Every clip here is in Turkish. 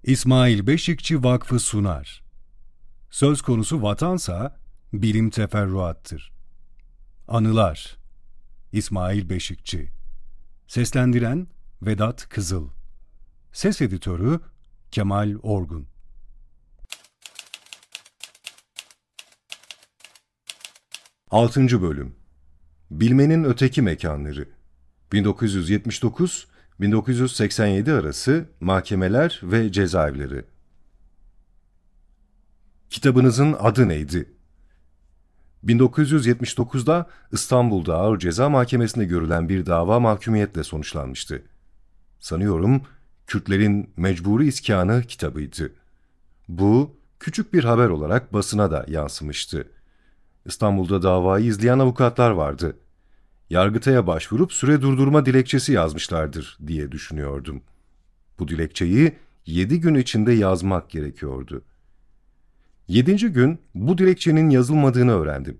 İsmail Beşikçi Vakfı sunar. Söz konusu vatansa bilim teferruattır. Anılar. İsmail Beşikçi. Seslendiren Vedat Kızıl. Ses editörü Kemal Orgun. Altıncı Bölüm. Bilmenin Öteki Mekanları. 1979-1987 arası mahkemeler ve cezaevleri. Kitabınızın adı neydi? 1979'da İstanbul'da Ağır Ceza Mahkemesi'nde görülen bir dava mahkumiyetle sonuçlanmıştı. Sanıyorum Kürtlerin Mecburi İskanı kitabıydı. Bu, küçük bir haber olarak basına da yansımıştı. İstanbul'da davayı izleyen avukatlar vardı. Yargıtay'a başvurup süre durdurma dilekçesi yazmışlardır diye düşünüyordum. Bu dilekçeyi 7 gün içinde yazmak gerekiyordu. 7. gün bu dilekçenin yazılmadığını öğrendim.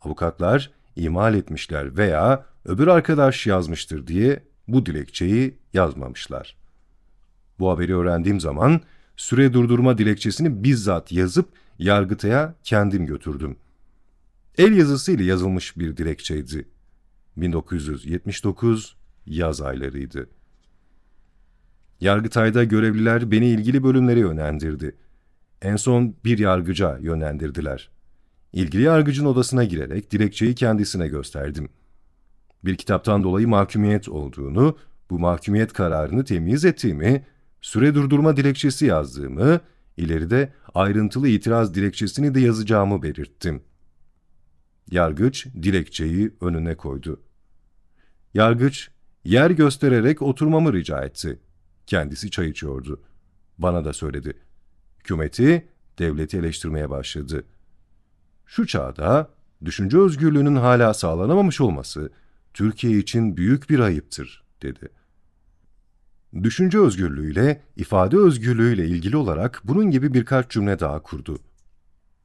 Avukatlar ihmal etmişler veya öbür arkadaş yazmıştır diye bu dilekçeyi yazmamışlar. Bu haberi öğrendiğim zaman süre durdurma dilekçesini bizzat yazıp Yargıtay'a kendim götürdüm. El yazısıyla yazılmış bir dilekçeydi. 1979 yaz aylarıydı. Yargıtay'da görevliler beni ilgili bölümlere yönlendirdi. En son bir yargıca yönlendirdiler. İlgili yargıcın odasına girerek dilekçeyi kendisine gösterdim. Bir kitaptan dolayı mahkumiyet olduğunu, bu mahkumiyet kararını temyiz ettiğimi, süre durdurma dilekçesi yazdığımı, ileride ayrıntılı itiraz dilekçesini de yazacağımı belirttim. Yargıç dilekçeyi önüne koydu. Yargıç yer göstererek oturmamı rica etti. Kendisi çay içiyordu. Bana da söyledi. Hükümeti, devleti eleştirmeye başladı. Şu çağda düşünce özgürlüğünün hala sağlanamamış olması Türkiye için büyük bir ayıptır, dedi. Düşünce özgürlüğüyle, ifade özgürlüğüyle ilgili olarak bunun gibi birkaç cümle daha kurdu.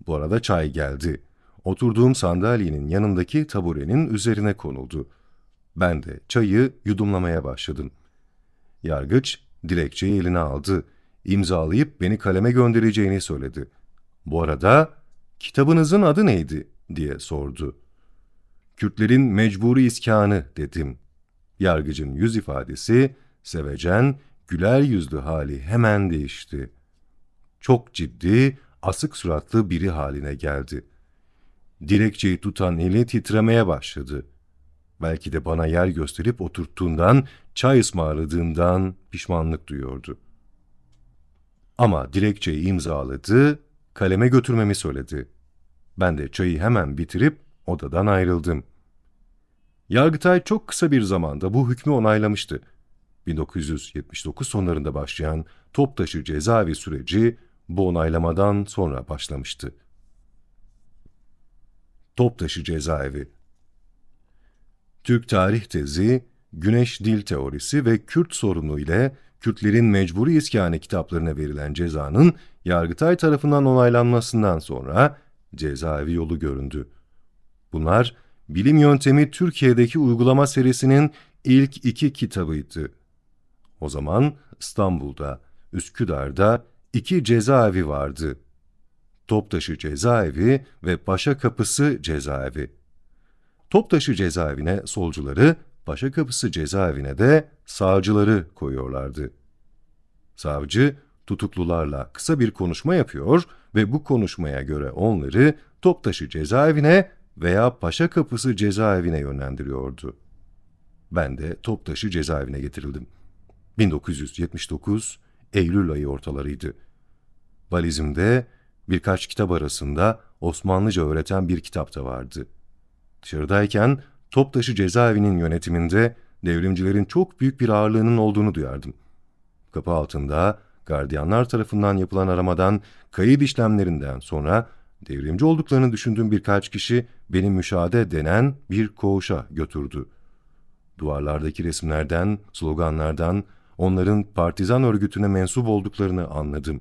Bu arada çay geldi. Oturduğum sandalyenin yanındaki taburenin üzerine konuldu. Ben de çayı yudumlamaya başladım. Yargıç dilekçeyi eline aldı. İmzalayıp beni kaleme göndereceğini söyledi. Bu arada kitabınızın adı neydi diye sordu. Kürtlerin Mecburi İskanı dedim. Yargıcın yüz ifadesi, sevecen, güler yüzlü hali hemen değişti. Çok ciddi, asık suratlı biri haline geldi. Dilekçeyi tutan eli titremeye başladı. Belki de bana yer gösterip oturttuğundan, çay ısmarladığından pişmanlık duyuyordu. Ama dilekçeyi imzaladı, kaleme götürmemi söyledi. Ben de çayı hemen bitirip odadan ayrıldım. Yargıtay çok kısa bir zamanda bu hükmü onaylamıştı. 1979 sonlarında başlayan Toptaşı cezaevi süreci bu onaylamadan sonra başlamıştı. Toptaşı cezaevi. Türk tarih tezi, Güneş dil teorisi ve Kürt sorunu ile Kürtlerin Mecburi İskanı kitaplarına verilen cezanın Yargıtay tarafından onaylanmasından sonra cezaevi yolu göründü. Bunlar, Bilim Yöntemi Türkiye'deki uygulama serisinin ilk 2 kitabıydı. O zaman İstanbul'da, Üsküdar'da 2 cezaevi vardı. Toptaşı cezaevi ve Paşakapısı cezaevi. Toptaşı cezaevine solcuları, Paşakapısı cezaevine de sağcıları koyuyorlardı. Savcı, tutuklularla kısa bir konuşma yapıyor ve bu konuşmaya göre onları Toptaşı cezaevine veya Paşakapısı cezaevine yönlendiriyordu. Ben de Toptaşı cezaevine getirildim. 1979 Eylül ayı ortalarıydı. Valizimde birkaç kitap arasında Osmanlıca öğreten bir kitap da vardı. Dışarıdayken Toptaşı cezaevinin yönetiminde devrimcilerin çok büyük bir ağırlığının olduğunu duyardım. Kapı altında gardiyanlar tarafından yapılan aramadan, kayıt işlemlerinden sonra devrimci olduklarını düşündüğüm birkaç kişi beni müşahede denen bir koğuşa götürdü. Duvarlardaki resimlerden, sloganlardan onların partizan örgütüne mensup olduklarını anladım.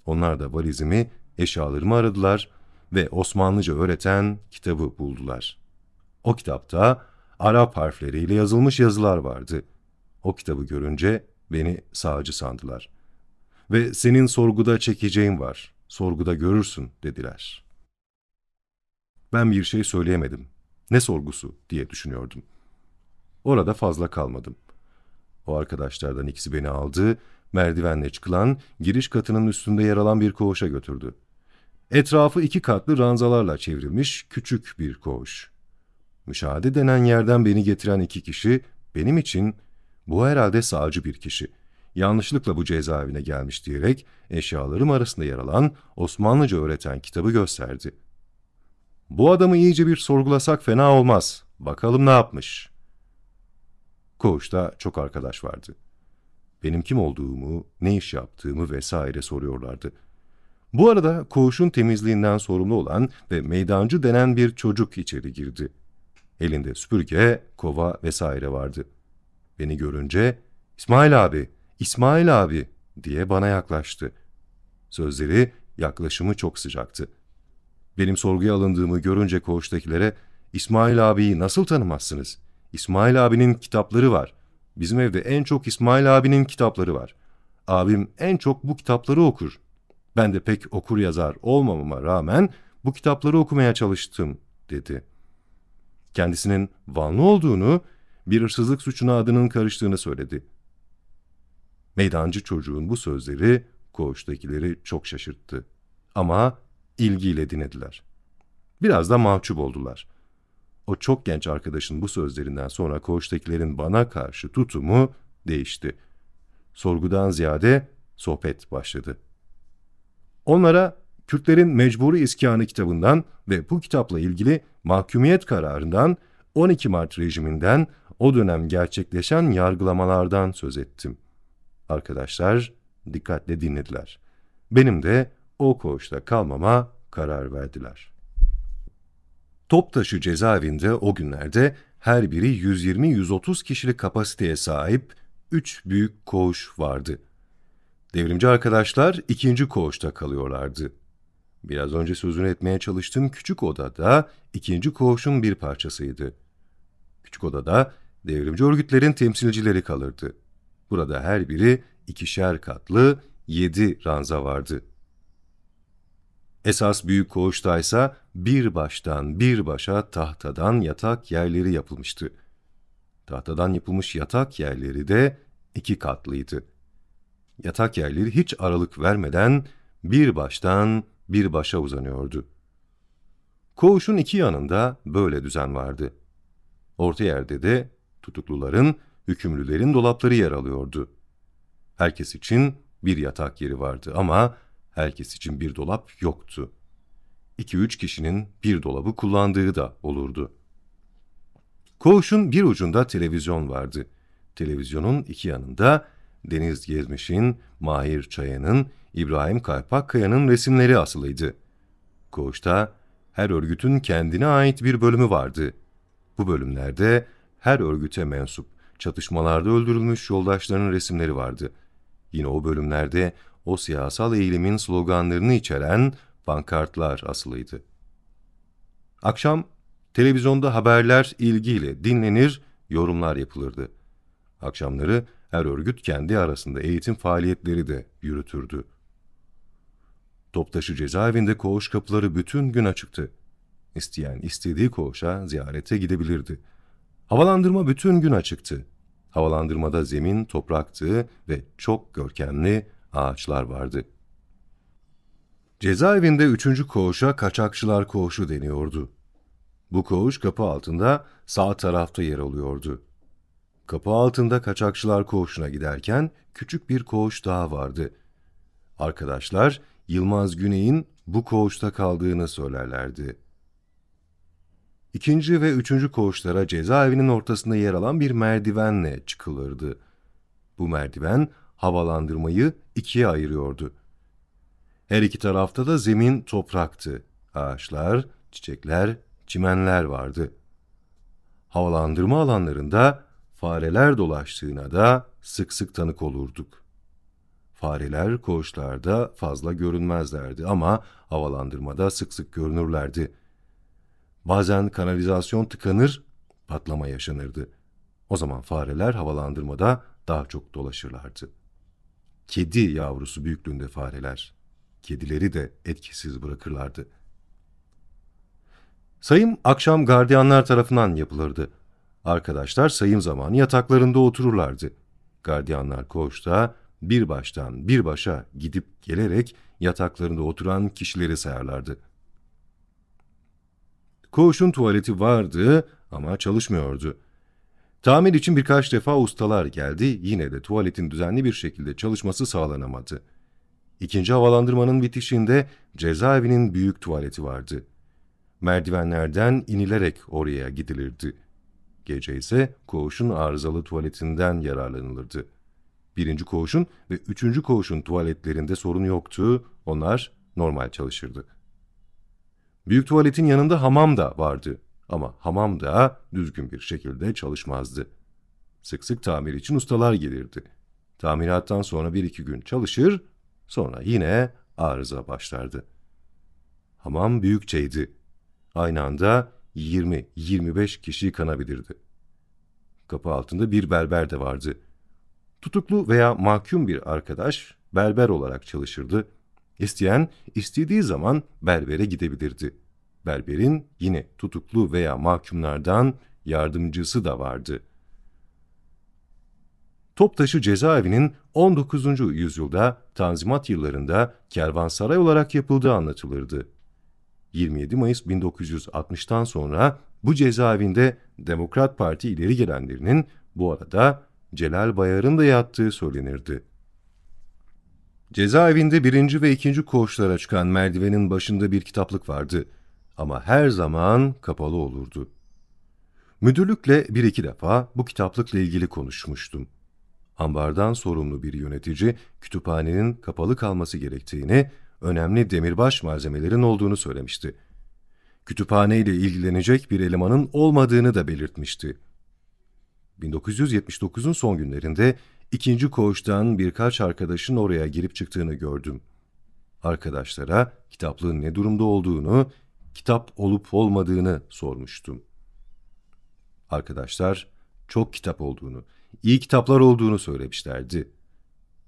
Onlar da valizimi, eşyalarımı aradılar ve Osmanlıca öğreten kitabı buldular. O kitapta Arap harfleriyle yazılmış yazılar vardı. O kitabı görünce beni sağcı sandılar. ve senin sorguda çekeceğin var, sorguda görürsün dediler. Ben bir şey söyleyemedim. Ne sorgusu diye düşünüyordum. Orada fazla kalmadım. O arkadaşlardan ikisi beni aldı, merdivenle çıkılan, giriş katının üstünde yer alan bir koğuşa götürdü. Etrafı 2 katlı ranzalarla çevrilmiş küçük bir koğuş. Müşahede denen yerden beni getiren 2 kişi, benim için bu herhalde sağcı bir kişi, yanlışlıkla bu cezaevine gelmiş diyerek eşyalarım arasında yer alan Osmanlıca öğreten kitabı gösterdi. Bu adamı iyice bir sorgulasak fena olmaz, bakalım ne yapmış. Koğuşta çok arkadaş vardı. Benim kim olduğumu, ne iş yaptığımı vesaire soruyorlardı. Bu arada koğuşun temizliğinden sorumlu olan ve meydancı denen bir çocuk içeri girdi. Elinde süpürge, kova vesaire vardı. Beni görünce, "İsmail abi, İsmail abi" diye bana yaklaştı. Sözleri, yaklaşımı çok sıcaktı. Benim sorguya alındığımı görünce koğuştakilere, "İsmail abiyi nasıl tanımazsınız? İsmail abinin kitapları var. Bizim evde en çok İsmail abinin kitapları var. Abim en çok bu kitapları okur. Ben de pek okur yazar olmamama rağmen bu kitapları okumaya çalıştım" dedi. Kendisinin Vanlı olduğunu, bir hırsızlık suçuna adının karıştığını söyledi. Meydancı çocuğun bu sözleri koğuştakileri çok şaşırttı. Ama ilgiyle dinlediler. Biraz da mahcup oldular. O çok genç arkadaşın bu sözlerinden sonra koğuştakilerin bana karşı tutumu değişti. Sorgudan ziyade sohbet başladı. Onlara Kürtlerin Mecburi İskanı kitabından ve bu kitapla ilgili mahkumiyet kararından, 12 Mart rejiminden, o dönem gerçekleşen yargılamalardan söz ettim. Arkadaşlar dikkatle dinlediler. Benim de o koğuşta kalmama karar verdiler. Toptaşı cezaevinde o günlerde her biri 120-130 kişilik kapasiteye sahip 3 büyük koğuş vardı. Devrimci arkadaşlar 2. koğuşta kalıyorlardı. Biraz önce sözünü etmeye çalıştığım küçük oda da 2. koğuşun bir parçasıydı. Küçük odada devrimci örgütlerin temsilcileri kalırdı. Burada her biri 2'şer katlı 7 ranza vardı. Esas büyük koğuştaysa bir baştan bir başa tahtadan yatak yerleri yapılmıştı. Tahtadan yapılmış yatak yerleri de 2 katlıydı. Yatak yerleri hiç aralık vermeden bir baştan bir başa uzanıyordu. Koğuşun 2 yanında böyle düzen vardı. Orta yerde de tutukluların, hükümlülerin dolapları yer alıyordu. Herkes için bir yatak yeri vardı ama herkes için bir dolap yoktu. 2-3 kişinin bir dolabı kullandığı da olurdu. Koğuşun bir ucunda televizyon vardı. Televizyonun 2 yanında Deniz Gezmiş'in, Mahir Çaya'nın, İbrahim Kaypakkaya'nın resimleri asılıydı. Koğuşta her örgütün kendine ait bir bölümü vardı. Bu bölümlerde her örgüte mensup, çatışmalarda öldürülmüş yoldaşlarının resimleri vardı. Yine o bölümlerde o siyasal eğilimin sloganlarını içeren pankartlar asılıydı. Akşam televizyonda haberler ilgiyle dinlenir, yorumlar yapılırdı. Akşamları her örgüt kendi arasında eğitim faaliyetleri de yürütürdü. Toptaşı cezaevinde koğuş kapıları bütün gün açıktı. İsteyen istediği koğuşa ziyarete gidebilirdi. Havalandırma bütün gün açıktı. Havalandırmada zemin topraktı ve çok görkemli ağaçlar vardı. Cezaevinde 3. koğuşa kaçakçılar koğuşu deniyordu. Bu koğuş kapı altında sağ tarafta yer alıyordu. Kapı altında kaçakçılar koğuşuna giderken küçük bir koğuş daha vardı. Arkadaşlar Yılmaz Güney'in bu koğuşta kaldığını söylerlerdi. 2. ve 3. koğuşlara cezaevinin ortasında yer alan bir merdivenle çıkılırdı. Bu merdiven havalandırmayı 2'ye ayırıyordu. Her iki tarafta da zemin topraktı. Ağaçlar, çiçekler, çimenler vardı. Havalandırma alanlarında fareler dolaştığına da sık sık tanık olurduk. Fareler koğuşlarda fazla görünmezlerdi ama havalandırmada sık sık görünürlerdi. Bazen kanalizasyon tıkanır, patlama yaşanırdı. O zaman fareler havalandırmada daha çok dolaşırlardı. kedi yavrusu büyüklüğünde fareler. Kedileri de etkisiz bırakırlardı. Sayım akşam gardiyanlar tarafından yapılırdı. Arkadaşlar sayım zamanı yataklarında otururlardı. Gardiyanlar koğuşta bir baştan bir başa gidip gelerek yataklarında oturan kişileri sayarlardı. Koğuşun tuvaleti vardı ama çalışmıyordu. Tamir için birkaç defa ustalar geldi, yine de tuvaletin düzenli bir şekilde çalışması sağlanamadı. İkinci havalandırmanın bitişinde cezaevinin büyük tuvaleti vardı. Merdivenlerden inilerek oraya gidilirdi. Gece ise koğuşun arızalı tuvaletinden yararlanılırdı. Birinci koğuşun ve üçüncü koğuşun tuvaletlerinde sorun yoktu, onlar normal çalışırdı. Büyük tuvaletin yanında hamam da vardı ama hamam da düzgün bir şekilde çalışmazdı. Sık sık tamir için ustalar gelirdi. Tamirattan sonra 1-2 gün çalışır, sonra yine arıza başlardı. Hamam büyükçeydi. Aynı anda 20-25 kişi kanabilirdi. Kapı altında bir berber de vardı. Tutuklu veya mahkum bir arkadaş berber olarak çalışırdı. İsteyen istediği zaman berbere gidebilirdi. Berberin yine tutuklu veya mahkumlardan yardımcısı da vardı. Toptaşı cezaevinin 19. yüzyılda Tanzimat yıllarında kervansaray olarak yapıldığı anlatılırdı. 27 Mayıs 1960'tan sonra bu cezaevinde Demokrat Parti ileri gelenlerinin, bu arada Celal Bayar'ın da yattığı söylenirdi. Cezaevinde 1. ve 2. koğuşlara çıkan merdivenin başında bir kitaplık vardı ama her zaman kapalı olurdu. Müdürlükle 1-2 defa bu kitaplıkla ilgili konuşmuştum. Ambardan sorumlu bir yönetici kütüphanenin kapalı kalması gerektiğini, önemli demirbaş malzemelerin olduğunu söylemişti. Kütüphaneyle ilgilenecek bir elemanın olmadığını da belirtmişti. 1979'un son günlerinde 2. koğuştan birkaç arkadaşın oraya girip çıktığını gördüm. Arkadaşlara kitaplığın ne durumda olduğunu, kitap olup olmadığını sormuştum. Arkadaşlar çok kitap olduğunu, iyi kitaplar olduğunu söylemişlerdi.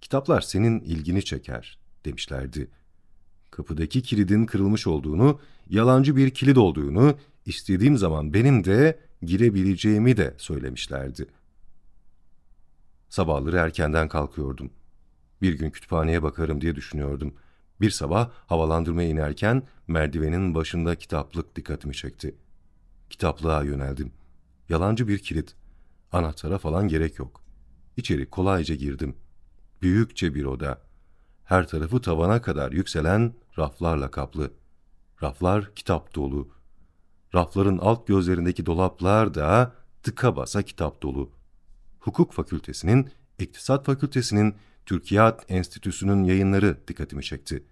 Kitaplar senin ilgini çeker demişlerdi. Kapıdaki kilidin kırılmış olduğunu, yalancı bir kilit olduğunu, istediğim zaman benim de girebileceğimi de söylemişlerdi. Sabahları erkenden kalkıyordum. Bir gün kütüphaneye bakarım diye düşünüyordum. Bir sabah havalandırmaya inerken merdivenin başında kitaplık dikkatimi çekti. Kitaplığa yöneldim. Yalancı bir kilit. Anahtara falan gerek yok. İçeri kolayca girdim. Büyükçe bir oda. Her tarafı tavana kadar yükselen raflarla kaplı. Raflar kitap dolu. Rafların alt gözlerindeki dolaplar da tıka basa kitap dolu. Hukuk Fakültesinin, İktisat Fakültesinin, Türkiyat Enstitüsü'nün yayınları dikkatimi çekti.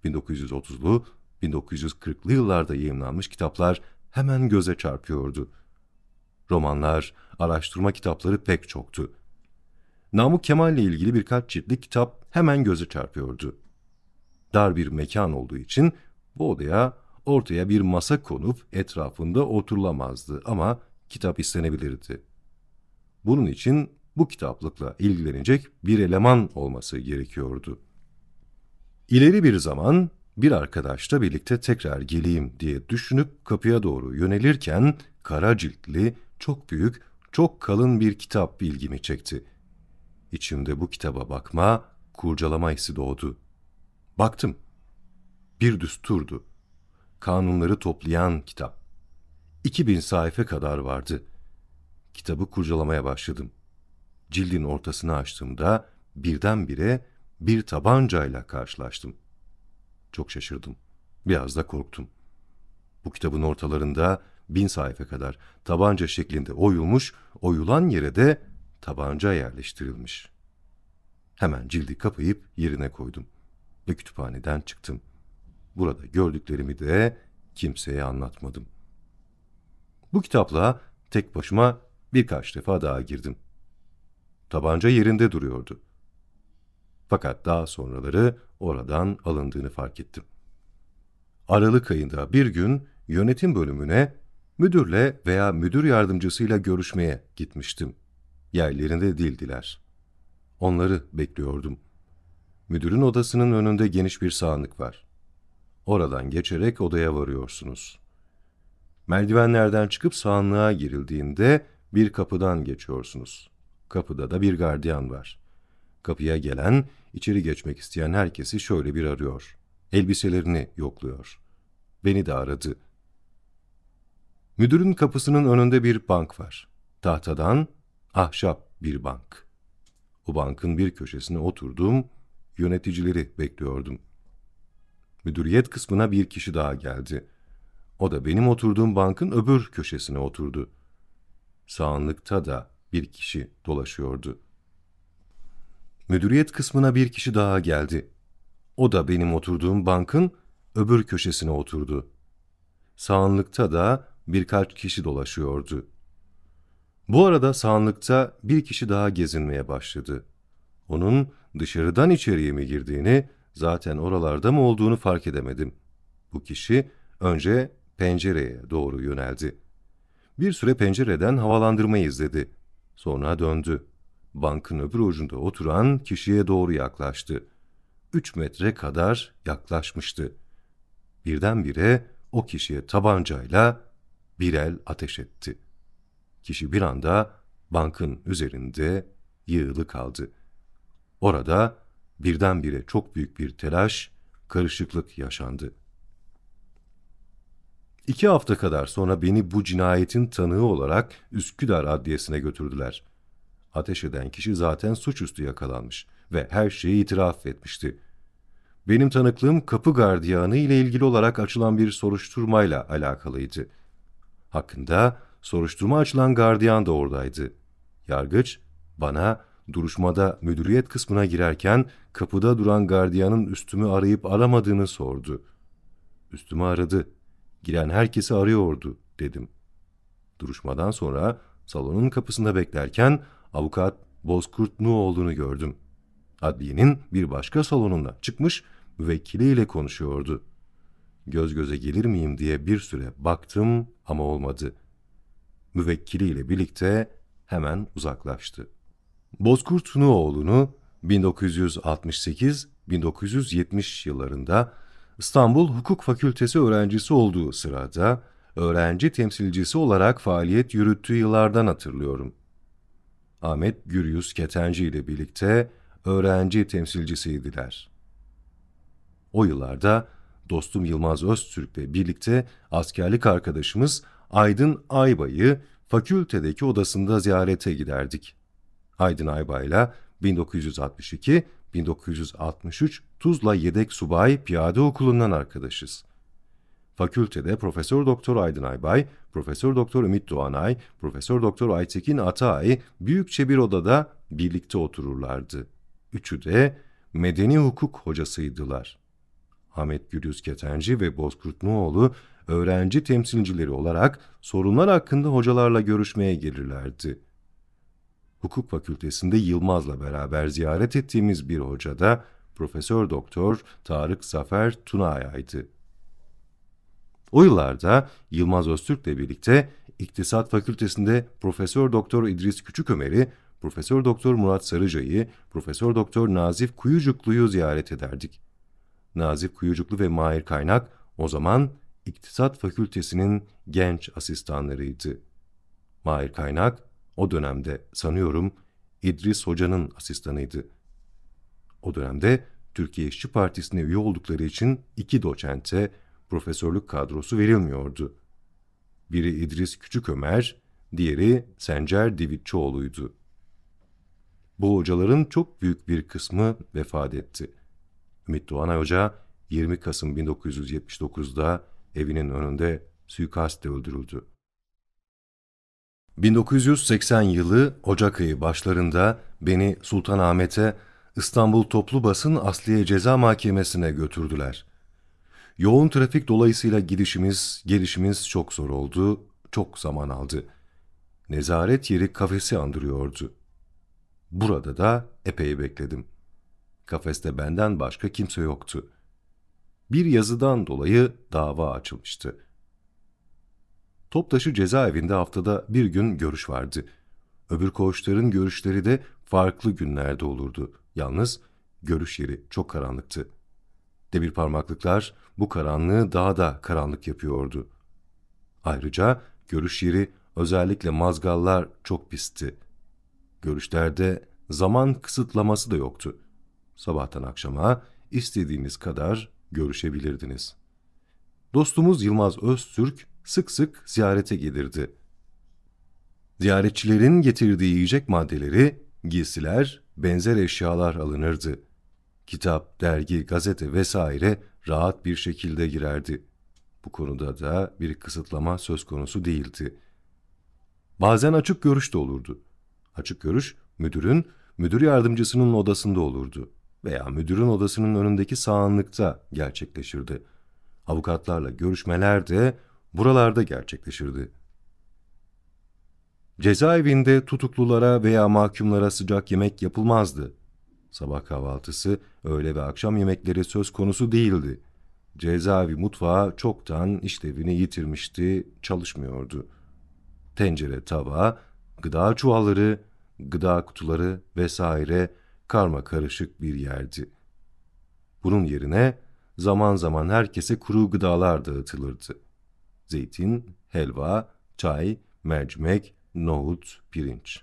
1930'lu, 1940'lı yıllarda yayımlanmış kitaplar hemen göze çarpıyordu. Romanlar, araştırma kitapları pek çoktu. Namık Kemal ile ilgili birkaç ciltlik kitap hemen göze çarpıyordu. Dar bir mekan olduğu için bu odaya ortaya bir masa konup etrafında oturulamazdı ama kitap istenebilirdi. Bunun için bu kitaplıkla ilgilenecek bir eleman olması gerekiyordu. İleri bir zaman bir arkadaşla birlikte tekrar geleyim diye düşünüp kapıya doğru yönelirken kara ciltli, çok büyük, çok kalın bir kitap ilgimi çekti. İçimde bu kitaba bakma, kurcalama hissi doğdu. Baktım. Bir düsturdu. Kanunları toplayan kitap. 2000 sayfa kadar vardı. Kitabı kurcalamaya başladım. Cildin ortasını açtığımda birdenbire bir tabancayla karşılaştım. Çok şaşırdım. Biraz da korktum. Bu kitabın ortalarında 1000 sayfa kadar tabanca şeklinde oyulmuş, oyulan yere de tabanca yerleştirilmiş. Hemen cildi kapayıp yerine koydum ve kütüphaneden çıktım. Burada gördüklerimi de kimseye anlatmadım. Bu kitapla tek başıma birkaç defa daha girdim. Tabanca yerinde duruyordu. Fakat daha sonraları oradan alındığını fark ettim. Aralık ayında bir gün yönetim bölümüne müdürle veya müdür yardımcısıyla görüşmeye gitmiştim. Yerlerinde değildiler. Onları bekliyordum. Müdürün odasının önünde geniş bir sağanlık var. Oradan geçerek odaya varıyorsunuz. Merdivenlerden çıkıp sağanlığa girildiğinde bir kapıdan geçiyorsunuz. Kapıda da bir gardiyan var. Kapıya gelen, içeri geçmek isteyen herkesi şöyle bir arıyor. Elbiselerini yokluyor. Beni de aradı. Müdürün kapısının önünde bir bank var. Tahtadan, ahşap bir bank. O bankın bir köşesine oturdum, yöneticileri bekliyordum. Müdüriyet kısmına bir kişi daha geldi. O da benim oturduğum bankın öbür köşesine oturdu. Sağınlıkta da bir kişi dolaşıyordu. Müdüriyet kısmına bir kişi daha geldi. O da benim oturduğum bankın öbür köşesine oturdu. Sağınlıkta da birkaç kişi dolaşıyordu. Bu arada sağınlıkta bir kişi daha gezinmeye başladı. Onun dışarıdan içeriye mi girdiğini, zaten oralarda mı olduğunu fark edemedim. Bu kişi önce pencereye doğru yöneldi. Bir süre pencereden havalandırmayı izledi. Sonra döndü. Bankın öbür ucunda oturan kişiye doğru yaklaştı. 3 metre kadar yaklaşmıştı. Birdenbire o kişiye tabancayla bir el ateş etti. Kişi bir anda bankın üzerinde yığılı kaldı. Orada birdenbire çok büyük bir telaş, karışıklık yaşandı. 2 hafta kadar sonra beni bu cinayetin tanığı olarak Üsküdar Adliyesi'ne götürdüler. Ateş eden kişi zaten suçüstü yakalanmış ve her şeyi itiraf etmişti. Benim tanıklığım kapı gardiyanı ile ilgili olarak açılan bir soruşturmayla alakalıydı. Hakkında soruşturma açılan gardiyan da oradaydı. Yargıç bana duruşmada müdüriyet kısmına girerken kapıda duran gardiyanın üstümü arayıp aramadığını sordu. Üstümü aradı. Giren herkesi arıyordu dedim. Duruşmadan sonra salonun kapısında beklerken avukat Bozkurt Nuoğlu'nu gördüm. Adliyenin bir başka salonuna çıkmış, müvekkiliyle konuşuyordu. Göz göze gelir miyim diye bir süre baktım ama olmadı. Müvekkiliyle birlikte hemen uzaklaştı. Bozkurt Nuoğlu'nu 1968-1970 yıllarında İstanbul Hukuk Fakültesi öğrencisi olduğu sırada öğrenci temsilcisi olarak faaliyet yürüttüğü yıllardan hatırlıyorum. Ahmet Güryüz Ketenci ile birlikte öğrenci temsilcisiydiler. O yıllarda dostum Yılmaz Öztürk'le birlikte askerlik arkadaşımız Aydın Aybay'ı fakültedeki odasında ziyarete giderdik. Aydın Aybay'la 1962-1963 Tuzla Yedek Subay Piyade Okulu'ndan arkadaşız. Fakültede Profesör Doktor Aydın Aybay, Profesör Doktor Ümit Doğanay, Profesör Doktor Aytekin Ataay büyükçe bir odada birlikte otururlardı. Üçü de medeni hukuk hocasıydılar. Ahmet Güryüz Ketenci ve Bozkurt Nuoğlu öğrenci temsilcileri olarak sorunlar hakkında hocalarla görüşmeye gelirlerdi. Hukuk Fakültesinde Yılmaz'la beraber ziyaret ettiğimiz bir hoca da Profesör Doktor Tarık Zafer Tunayay'dı. O yıllarda Yılmaz Öztürk'le birlikte İktisat Fakültesinde Profesör Doktor İdris Küçükömer'i, Profesör Doktor Murat Sarıca'yı, Profesör Doktor Nazif Kuyucuklu'yu ziyaret ederdik. Nazif Kuyucuklu ve Mahir Kaynak o zaman İktisat Fakültesinin genç asistanlarıydı. Mahir Kaynak o dönemde sanıyorum İdris Hoca'nın asistanıydı. O dönemde Türkiye İşçi Partisi'ne üye oldukları için 2 doçente profesörlük kadrosu verilmiyordu. Biri İdris Küçükömer, diğeri Sencer Divitçioğlu'ydu. Bu hocaların çok büyük bir kısmı vefat etti. Ümit Doğanay Hoca 20 Kasım 1979'da evinin önünde suikastle öldürüldü. 1980 yılı Ocak ayı başlarında beni Sultanahmet'e İstanbul Toplu Basın Asliye Ceza Mahkemesi'ne götürdüler. Yoğun trafik dolayısıyla gidişimiz, gelişimiz çok zor oldu, çok zaman aldı. Nezaret yeri kafesi andırıyordu. Burada da epey bekledim. Kafeste benden başka kimse yoktu. Bir yazıdan dolayı dava açılmıştı. Toptaşı cezaevinde haftada bir gün görüş vardı. Öbür koğuşların görüşleri de farklı günlerde olurdu. Yalnız görüş yeri çok karanlıktı. Demir parmaklıklar bu karanlığı daha da karanlık yapıyordu. Ayrıca görüş yeri, özellikle mazgallar çok pisti. Görüşlerde zaman kısıtlaması da yoktu. Sabahtan akşama istediğiniz kadar görüşebilirdiniz. Dostumuz Yılmaz Öztürk sık sık ziyarete gelirdi. Ziyaretçilerin getirdiği yiyecek maddeleri, giysiler, benzer eşyalar alınırdı. Kitap, dergi, gazete vesaire rahat bir şekilde girerdi. Bu konuda da bir kısıtlama söz konusu değildi. Bazen açık görüş de olurdu. Açık görüş, müdür yardımcısının odasında olurdu veya müdürün odasının önündeki sağanlıkta gerçekleşirdi. Avukatlarla görüşmeler de buralarda gerçekleşirdi. Cezaevinde tutuklulara veya mahkumlara sıcak yemek yapılmazdı. Sabah kahvaltısı, öğle ve akşam yemekleri söz konusu değildi. Cezaevi mutfağı çoktan işlevini yitirmişti, çalışmıyordu. Tencere, tava, gıda çuvalları, gıda kutuları vesaire karma karışık bir yerdi. Bunun yerine zaman zaman herkese kuru gıdalar dağıtılırdı. Zeytin, helva, çay, mercimek, nohut, pirinç.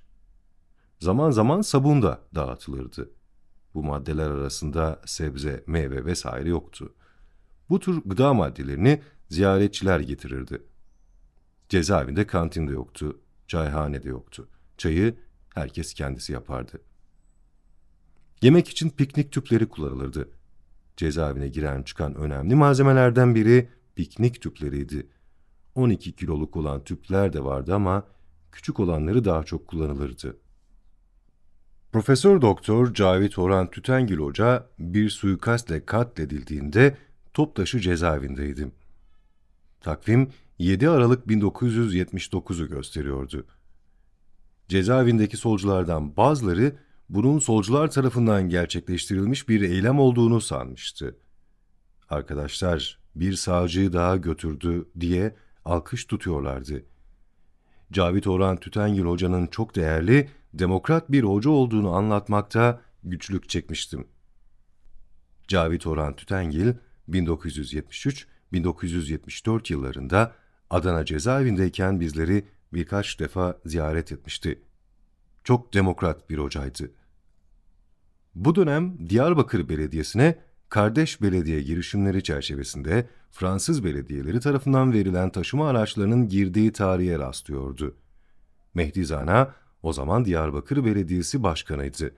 Zaman zaman sabun da dağıtılırdı. Bu maddeler arasında sebze, meyve vesaire yoktu. Bu tür gıda maddelerini ziyaretçiler getirirdi. Cezaevinde kantin de yoktu, çayhane de yoktu. Çayı herkes kendisi yapardı. Yemek için piknik tüpleri kullanılırdı. Cezaevine giren çıkan önemli malzemelerden biri piknik tüpleriydi. 12 kiloluk olan tüpler de vardı ama küçük olanları daha çok kullanılırdı. Profesör Doktor Cavit Orhan Tütengil Hoca bir suikastle katledildiğinde Toptaşı cezaevindeydim. Takvim 7 Aralık 1979'u gösteriyordu. Cezaevindeki solculardan bazıları bunun solcular tarafından gerçekleştirilmiş bir eylem olduğunu sanmıştı. Arkadaşlar bir sağcıyı daha götürdü diye alkış tutuyorlardı. Cavit Orhan Tütengil Hoca'nın çok değerli, demokrat bir hoca olduğunu anlatmakta güçlük çekmiştim. Cavit Orhan Tütengil, 1973-1974 yıllarında Adana cezaevindeyken bizleri birkaç defa ziyaret etmişti. Çok demokrat bir hocaydı. Bu dönem Diyarbakır Belediyesi'ne kardeş belediye girişimleri çerçevesinde Fransız belediyeleri tarafından verilen taşıma araçlarının girdiği tarihe rastlıyordu. Mehdi Zana o zaman Diyarbakır Belediyesi Başkanıydı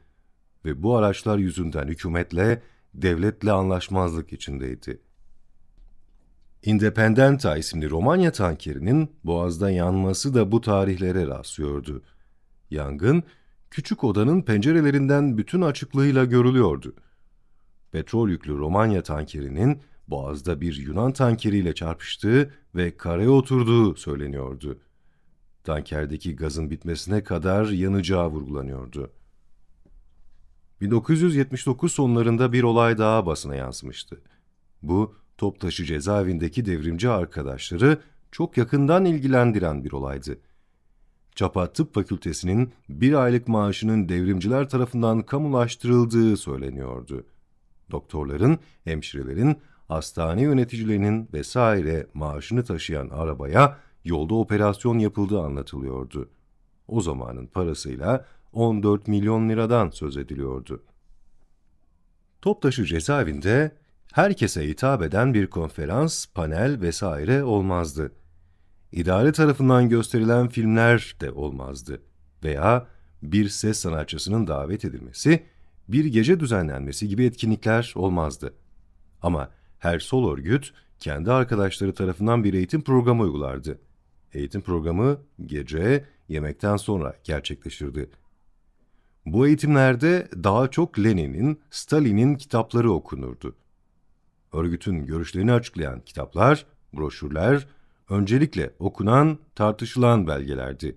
ve bu araçlar yüzünden hükümetle, devletle anlaşmazlık içindeydi. Independenta isimli Romanya tankerinin Boğaz'da yanması da bu tarihlere rastlıyordu. Yangın, küçük odanın pencerelerinden bütün açıklığıyla görülüyordu. Petrol yüklü Romanya tankerinin Boğaz'da bir Yunan tankeriyle çarpıştığı ve karaya oturduğu söyleniyordu. Tankerdeki gazın bitmesine kadar yanacağı vurgulanıyordu. 1979 sonlarında bir olay daha basına yansımıştı. Bu, Toptaşı cezaevindeki devrimci arkadaşları çok yakından ilgilendiren bir olaydı. Çapa Tıp Fakültesi'nin bir aylık maaşının devrimciler tarafından kamulaştırıldığı söyleniyordu. Doktorların, hemşirelerin, hastane yöneticilerinin vesaire maaşını taşıyan arabaya yolda operasyon yapıldığı anlatılıyordu. O zamanın parasıyla 14 milyon liradan söz ediliyordu. Toptaşı cezaevinde herkese hitap eden bir konferans, panel vesaire olmazdı. İdare tarafından gösterilen filmler de olmazdı veya bir ses sanatçısının davet edilmesi, bir gece düzenlenmesi gibi etkinlikler olmazdı. Ama her sol örgüt kendi arkadaşları tarafından bir eğitim programı uygulardı. Eğitim programı gece yemekten sonra gerçekleşirdi. Bu eğitimlerde daha çok Lenin'in, Stalin'in kitapları okunurdu. Örgütün görüşlerini açıklayan kitaplar, broşürler, öncelikle okunan, tartışılan belgelerdi.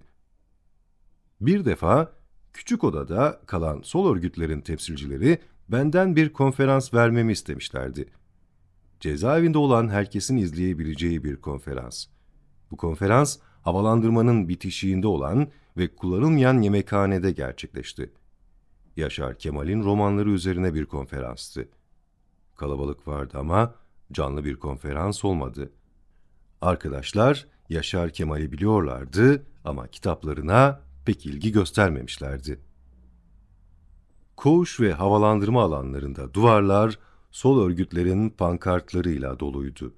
Bir defa küçük odada kalan sol örgütlerin temsilcileri benden bir konferans vermemi istemişlerdi. Cezaevinde olan herkesin izleyebileceği bir konferans. Bu konferans havalandırmanın bitişiğinde olan ve kullanılmayan yemekhanede gerçekleşti. Yaşar Kemal'in romanları üzerine bir konferanstı. Kalabalık vardı ama canlı bir konferans olmadı. Arkadaşlar Yaşar Kemal'i biliyorlardı ama kitaplarına pek ilgi göstermemişlerdi. Koğuş ve havalandırma alanlarında duvarlar sol örgütlerin pankartlarıyla doluydu.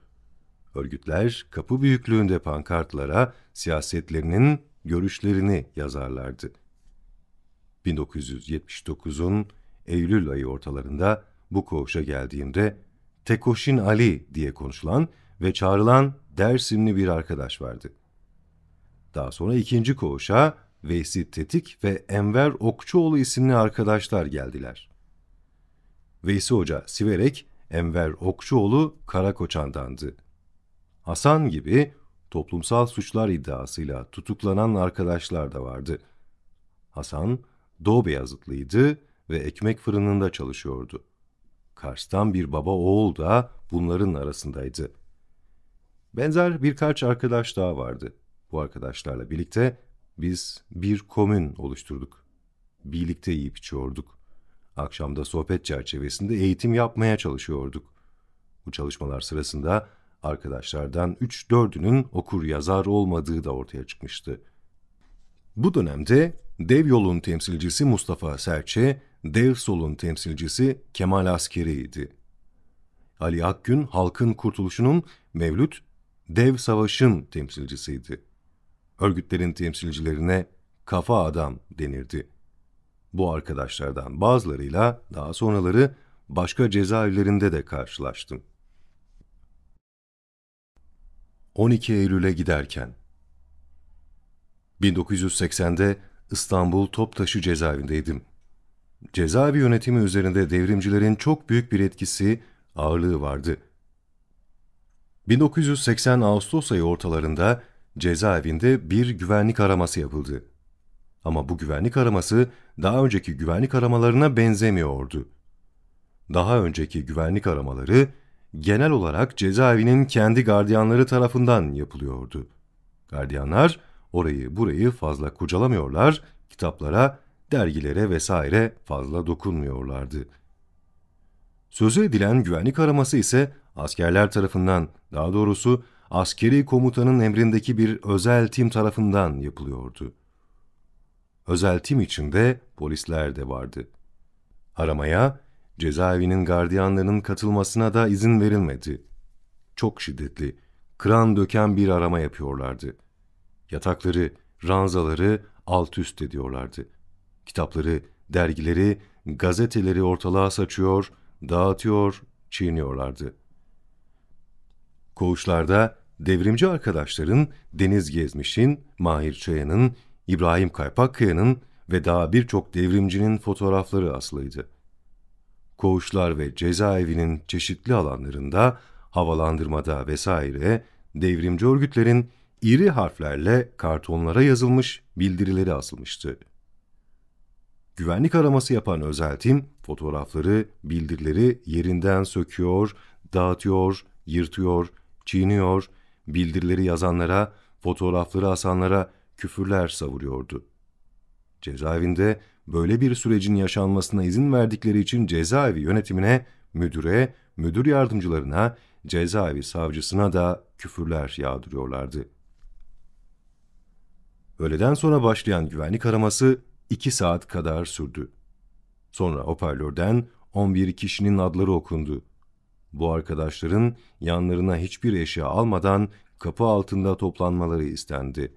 Örgütler kapı büyüklüğünde pankartlara siyasetlerinin görüşlerini yazarlardı. 1979'un Eylül ayı ortalarında bu koğuşa geldiğimde Tekoşin Ali diye konuşulan ve çağrılan Dersimli bir arkadaş vardı. Daha sonra ikinci koğuşa Veysi Tetik ve Enver Okçuoğlu isimli arkadaşlar geldiler. Veysi Hoca Siverek, Enver Okçuoğlu Karakoçan'dandı. Hasan gibi toplumsal suçlar iddiasıyla tutuklanan arkadaşlar da vardı. Hasan, Doğu Beyazıtlıydı ve ekmek fırınında çalışıyordu. Kars'tan bir baba oğul da bunların arasındaydı. Benzer birkaç arkadaş daha vardı. Bu arkadaşlarla birlikte biz bir komün oluşturduk. Birlikte yiyip içiyorduk. Akşamda sohbet çerçevesinde eğitim yapmaya çalışıyorduk. Bu çalışmalar sırasında arkadaşlardan 3-4'ünün okur yazar olmadığı da ortaya çıkmıştı. Bu dönemde Dev Yol'un temsilcisi Mustafa Serçe, Dev Sol'un temsilcisi Kemal Askeri'ydi. Ali Akgün, Halkın Kurtuluşu'nun, Mevlüt, Dev Savaş'ın temsilcisiydi. Örgütlerin temsilcilerine kafa adam denirdi. Bu arkadaşlardan bazılarıyla daha sonraları başka cezaevlerinde de karşılaştım. 12 Eylül'e giderken 1980'de İstanbul Toptaşı cezaevindeydim. Cezaevi yönetimi üzerinde devrimcilerin çok büyük bir etkisi, ağırlığı vardı. 1980 Ağustos ayı ortalarında cezaevinde bir güvenlik araması yapıldı. Ama bu güvenlik araması daha önceki güvenlik aramalarına benzemiyordu. Daha önceki güvenlik aramaları genel olarak cezaevinin kendi gardiyanları tarafından yapılıyordu. Gardiyanlar orayı burayı fazla kurcalamıyorlar, kitaplara, dergilere vesaire fazla dokunmuyorlardı. Sözü edilen güvenlik araması ise askerler tarafından, daha doğrusu askeri komutanın emrindeki bir özel tim tarafından yapılıyordu. Özel tim içinde polisler de vardı. Aramaya cezaevinin gardiyanlarının katılmasına da izin verilmedi. Çok şiddetli, kıran döken bir arama yapıyorlardı. Yatakları, ranzaları alt üst ediyorlardı. Kitapları, dergileri, gazeteleri ortalığa saçıyor, dağıtıyor, çiğniyorlardı. Koğuşlarda devrimci arkadaşların Deniz Gezmiş'in, Mahir Çayan'ın, İbrahim Kaypakkaya'nın ve daha birçok devrimcinin fotoğrafları asılıydı. Koğuşlar ve cezaevinin çeşitli alanlarında, havalandırmada vesaire devrimci örgütlerin iri harflerle kartonlara yazılmış bildirileri asılmıştı. Güvenlik araması yapan özel tim fotoğrafları, bildirileri yerinden söküyor, dağıtıyor, yırtıyor, çiğniyor, bildirileri yazanlara, fotoğrafları asanlara küfürler savuruyordu. Cezaevinde böyle bir sürecin yaşanmasına izin verdikleri için cezaevi yönetimine, müdüre, müdür yardımcılarına, cezaevi savcısına da küfürler yağdırıyorlardı. Öğleden sonra başlayan güvenlik araması 2 saat kadar sürdü. Sonra hoparlörden 11 kişinin adları okundu. Bu arkadaşların yanlarına hiçbir eşya almadan kapı altında toplanmaları istendi.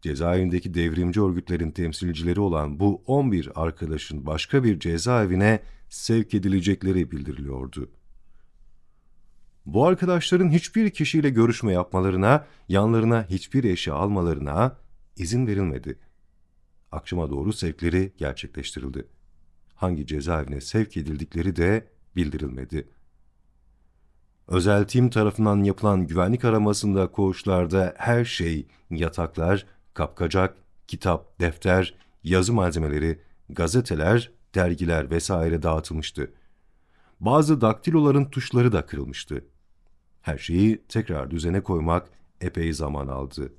Cezaevindeki devrimci örgütlerin temsilcileri olan bu 11 arkadaşın başka bir cezaevine sevk edilecekleri bildiriliyordu. Bu arkadaşların hiçbir kişiyle görüşme yapmalarına, yanlarına hiçbir eşya almalarına izin verilmedi. Akşama doğru sevkleri gerçekleştirildi. Hangi cezaevine sevk edildikleri de bildirilmedi. Özel tim tarafından yapılan güvenlik aramasında koğuşlarda her şey, yataklar, kapkacak, kitap, defter, yazı malzemeleri, gazeteler, dergiler vesaire dağıtılmıştı. Bazı daktiloların tuşları da kırılmıştı. Her şeyi tekrar düzene koymak epey zaman aldı.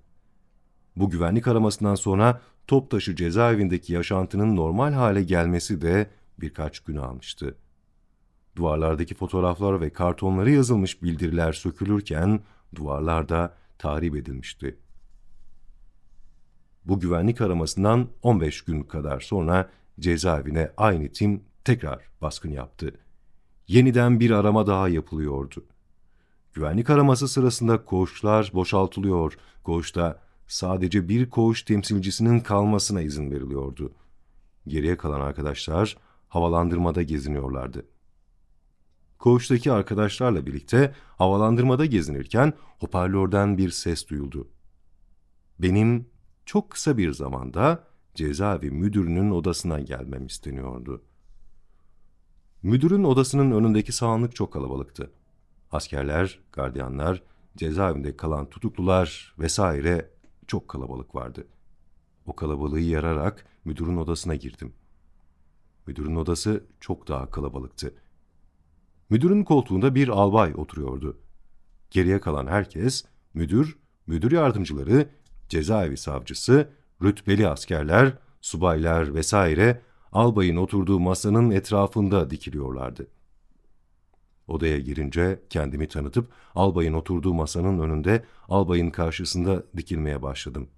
Bu güvenlik aramasından sonra Toptaşı cezaevindeki yaşantının normal hale gelmesi de birkaç gün almıştı. Duvarlardaki fotoğraflar ve kartonları yazılmış bildiriler sökülürken duvarlar da tahrip edilmişti. Bu güvenlik aramasından 15 gün kadar sonra cezaevine aynı tim tekrar baskın yaptı. Yeniden bir arama daha yapılıyordu. Güvenlik araması sırasında koğuşlar boşaltılıyor, koğuşta sadece bir koğuş temsilcisinin kalmasına izin veriliyordu. Geriye kalan arkadaşlar havalandırmada geziniyorlardı. Koğuştaki arkadaşlarla birlikte havalandırmada gezinirken hoparlörden bir ses duyuldu. Benim çok kısa bir zamanda cezaevi müdürünün odasına gelmem isteniyordu. Müdürün odasının önündeki sahanlık çok kalabalıktı. Askerler, gardiyanlar, cezaevinde kalan tutuklular vesaire çok kalabalık vardı. O kalabalığı yararak müdürün odasına girdim. Müdürün odası çok daha kalabalıktı. Müdürün koltuğunda bir albay oturuyordu. Geriye kalan herkes, müdür yardımcıları, cezaevi savcısı, rütbeli askerler, subaylar vesaire albayın oturduğu masanın etrafında dikiliyorlardı. Odaya girince kendimi tanıtıp albayın oturduğu masanın önünde albayın karşısında dikilmeye başladım.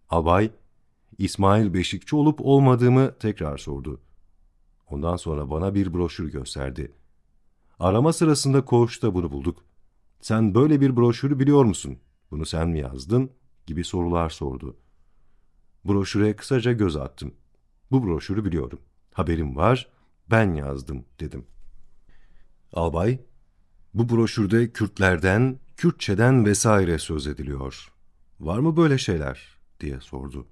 Albay, İsmail Beşikçi olup olmadığımı tekrar sordu. Ondan sonra bana bir broşür gösterdi. Arama sırasında koğuşta bunu bulduk. Sen böyle bir broşürü biliyor musun? Bunu sen mi yazdın? Gibi sorular sordu. Broşüre kısaca göz attım. Bu broşürü biliyorum. Haberim var, ben yazdım dedim. Albay, bu broşürde Kürtlerden, Kürtçeden vesaire söz ediliyor. Var mı böyle şeyler? Diye sordu.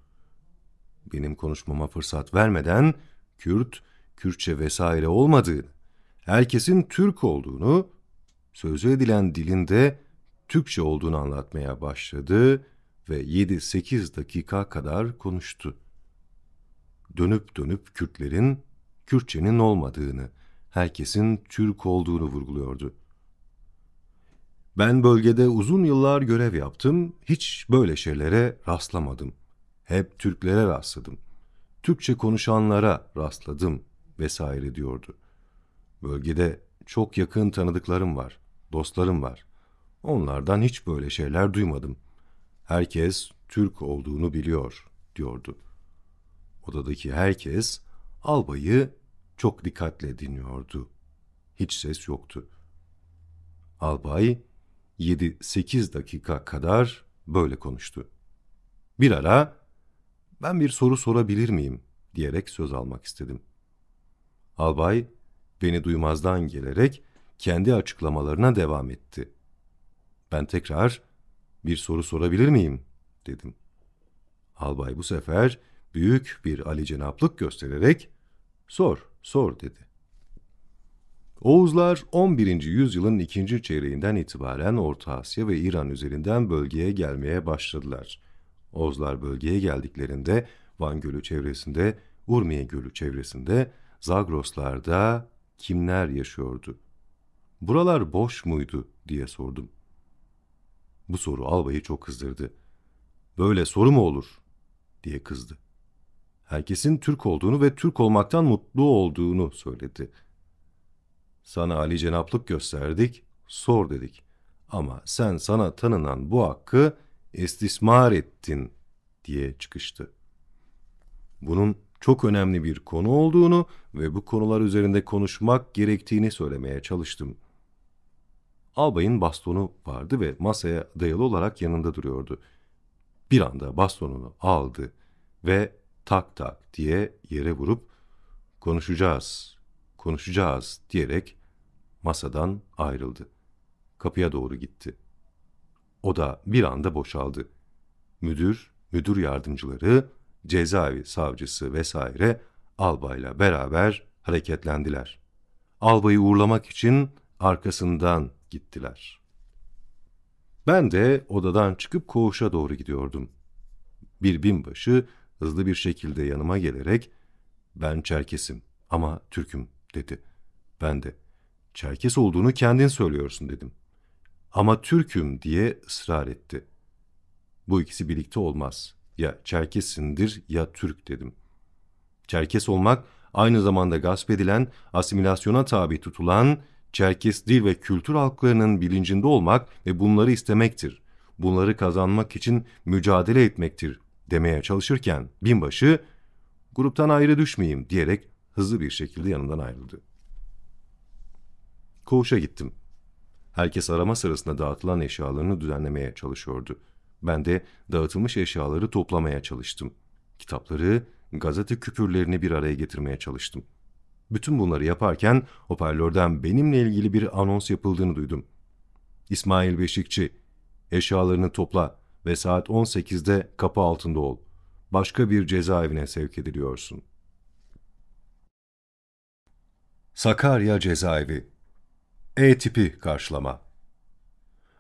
Benim konuşmama fırsat vermeden Kürt, Kürtçe vesaire olmadığını, herkesin Türk olduğunu, sözü edilen dilinde Türkçe olduğunu anlatmaya başladı ve 7-8 dakika kadar konuştu. Dönüp dönüp Kürtlerin, Kürtçenin olmadığını, herkesin Türk olduğunu vurguluyordu. Ben bölgede uzun yıllar görev yaptım, hiç böyle şeylere rastlamadım. Hep Türklere rastladım. Türkçe konuşanlara rastladım vesaire diyordu. Bölgede çok yakın tanıdıklarım var, dostlarım var. Onlardan hiç böyle şeyler duymadım. Herkes Türk olduğunu biliyor, diyordu. Odadaki herkes albayı çok dikkatle dinliyordu. Hiç ses yoktu. Albay 7-8 dakika kadar böyle konuştu. Bir ara ben bir soru sorabilir miyim diyerek söz almak istedim. Albay beni duymazdan gelerek kendi açıklamalarına devam etti. Ben tekrar bir soru sorabilir miyim dedim. Albay bu sefer büyük bir alicenaplık göstererek sor dedi. Oğuzlar 11. yüzyılın ikinci çeyreğinden itibaren Orta Asya ve İran üzerinden bölgeye gelmeye başladılar. Oğuzlar bölgeye geldiklerinde Van Gölü çevresinde, Urmiye Gölü çevresinde, Zagroslar'da kimler yaşıyordu? Buralar boş muydu diye sordum. Bu soru albayı çok kızdırdı. Böyle soru mu olur diye kızdı. Herkesin Türk olduğunu ve Türk olmaktan mutlu olduğunu söyledi. Sana alicenaplık gösterdik, sor dedik. Ama sen sana tanınan bu hakkı istismar ettin diye çıkıştı. Bunun çok önemli bir konu olduğunu ve bu konular üzerinde konuşmak gerektiğini söylemeye çalıştım. Albayın bastonu vardı ve masaya dayalı olarak yanında duruyordu. Bir anda bastonunu aldı ve tak tak diye yere vurup konuşacağız diyerek masadan ayrıldı. Kapıya doğru gitti. Oda bir anda boşaldı. Müdür yardımcıları, cezaevi savcısı vesaire albayla beraber hareketlendiler. Albayı uğurlamak için arkasından gittiler. Ben de odadan çıkıp koğuşa doğru gidiyordum. Bir binbaşı hızlı bir şekilde yanıma gelerek "Ben Çerkesim ama Türk'üm" dedi. Ben de "Çerkes olduğunu kendin söylüyorsun" dedim. "Ama Türk'üm" diye ısrar etti. "Bu ikisi birlikte olmaz. Ya Çerkessindir ya Türk dedim. Çerkes olmak aynı zamanda gasp edilen, asimilasyona tabi tutulan Çerkes dil ve kültür halklarının bilincinde olmak ve bunları istemektir. Bunları kazanmak için mücadele etmektir demeye çalışırken binbaşı gruptan ayrı düşmeyeyim diyerek hızlı bir şekilde yanından ayrıldı. Koğuşa gittim. Herkes arama sırasında dağıtılan eşyalarını düzenlemeye çalışıyordu. Ben de dağıtılmış eşyaları toplamaya çalıştım. Kitapları, gazete küpürlerini bir araya getirmeye çalıştım. Bütün bunları yaparken hoparlörden benimle ilgili bir anons yapıldığını duydum. İsmail Beşikçi, eşyalarını topla ve saat 18'de kapı altında ol. Başka bir cezaevine sevk ediliyorsun. Sakarya Cezaevi. E-tipi karşılama.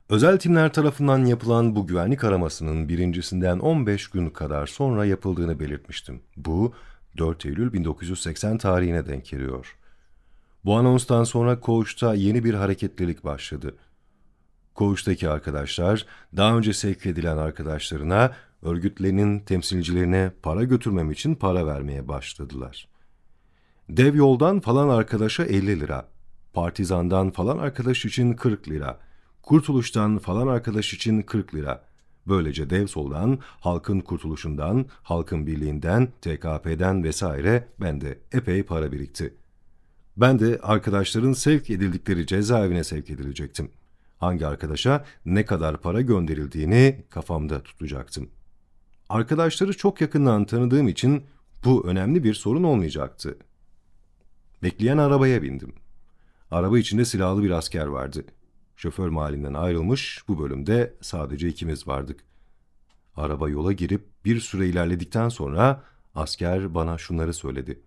Özel timler tarafından yapılan bu güvenlik aramasının birincisinden 15 gün kadar sonra yapıldığını belirtmiştim. Bu 4 Eylül 1980 tarihine denk geliyor. Bu anonstan sonra koğuşta yeni bir hareketlilik başladı. Koğuştaki arkadaşlar daha önce sevk edilen arkadaşlarına, örgütlerinin temsilcilerine para götürmem için para vermeye başladılar. Dev yoldan falan arkadaşa 50 lira, partizandan falan arkadaş için 40 lira, kurtuluştan falan arkadaş için 40 lira. Böylece dev soldan, halkın kurtuluşundan, halkın birliğinden, TKP'den vesaire bende epey para birikti. Ben de arkadaşların sevk edildikleri cezaevine sevk edilecektim. Hangi arkadaşa ne kadar para gönderildiğini kafamda tutacaktım. Arkadaşları çok yakından tanıdığım için bu önemli bir sorun olmayacaktı. Bekleyen arabaya bindim. Araba içinde silahlı bir asker vardı. Şoför mahallinden ayrılmış, bu bölümde sadece ikimiz vardık. Araba yola girip bir süre ilerledikten sonra asker bana şunları söyledi.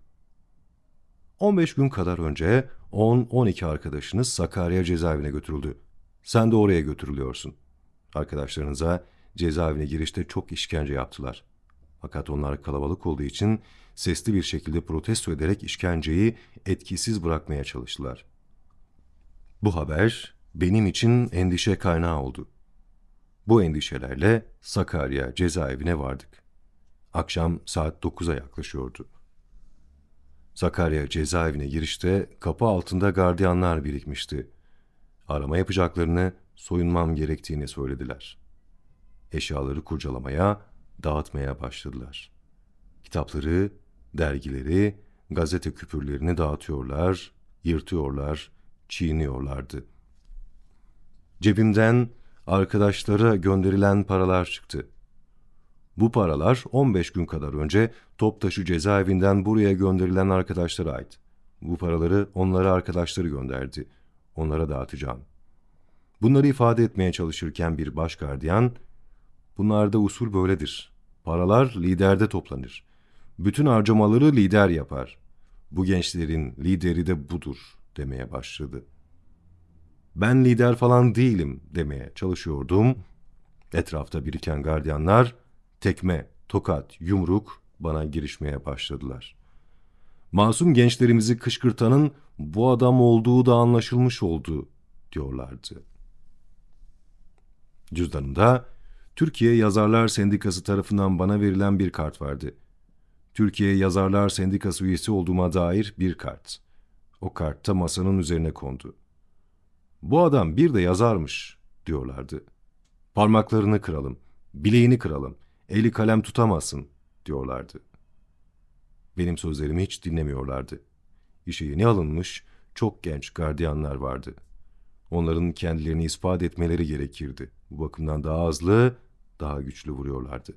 15 gün kadar önce 10-12 arkadaşınız Sakarya cezaevine götürüldü. Sen de oraya götürülüyorsun. Arkadaşlarınıza cezaevine girişte çok işkence yaptılar. Fakat onlar kalabalık olduğu için sesli bir şekilde protesto ederek işkenceyi etkisiz bırakmaya çalıştılar. Bu haber benim için endişe kaynağı oldu. Bu endişelerle Sakarya cezaevine vardık. Akşam saat 9'a yaklaşıyordu. Sakarya cezaevine girişte kapı altında gardiyanlar birikmişti. Arama yapacaklarını, soyunmam gerektiğini söylediler. Eşyaları kurcalamaya, dağıtmaya başladılar. Kitapları, dergileri, gazete küpürlerini dağıtıyorlar, yırtıyorlar, çiğniyorlardı. Cebimden arkadaşlara gönderilen paralar çıktı. Bu paralar 15 gün kadar önce Toptaşı cezaevinden buraya gönderilen arkadaşlara ait. Bu paraları onlara arkadaşları gönderdi. Onlara dağıtacağım. Bunları ifade etmeye çalışırken bir baş gardiyan, "Bunlarda usul böyledir. Paralar liderde toplanır. Bütün harcamaları lider yapar. Bu gençlerin lideri de budur," demeye başladı. Ben lider falan değilim demeye çalışıyordum. Etrafta biriken gardiyanlar tekme, tokat, yumruk bana girişmeye başladılar. Masum gençlerimizi kışkırtanın bu adam olduğu da anlaşılmış oldu diyorlardı. Cüzdanımda Türkiye Yazarlar Sendikası tarafından bana verilen bir kart vardı. Türkiye Yazarlar Sendikası üyesi olduğuma dair bir kart. O kart da masanın üzerine kondu. "Bu adam bir de yazarmış," diyorlardı. "Parmaklarını kıralım, bileğini kıralım, eli kalem tutamazsın," diyorlardı. Benim sözlerimi hiç dinlemiyorlardı. İşe yeni alınmış çok genç gardiyanlar vardı. Onların kendilerini ispat etmeleri gerekirdi. Bu bakımdan daha hızlı, daha güçlü vuruyorlardı.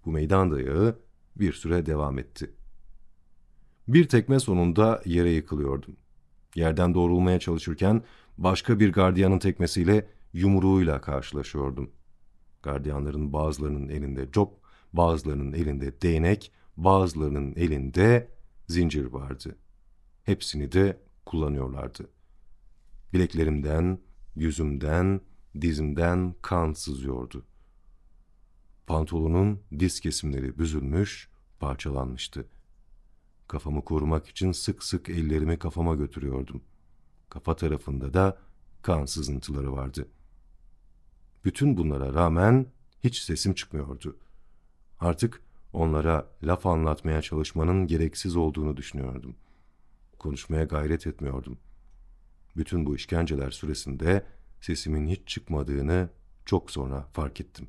Bu meydan dayağı bir süre devam etti. Bir tekme sonunda yere yıkılıyordum. Yerden doğrulmaya çalışırken başka bir gardiyanın tekmesiyle, yumruğuyla karşılaşıyordum. Gardiyanların bazılarının elinde cop, bazılarının elinde değnek, bazılarının elinde zincir vardı. Hepsini de kullanıyorlardı. Bileklerimden, yüzümden, dizimden kan sızıyordu. Pantolonun diz kesimleri büzülmüş, parçalanmıştı. Kafamı korumak için sık sık ellerimi kafama götürüyordum. Kafa tarafında da kan sızıntıları vardı. Bütün bunlara rağmen hiç sesim çıkmıyordu. Artık onlara laf anlatmaya çalışmanın gereksiz olduğunu düşünüyordum. Konuşmaya gayret etmiyordum. Bütün bu işkenceler süresinde sesimin hiç çıkmadığını çok sonra fark ettim.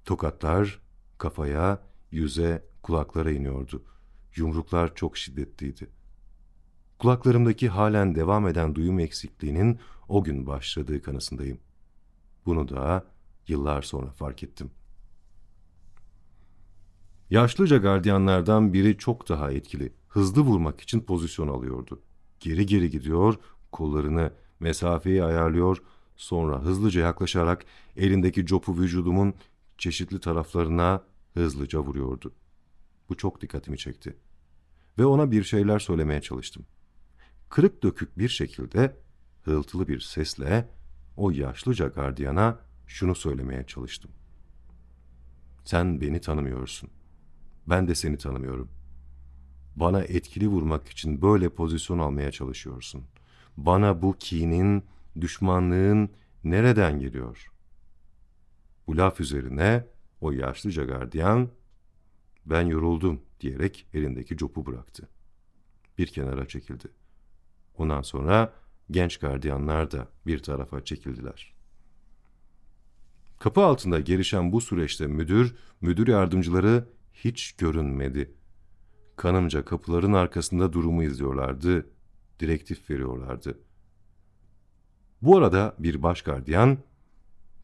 Tokatlar kafaya, yüze, kulaklara iniyordu. Yumruklar çok şiddetliydi. Kulaklarımdaki halen devam eden duyum eksikliğinin o gün başladığı kanısındayım. Bunu da yıllar sonra fark ettim. Yaşlıca gardiyanlardan biri çok daha etkili, hızlı vurmak için pozisyon alıyordu. Geri geri gidiyor, kollarını, mesafeyi ayarlıyor, sonra hızlıca yaklaşarak elindeki copu vücudumun çeşitli taraflarına hızlıca vuruyordu. Bu çok dikkatimi çekti. Ve ona bir şeyler söylemeye çalıştım. Kırık dökük bir şekilde, hırıltılı bir sesle o yaşlıca gardiyana şunu söylemeye çalıştım. Sen beni tanımıyorsun. Ben de seni tanımıyorum. Bana etkili vurmak için böyle pozisyon almaya çalışıyorsun. Bana bu kinin, düşmanlığın nereden geliyor? Bu laf üzerine o yaşlıca gardiyan, ben yoruldum diyerek elindeki copu bıraktı. Bir kenara çekildi. Ondan sonra genç gardiyanlar da bir tarafa çekildiler. Kapı altında gelişen bu süreçte müdür yardımcıları hiç görünmedi. Kanımca kapıların arkasında durumu izliyorlardı, direktif veriyorlardı. Bu arada bir baş gardiyan,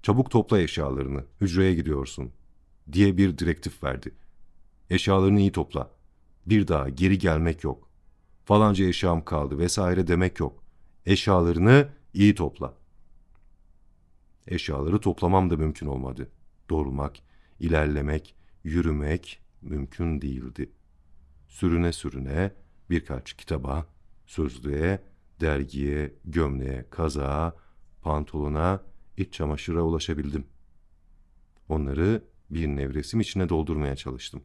çabuk topla eşyalarını, hücreye gidiyorsun diye bir direktif verdi. Eşyalarını iyi topla, bir daha geri gelmek yok. Falanca eşyam kaldı vesaire demek yok. Eşyalarını iyi topla. Eşyaları toplamam da mümkün olmadı. Doğrulmak, ilerlemek, yürümek mümkün değildi. Sürüne sürüne birkaç kitaba, sözlüğe, dergiye, gömleğe, kazağa, pantolona, iç çamaşıra ulaşabildim. Onları bir nevresim içine doldurmaya çalıştım.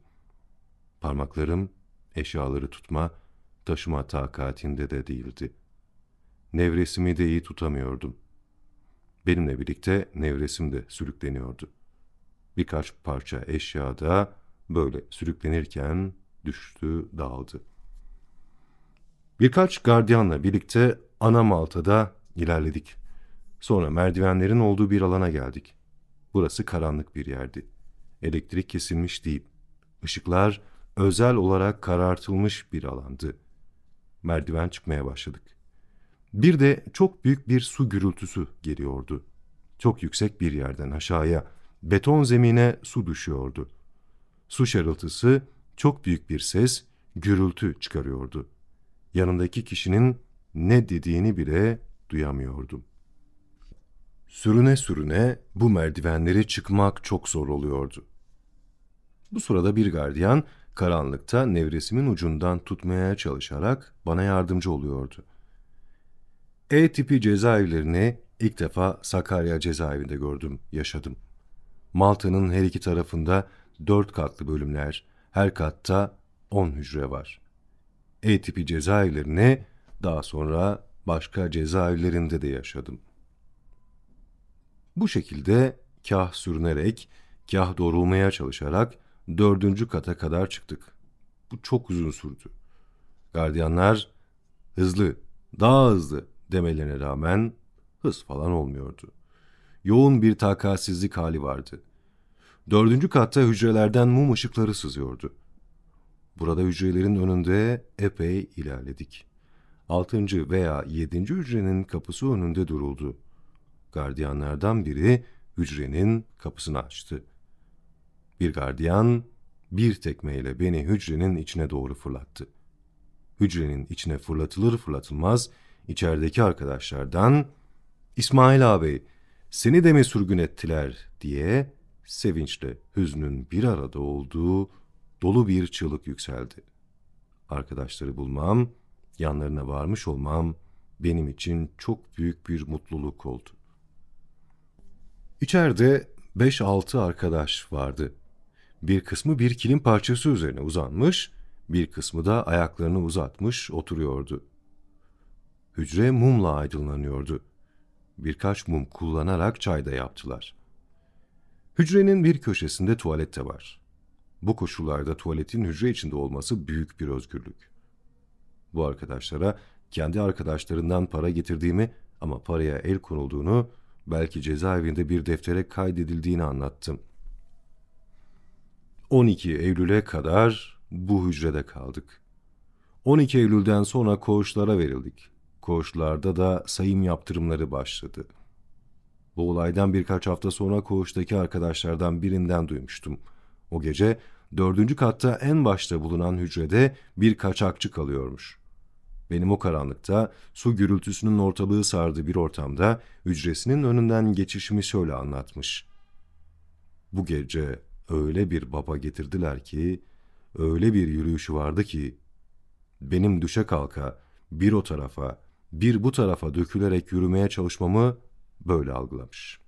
Parmaklarım eşyaları tutma, taşıma takatinde de değildi. Nevresimi de iyi tutamıyordum. Benimle birlikte nevresim de sürükleniyordu. Birkaç parça eşya da böyle sürüklenirken düştü, dağıldı. Birkaç gardiyanla birlikte ana maltada ilerledik. Sonra merdivenlerin olduğu bir alana geldik. Burası karanlık bir yerdi. Elektrik kesilmiş değil. Işıklar özel olarak karartılmış bir alandı. Merdiven çıkmaya başladık. Bir de çok büyük bir su gürültüsü geliyordu. Çok yüksek bir yerden aşağıya, beton zemine su düşüyordu. Su şarıltısı çok büyük bir ses, gürültü çıkarıyordu. Yanındaki kişinin ne dediğini bile duyamıyordum. Sürüne sürüne bu merdivenleri çıkmak çok zor oluyordu. Bu sırada bir gardiyan karanlıkta nevresimin ucundan tutmaya çalışarak bana yardımcı oluyordu. E tipi cezaevlerini ilk defa Sakarya cezaevinde gördüm, yaşadım. Malta'nın her iki tarafında 4 katlı bölümler, her katta 10 hücre var. E tipi cezaevlerini daha sonra başka cezaevlerinde de yaşadım. Bu şekilde kah sürünerek, kah doğrulmaya çalışarak 4. kata kadar çıktık. Bu çok uzun sürdü. Gardiyanlar hızlı, daha hızlı demelerine rağmen hız falan olmuyordu. Yoğun bir takatsizlik hali vardı. 4. katta hücrelerden mum ışıkları sızıyordu. Burada hücrelerin önünde epey ilerledik. 6. veya 7. hücrenin kapısı önünde duruldu. Gardiyanlardan biri hücrenin kapısını açtı. Bir gardiyan bir tekmeyle beni hücrenin içine doğru fırlattı. Hücrenin içine fırlatılır fırlatılmaz içerideki arkadaşlardan "İsmail ağabey, seni de mi sürgün ettiler?" diye sevinçle hüznün bir arada olduğu dolu bir çığlık yükseldi. Arkadaşları bulmam, yanlarına varmış olmam benim için çok büyük bir mutluluk oldu. İçeride 5-6 arkadaş vardı. Bir kısmı bir kilim parçası üzerine uzanmış, bir kısmı da ayaklarını uzatmış oturuyordu. Hücre mumla aydınlanıyordu. Birkaç mum kullanarak çay da yaptılar. Hücrenin bir köşesinde tuvalet de var. Bu koşullarda tuvaletin hücre içinde olması büyük bir özgürlük. Bu arkadaşlara kendi arkadaşlarından para getirdiğimi ama paraya el konulduğunu, belki cezaevinde bir deftere kaydedildiğini anlattım. 12 Eylül'e kadar bu hücrede kaldık. 12 Eylül'den sonra koğuşlara verildik. Koğuşlarda da sayım yaptırımları başladı. Bu olaydan birkaç hafta sonra koğuştaki arkadaşlardan birinden duymuştum. O gece 4. katta en başta bulunan hücrede bir kaçakçı kalıyormuş. Benim o karanlıkta, su gürültüsünün ortalığı sardığı bir ortamda hücresinin önünden geçişimi şöyle anlatmış. Bu gece öyle bir baba getirdiler ki, öyle bir yürüyüşü vardı ki, benim düşe kalka bir o tarafa, bir bu tarafa dökülerek yürümeye çalışmamı böyle algılamış.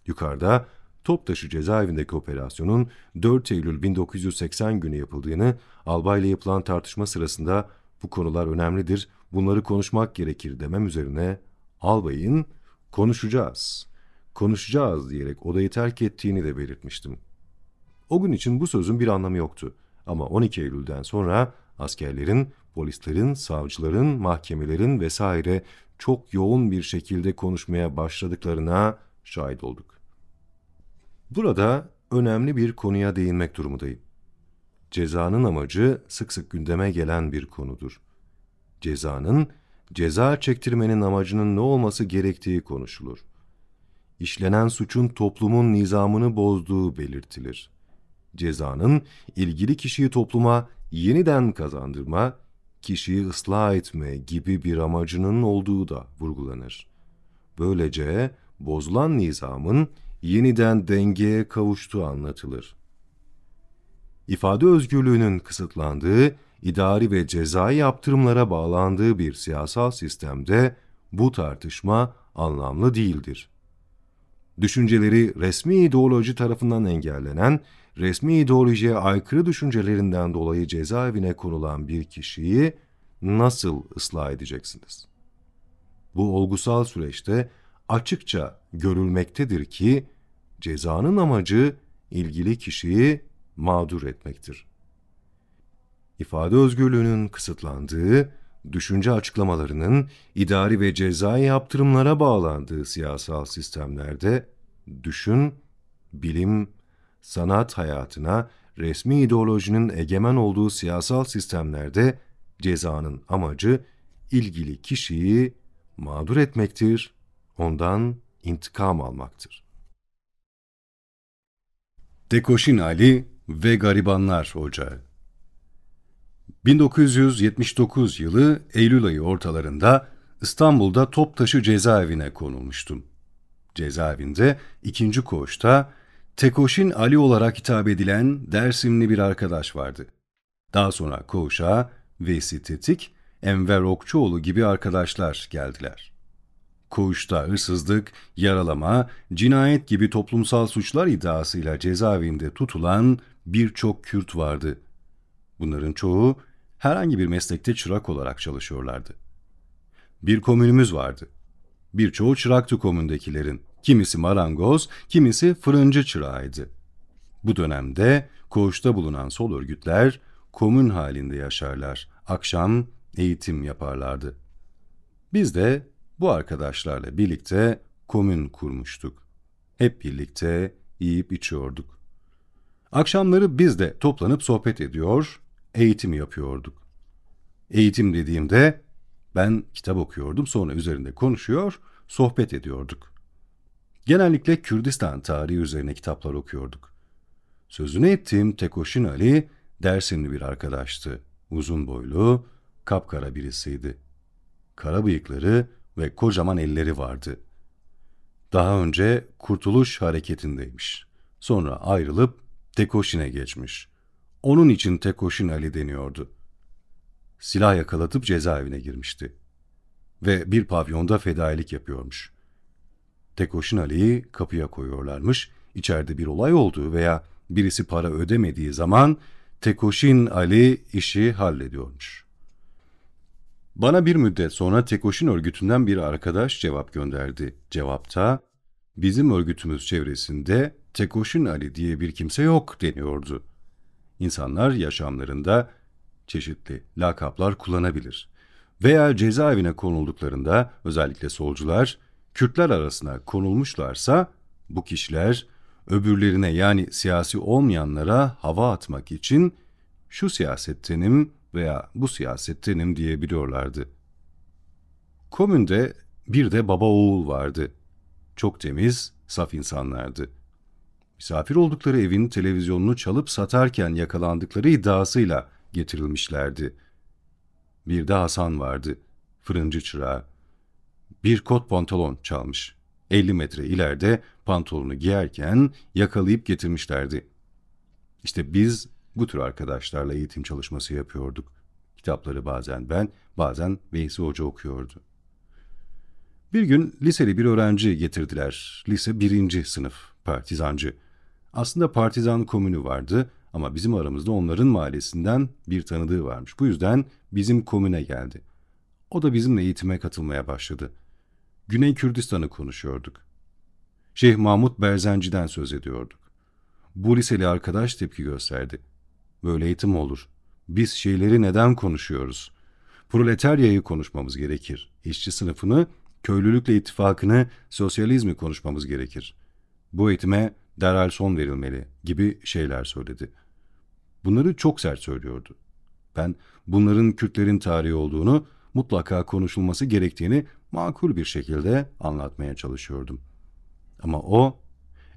Yukarıda Toptaşı cezaevindeki operasyonun 4 Eylül 1980 günü yapıldığını, albayla yapılan tartışma sırasında bu konular önemlidir, bunları konuşmak gerekir demem üzerine albayın konuşacağız diyerek odayı terk ettiğini de belirtmiştim. O gün için bu sözün bir anlamı yoktu ama 12 Eylül'den sonra askerlerin, polislerin, savcıların, mahkemelerin vesaire çok yoğun bir şekilde konuşmaya başladıklarına şahit olduk. Burada önemli bir konuya değinmek durumundayım. Cezanın amacı sık sık gündeme gelen bir konudur. Ceza çektirmenin amacının ne olması gerektiği konuşulur. İşlenen suçun toplumun nizamını bozduğu belirtilir. Cezanın ilgili kişiyi topluma yeniden kazandırma, kişiyi ıslah etme gibi bir amacının olduğu da vurgulanır. Böylece bozulan nizamın yeniden dengeye kavuştuğu anlatılır. İfade özgürlüğünün kısıtlandığı, idari ve cezai yaptırımlara bağlandığı bir siyasal sistemde bu tartışma anlamlı değildir. Düşünceleri resmi ideoloji tarafından engellenen, resmi ideolojiye aykırı düşüncelerinden dolayı cezaevine konulan bir kişiyi nasıl ıslah edeceksiniz? Bu olgusal süreçte açıkça görülmektedir ki, cezanın amacı ilgili kişiyi mağdur etmektir. İfade özgürlüğünün kısıtlandığı, düşünce açıklamalarının idari ve cezai yaptırımlara bağlandığı siyasal sistemlerde düşün, bilim, sanat hayatına resmi ideolojinin egemen olduğu siyasal sistemlerde cezanın amacı ilgili kişiyi mağdur etmektir, ondan intikam almaktır. Tekoşin Ali ve Garibanlar Ocağı 1979 yılı Eylül ayı ortalarında İstanbul'da Toptaşı cezaevine konulmuştum. Cezaevinde 2. koğuşta Tekoşin Ali olarak hitap edilen Dersimli bir arkadaş vardı. Daha sonra koğuşa Veysi Tetik, Enver Okçuoğlu gibi arkadaşlar geldiler. Koğuşta hırsızlık, yaralama, cinayet gibi toplumsal suçlar iddiasıyla cezaevinde tutulan birçok Kürt vardı. Bunların çoğu herhangi bir meslekte çırak olarak çalışıyorlardı. Bir komünümüz vardı. Birçoğu çıraktı komündekilerin. Kimisi marangoz, kimisi fırıncı çırağıydı. Bu dönemde koğuşta bulunan sol örgütler komün halinde yaşarlar. Akşam eğitim yaparlardı. Biz de bu arkadaşlarla birlikte komün kurmuştuk. Hep birlikte yiyip içiyorduk. Akşamları biz de toplanıp sohbet ediyor, eğitim yapıyorduk. Eğitim dediğimde ben kitap okuyordum, sonra üzerinde konuşuyor, sohbet ediyorduk. Genellikle Kürdistan tarihi üzerine kitaplar okuyorduk. Sözünü ettiğim Tekoşin Ali, Dersimli bir arkadaştı. Uzun boylu, kapkara birisiydi. Kara bıyıkları ve kocaman elleri vardı. Daha önce Kurtuluş Hareketi'ndeymiş. Sonra ayrılıp Tekoşin'e geçmiş. Onun için Tekoşin Ali deniyordu. Silah yakalatıp cezaevine girmişti. Ve bir pavyonda fedailik yapıyormuş. Tekoşin Ali'yi kapıya koyuyorlarmış. İçeride bir olay olduğu veya birisi para ödemediği zaman Tekoşin Ali işi hallediyormuş. Bana bir müddet sonra Tekoşin örgütünden bir arkadaş cevap gönderdi. Cevapta bizim örgütümüz çevresinde Tekoşin Ali diye bir kimse yok deniyordu. İnsanlar yaşamlarında çeşitli lakaplar kullanabilir. Veya cezaevine konulduklarında özellikle solcular, Kürtler arasına konulmuşlarsa bu kişiler öbürlerine yani siyasi olmayanlara hava atmak için şu siyasettenim veya bu siyasettenim diyebiliyorlardı. Komünde bir de baba oğul vardı. Çok temiz, saf insanlardı. Misafir oldukları evin televizyonunu çalıp satarken yakalandıkları iddiasıyla getirilmişlerdi. Bir de Hasan vardı, fırıncı çırağı. Bir kot pantolon çalmış. 50 metre ileride pantolonu giyerken yakalayıp getirmişlerdi. İşte biz bu tür arkadaşlarla eğitim çalışması yapıyorduk. Kitapları bazen ben, bazen Veysi Hoca okuyordu. Bir gün liseli bir öğrenci getirdiler. Lise 1. sınıf, partizancı. Aslında partizan komünü vardı ama bizim aramızda onların mahallesinden bir tanıdığı varmış. Bu yüzden bizim komüne geldi. O da bizimle eğitime katılmaya başladı. Güney Kürdistan'ı konuşuyorduk. Şeyh Mahmud Berzenci'den söz ediyorduk. Bu liseli arkadaş tepki gösterdi. Böyle eğitim olur. Biz şeyleri neden konuşuyoruz? Proletaryayı konuşmamız gerekir. İşçi sınıfını, köylülükle ittifakını, sosyalizmi konuşmamız gerekir. Bu eğitime derhal son verilmeli gibi şeyler söyledi. Bunları çok sert söylüyordu. Ben bunların Kürtlerin tarihi olduğunu, mutlaka konuşulması gerektiğini makul bir şekilde anlatmaya çalışıyordum. Ama o,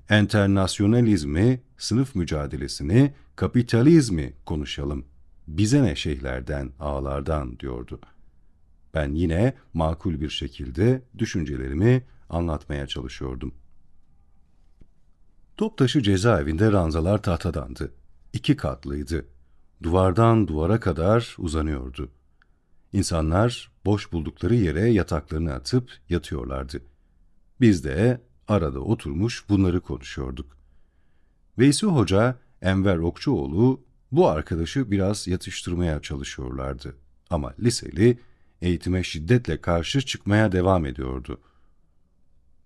enternasyonalizmi, sınıf mücadelesini, kapitalizmi konuşalım. Bize ne şeyhlerden, ağalardan diyordu. Ben yine makul bir şekilde düşüncelerimi anlatmaya çalışıyordum. Toptaşı cezaevinde ranzalar tahtadandı. 2 katlıydı. Duvardan duvara kadar uzanıyordu. İnsanlar boş buldukları yere yataklarını atıp yatıyorlardı. Biz de arada oturmuş bunları konuşuyorduk. Veysi Hoca, Enver Okçuoğlu bu arkadaşı biraz yatıştırmaya çalışıyorlardı. Ama liseli eğitime şiddetle karşı çıkmaya devam ediyordu.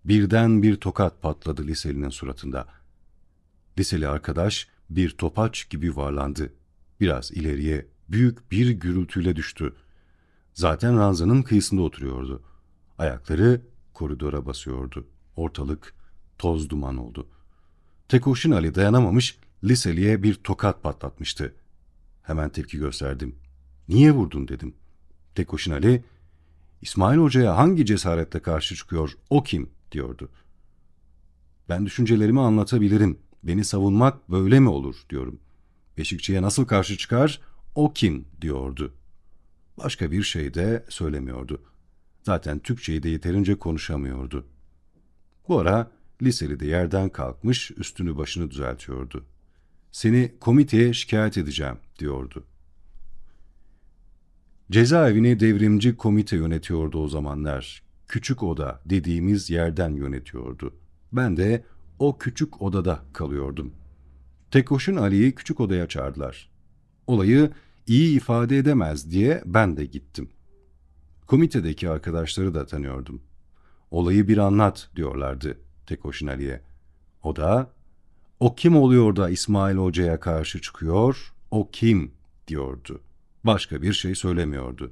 Birden bir tokat patladı liselinin suratında. Liseli arkadaş bir topaç gibi yuvarlandı. Biraz ileriye büyük bir gürültüyle düştü. Zaten ranzanın kıyısında oturuyordu. Ayakları koridora basıyordu. Ortalık toz duman oldu. Tekoşin Ali dayanamamış, liseliye bir tokat patlatmıştı. Hemen tepki gösterdim. "Niye vurdun?" dedim. Tekoşin Ali, "İsmail Hoca'ya hangi cesaretle karşı çıkıyor, o kim?" diyordu. "Ben düşüncelerimi anlatabilirim. Beni savunmak böyle mi olur?" diyorum. "Beşikçi'ye nasıl karşı çıkar, o kim?" diyordu. Başka bir şey de söylemiyordu. Zaten Türkçeyi de yeterince konuşamıyordu. Bu ara liseli de yerden kalkmış, üstünü başını düzeltiyordu. "Seni komiteye şikayet edeceğim." diyordu. Cezaevini devrimci komite yönetiyordu o zamanlar. Küçük oda dediğimiz yerden yönetiyordu. Ben de o küçük odada kalıyordum. Tekoşin Ali'yi küçük odaya çağırdılar. Olayı iyi ifade edemez diye ben de gittim. Komitedeki arkadaşları da tanıyordum. "Olayı bir anlat," diyorlardı Tekoşin Ali'ye. O da, "O kim oluyor da İsmail Hoca'ya karşı çıkıyor, o kim?" diyordu. Başka bir şey söylemiyordu.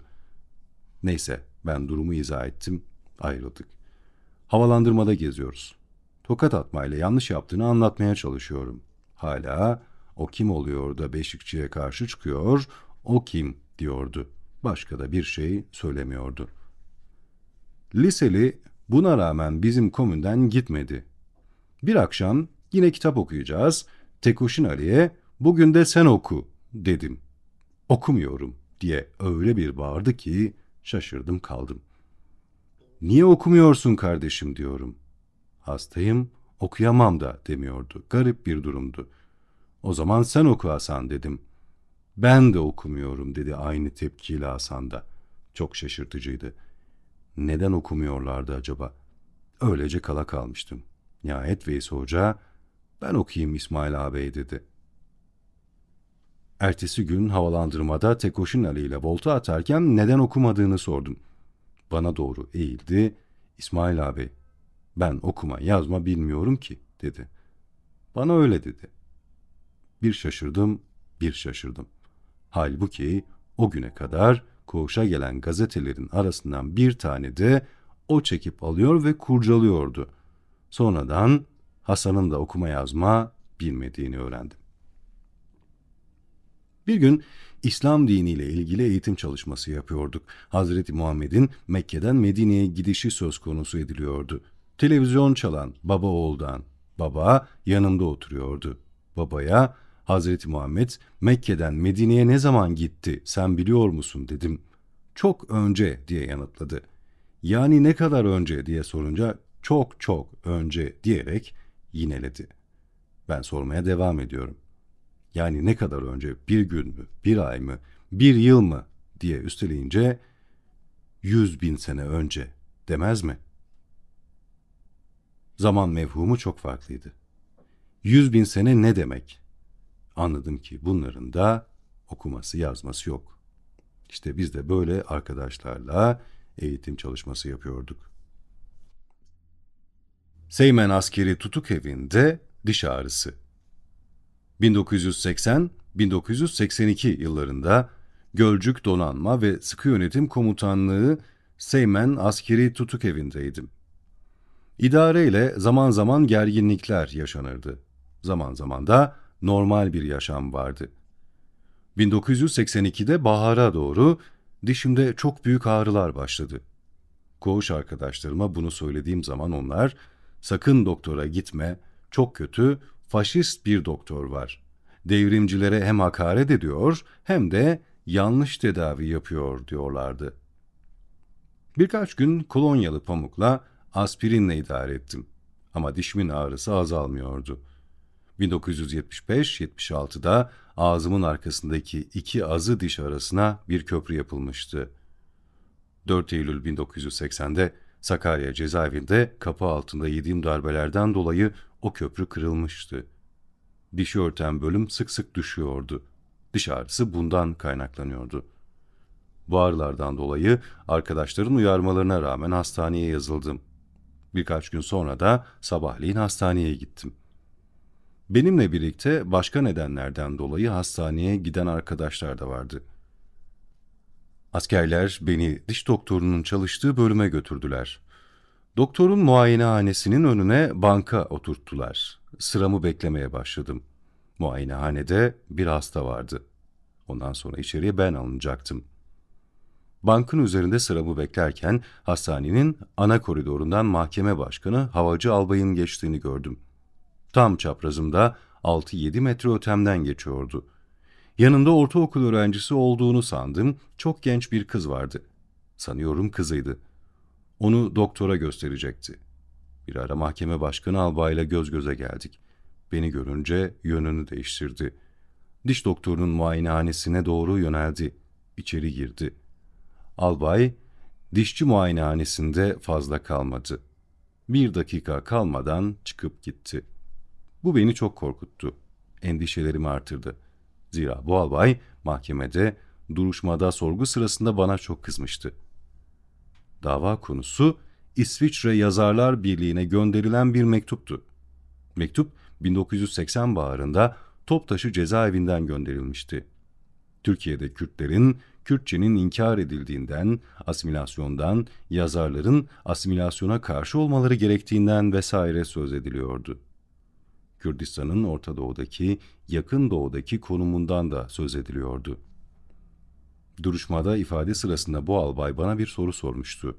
Neyse, ben durumu izah ettim, ayrıldık. Havalandırmada geziyoruz. Tokat atmayla yanlış yaptığını anlatmaya çalışıyorum. Hala "O kim oluyor da Beşikçi'ye karşı çıkıyor, o kim?" diyordu. Başka da bir şey söylemiyordu. Liseli buna rağmen bizim komünden gitmedi. Bir akşam yine kitap okuyacağız. Tekoşin Ali'ye "Bugün de sen oku," dedim. "Okumuyorum," diye öyle bir bağırdı ki şaşırdım kaldım. "Niye okumuyorsun kardeşim?" diyorum. "Hastayım, okuyamam da," demiyordu. Garip bir durumdu. "O zaman sen oku Hasan," dedim. "Ben de okumuyorum," dedi aynı tepkiyle Hasan da. Çok şaşırtıcıydı. Neden okumuyorlardı acaba? Öylece kala kalmıştım. Nihayet Veysi Hoca, "Ben okuyayım İsmail ağabey," dedi. Ertesi gün havalandırmada Tekoşin Ali ile volta atarken neden okumadığını sordum. Bana doğru eğildi. "İsmail ağabey, ben okuma yazma bilmiyorum ki," dedi. Bana öyle dedi. Bir şaşırdım, bir şaşırdım. Halbuki o güne kadar koğuşa gelen gazetelerin arasından bir tane de o çekip alıyor ve kurcalıyordu. Sonradan Hasan'ın da okuma yazma bilmediğini öğrendim. Bir gün İslam diniyle ilgili eğitim çalışması yapıyorduk. Hazreti Muhammed'in Mekke'den Medine'ye gidişi söz konusu ediliyordu. Televizyon çalan baba oğuldan. Baba yanımda oturuyordu. Babaya Hazreti Muhammed Mekke'den Medine'ye ne zaman gitti sen biliyor musun dedim. Çok önce diye yanıtladı. Yani ne kadar önce diye sorunca çok çok önce diyerek yineledi. Ben sormaya devam ediyorum. Yani ne kadar önce, bir gün mü, bir ay mı, bir yıl mı diye üsteleyince 100.000 sene önce demez mi? Zaman mefhumu çok farklıydı. 100.000 sene ne demek? Anladım ki bunların da okuması yazması yok. İşte biz de böyle arkadaşlarla eğitim çalışması yapıyorduk. Seymen Askeri Tutuk Evi'nde diş ağrısı. 1980-1982 yıllarında Gölcük Donanma ve Sıkı Yönetim Komutanlığı Seymen Askeri Tutuk Evi'ndeydim. İdare ile zaman zaman gerginlikler yaşanırdı. Zaman zaman da normal bir yaşam vardı. 1982'de bahara doğru dişimde çok büyük ağrılar başladı. Koğuş arkadaşlarıma bunu söylediğim zaman onlar, sakın doktora gitme, çok kötü, faşist bir doktor var. Devrimcilere hem hakaret ediyor hem de yanlış tedavi yapıyor diyorlardı. Birkaç gün kolonyalı pamukla, aspirinle idare ettim. Ama dişimin ağrısı azalmıyordu. 1975-76'da ağzımın arkasındaki iki azı diş arasına bir köprü yapılmıştı. 4 Eylül 1980'de Sakarya cezaevinde kapı altında yediğim darbelerden dolayı o köprü kırılmıştı. Dişi örten bölüm sık sık düşüyordu. Diş ağrısı bundan kaynaklanıyordu. Bu ağrılardan dolayı arkadaşların uyarmalarına rağmen hastaneye yazıldım. Birkaç gün sonra da sabahleyin hastaneye gittim. Benimle birlikte başka nedenlerden dolayı hastaneye giden arkadaşlar da vardı. Askerler beni diş doktorunun çalıştığı bölüme götürdüler. Doktorun muayenehanesinin önüne banka oturttular. Sıramı beklemeye başladım. Muayenehanede bir hasta vardı. Ondan sonra içeriye ben alınacaktım. Bankın üzerinde sıramı beklerken hastanenin ana koridorundan mahkeme başkanı Havacı Albay'ın geçtiğini gördüm. Tam çaprazımda 6-7 metre ötemden geçiyordu. Yanında ortaokul öğrencisi olduğunu sandım, çok genç bir kız vardı. Sanıyorum kızıydı. Onu doktora gösterecekti. Bir ara mahkeme başkanı albayla göz göze geldik. Beni görünce yönünü değiştirdi. Diş doktorunun muayenehanesine doğru yöneldi. İçeri girdi. Albay, dişçi muayenehanesinde fazla kalmadı. 1 dakika kalmadan çıkıp gitti. Bu beni çok korkuttu. Endişelerimi artırdı. Zira bu albay mahkemede, duruşmada, sorgu sırasında bana çok kızmıştı. Dava konusu İsviçre Yazarlar Birliği'ne gönderilen bir mektuptu. Mektup 1980 baharında Toptaşı cezaevinden gönderilmişti. Türkiye'de Kürtlerin Kürtçenin inkar edildiğinden, asimilasyondan, yazarların asimilasyona karşı olmaları gerektiğinden vesaire söz ediliyordu. Kürdistan'ın Orta Doğu'daki, Yakın Doğu'daki konumundan da söz ediliyordu. Duruşmada ifade sırasında bu albay bana bir soru sormuştu.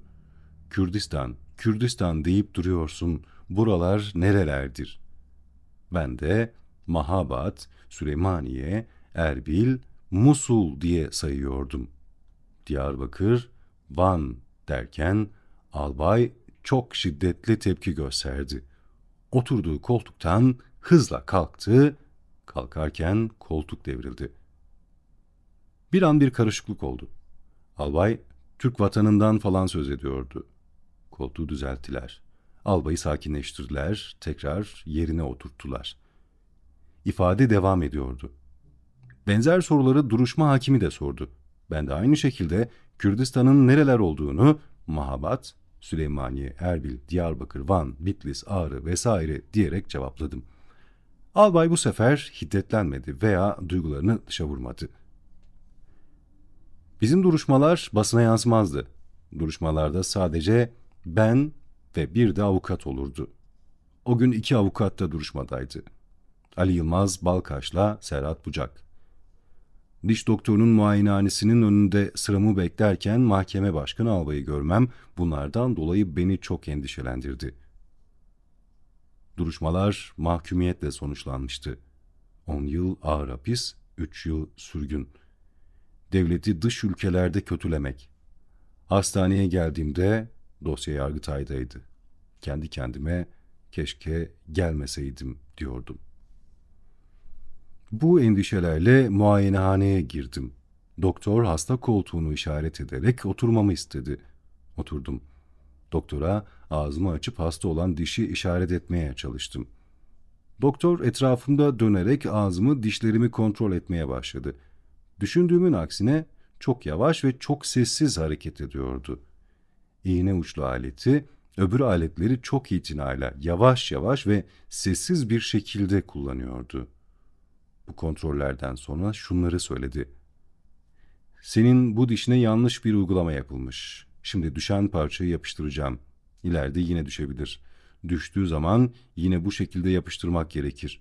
Kürdistan, Kürdistan deyip duruyorsun, buralar nerelerdir? Ben de Mahabat, Süleymaniye, Erbil, Musul diye sayıyordum. Diyarbakır, Van derken albay çok şiddetli tepki gösterdi. Oturduğu koltuktan hızla kalktı, kalkarken koltuk devrildi. Bir an bir karışıklık oldu. Albay, Türk vatanından falan söz ediyordu. Koltuğu düzelttiler. Albayı sakinleştirdiler, tekrar yerine oturttular. İfade devam ediyordu. Benzer soruları duruşma hakimi de sordu. Ben de aynı şekilde Kürdistan'ın nereler olduğunu Mahabat, Süleymaniye, Erbil, Diyarbakır, Van, Bitlis, Ağrı vesaire diyerek cevapladım. Albay bu sefer hiddetlenmedi veya duygularını dışa vurmadı. Bizim duruşmalar basına yansımazdı. Duruşmalarda sadece ben ve bir de avukat olurdu. O gün 2 avukat da duruşmadaydı. Ali Yılmaz Balkaş'la Serhat Bucak. Diş doktorunun muayenehanesinin önünde sıramı beklerken mahkeme başkanı albayı görmem bunlardan dolayı beni çok endişelendirdi. Duruşmalar mahkumiyetle sonuçlanmıştı. 10 yıl ağır hapis, 3 yıl sürgün. Devleti dış ülkelerde kötülemek. Hastaneye geldiğimde dosya Yargıtay'daydı. Kendi kendime keşke gelmeseydim diyordum. Bu endişelerle muayenehaneye girdim. Doktor hasta koltuğunu işaret ederek oturmamı istedi. Oturdum. Doktora ağzımı açıp hasta olan dişi işaret etmeye çalıştım. Doktor etrafımda dönerek ağzımı, dişlerimi kontrol etmeye başladı. Düşündüğümün aksine çok yavaş ve çok sessiz hareket ediyordu. İğne uçlu aleti, öbür aletleri çok itinayla, yavaş yavaş ve sessiz bir şekilde kullanıyordu. Bu kontrollerden sonra şunları söyledi. Senin bu dişine yanlış bir uygulama yapılmış. Şimdi düşen parçayı yapıştıracağım. İleride yine düşebilir. Düştüğü zaman yine bu şekilde yapıştırmak gerekir.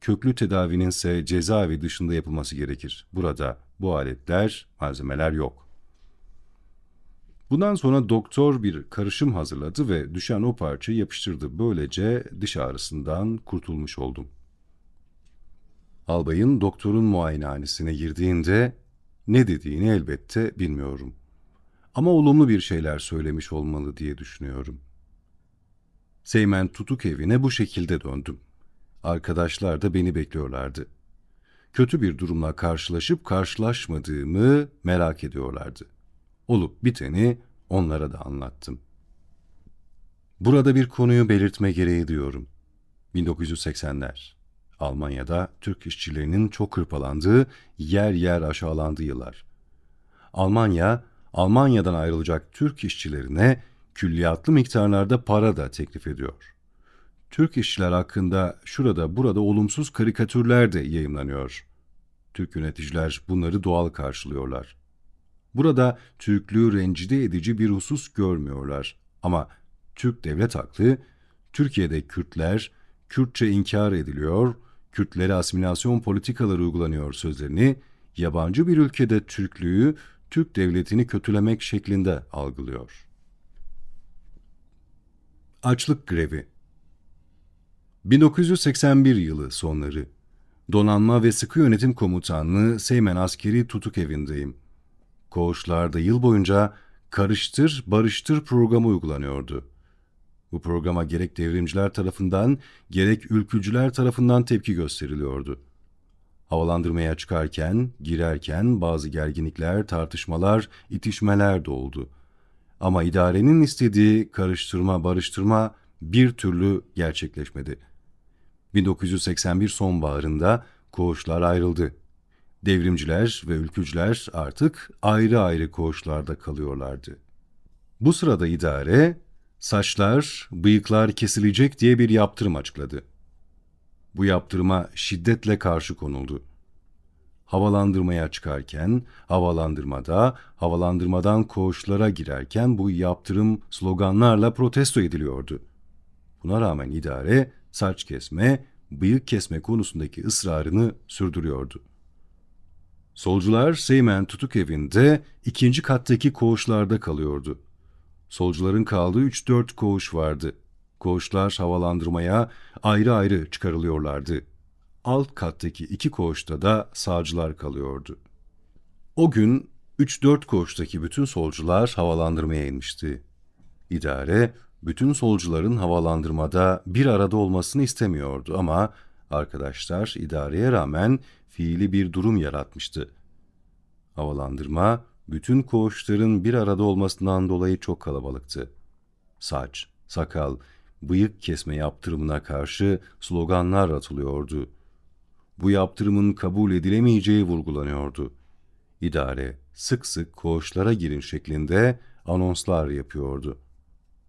Köklü tedavinin ise cezaevi dışında yapılması gerekir. Burada bu aletler, malzemeler yok. Bundan sonra doktor bir karışım hazırladı ve düşen o parçayı yapıştırdı. Böylece diş ağrısından kurtulmuş oldum. Albayın doktorun muayenehanesine girdiğinde ne dediğini elbette bilmiyorum. Ama olumlu bir şeyler söylemiş olmalı diye düşünüyorum. Seymen Tutuk evine bu şekilde döndüm. Arkadaşlar da beni bekliyorlardı. Kötü bir durumla karşılaşıp karşılaşmadığımı merak ediyorlardı. Olup biteni onlara da anlattım. Burada bir konuyu belirtme gereği duyuyorum. 1980'ler. Almanya'da Türk işçilerinin çok hırpalandığı, yer yer aşağılandığı yıllar. Almanya'dan ayrılacak Türk işçilerine külliyatlı miktarlarda para da teklif ediyor. Türk işçiler hakkında şurada burada olumsuz karikatürler de yayımlanıyor. Türk yöneticiler bunları doğal karşılıyorlar. Burada Türklüğü rencide edici bir husus görmüyorlar. Ama Türk devlet haklı, Türkiye'de Kürtler, Kürtçe inkar ediliyor, Kürtlere asimilasyon politikaları uygulanıyor sözlerini, yabancı bir ülkede Türklüğü, Türk devletini kötülemek şeklinde algılıyor. Açlık grevi 1981 yılı sonları. Donanma ve Sıkı Yönetim Komutanlığı Seymen Askeri Tutuk evindeyim. Koğuşlarda yıl boyunca Karıştır, Barıştır programı uygulanıyordu. Bu programa gerek devrimciler tarafından, gerek ülkücüler tarafından tepki gösteriliyordu. Havalandırmaya çıkarken, girerken bazı gerginlikler, tartışmalar, itişmeler de oldu. Ama idarenin istediği karıştırma, barıştırma bir türlü gerçekleşmedi. 1981 sonbaharında koğuşlar ayrıldı. Devrimciler ve ülkücüler artık ayrı ayrı koğuşlarda kalıyorlardı. Bu sırada idare, saçlar, bıyıklar kesilecek diye bir yaptırım açıkladı. Bu yaptırıma şiddetle karşı konuldu. Havalandırmaya çıkarken, havalandırmadan koğuşlara girerken bu yaptırım sloganlarla protesto ediliyordu. Buna rağmen idare saç kesme, bıyık kesme konusundaki ısrarını sürdürüyordu. Solcular Seymen Tutuk evinde 2. kattaki koğuşlarda kalıyordu. Solcuların kaldığı 3-4 koğuş vardı. Koğuşlar havalandırmaya ayrı ayrı çıkarılıyorlardı. Alt kattaki 2 koğuşta da sağcılar kalıyordu. O gün 3-4 koğuştaki bütün solcular havalandırmaya inmişti. İdare, bütün solcuların havalandırmada bir arada olmasını istemiyordu ama arkadaşlar idareye rağmen fiili bir durum yaratmıştı. Havalandırma, bütün koğuşların bir arada olmasından dolayı çok kalabalıktı. Saç, sakal, bıyık kesme yaptırımına karşı sloganlar atılıyordu. Bu yaptırımın kabul edilemeyeceği vurgulanıyordu. İdare sık sık koğuşlara girin şeklinde anonslar yapıyordu.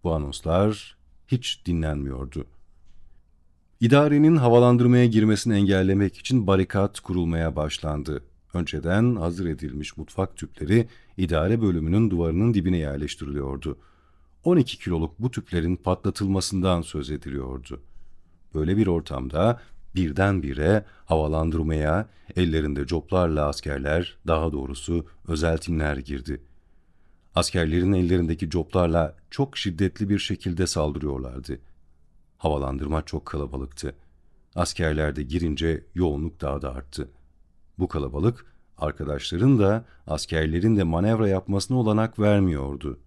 Bu anonslar hiç dinlenmiyordu. İdarenin havalandırmaya girmesini engellemek için barikat kurulmaya başlandı. Önceden hazır edilmiş mutfak tüpleri idare bölümünün duvarının dibine yerleştiriliyordu. 12 kiloluk bu tüplerin patlatılmasından söz ediliyordu. Böyle bir ortamda birdenbire havalandırmaya ellerinde coplarla askerler, daha doğrusu özel timler girdi. Askerlerin ellerindeki coplarla çok şiddetli bir şekilde saldırıyorlardı. Havalandırma çok kalabalıktı. Askerler de girince yoğunluk daha da arttı. Bu kalabalık arkadaşların da askerlerin de manevra yapmasına olanak vermiyordu.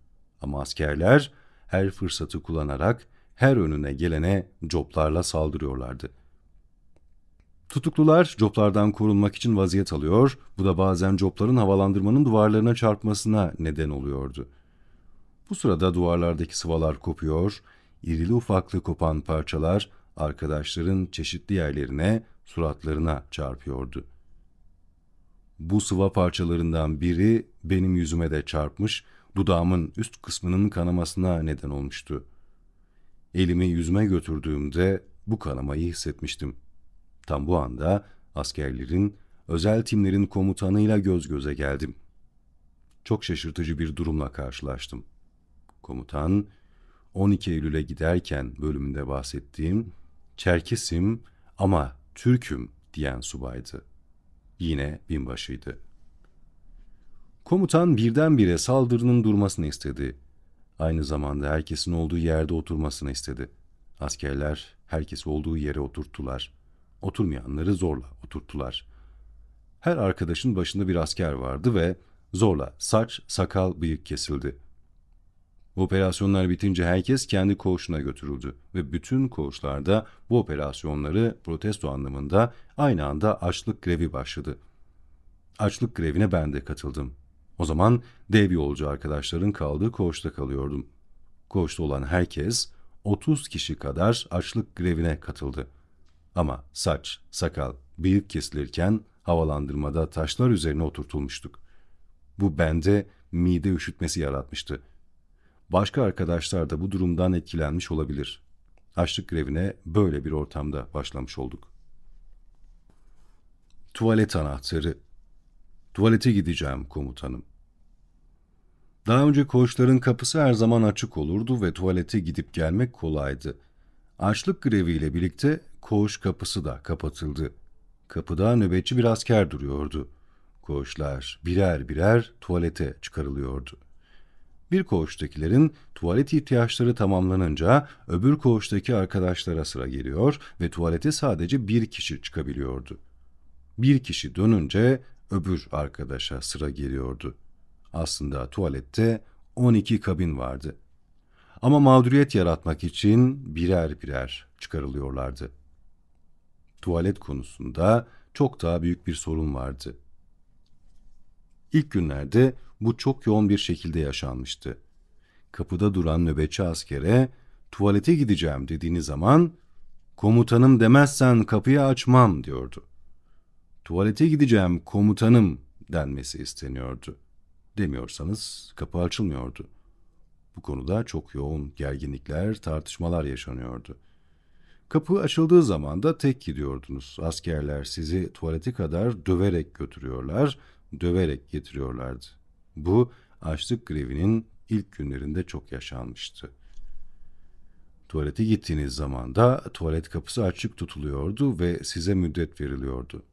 Ama askerler her fırsatı kullanarak her önüne gelene coplarla saldırıyorlardı. Tutuklular coplardan korunmak için vaziyet alıyor, bu da bazen copların havalandırmanın duvarlarına çarpmasına neden oluyordu. Bu sırada duvarlardaki sıvalar kopuyor, irili ufaklı kopan parçalar arkadaşların çeşitli yerlerine, suratlarına çarpıyordu. Bu sıva parçalarından biri benim yüzüme de çarpmış, dudağımın üst kısmının kanamasına neden olmuştu. Elimi yüzüme götürdüğümde bu kanamayı hissetmiştim. Tam bu anda askerlerin, özel timlerin komutanıyla göz göze geldim. Çok şaşırtıcı bir durumla karşılaştım. Komutan, 12 Eylül'e giderken bölümünde bahsettiğim Çerkesim ama Türk'üm diyen subaydı. Yine binbaşıydı. Komutan birdenbire saldırının durmasını istedi. Aynı zamanda herkesin olduğu yerde oturmasını istedi. Askerler herkesi olduğu yere oturttular. Oturmayanları zorla oturttular. Her arkadaşın başında bir asker vardı ve zorla saç, sakal, bıyık kesildi. Operasyonlar bitince herkes kendi koğuşuna götürüldü ve bütün koğuşlarda bu operasyonları protesto anlamında aynı anda açlık grevi başladı. Açlık grevine ben de katıldım. O zaman dev yolcu arkadaşların kaldığı koğuşta kalıyordum. Koğuşta olan herkes 30 kişi kadar açlık grevine katıldı. Ama saç, sakal, bıyık kesilirken havalandırmada taşlar üzerine oturtulmuştuk. Bu bende mide üşütmesi yaratmıştı. Başka arkadaşlar da bu durumdan etkilenmiş olabilir. Açlık grevine böyle bir ortamda başlamış olduk. Tuvalet anahtarı. Tuvalete gideceğim komutanım. Daha önce koğuşların kapısı her zaman açık olurdu ve tuvalete gidip gelmek kolaydı. Açlık greviyle birlikte koğuş kapısı da kapatıldı. Kapıda nöbetçi bir asker duruyordu. Koğuşlar birer birer tuvalete çıkarılıyordu. Bir koğuştakilerin tuvalet ihtiyaçları tamamlanınca öbür koğuştaki arkadaşlara sıra geliyor ve tuvalete sadece bir kişi çıkabiliyordu. Bir kişi dönünce öbür arkadaşa sıra geliyordu. Aslında tuvalette 12 kabin vardı. Ama mağduriyet yaratmak için birer birer çıkarılıyorlardı. Tuvalet konusunda çok daha büyük bir sorun vardı. İlk günlerde bu çok yoğun bir şekilde yaşanmıştı. Kapıda duran nöbetçi askere tuvalete gideceğim dediğiniz zaman komutanım demezsen kapıyı açmam diyordu. Tuvalete gideceğim komutanım denmesi isteniyordu. Demiyorsanız kapı açılmıyordu. Bu konuda çok yoğun gerginlikler, tartışmalar yaşanıyordu. Kapı açıldığı zaman da tek gidiyordunuz. Askerler sizi tuvalete kadar döverek götürüyorlar, döverek getiriyorlardı. Bu açlık grevinin ilk günlerinde çok yaşanmıştı. Tuvalete gittiğiniz zaman da tuvalet kapısı açık tutuluyordu ve size müddet veriliyordu.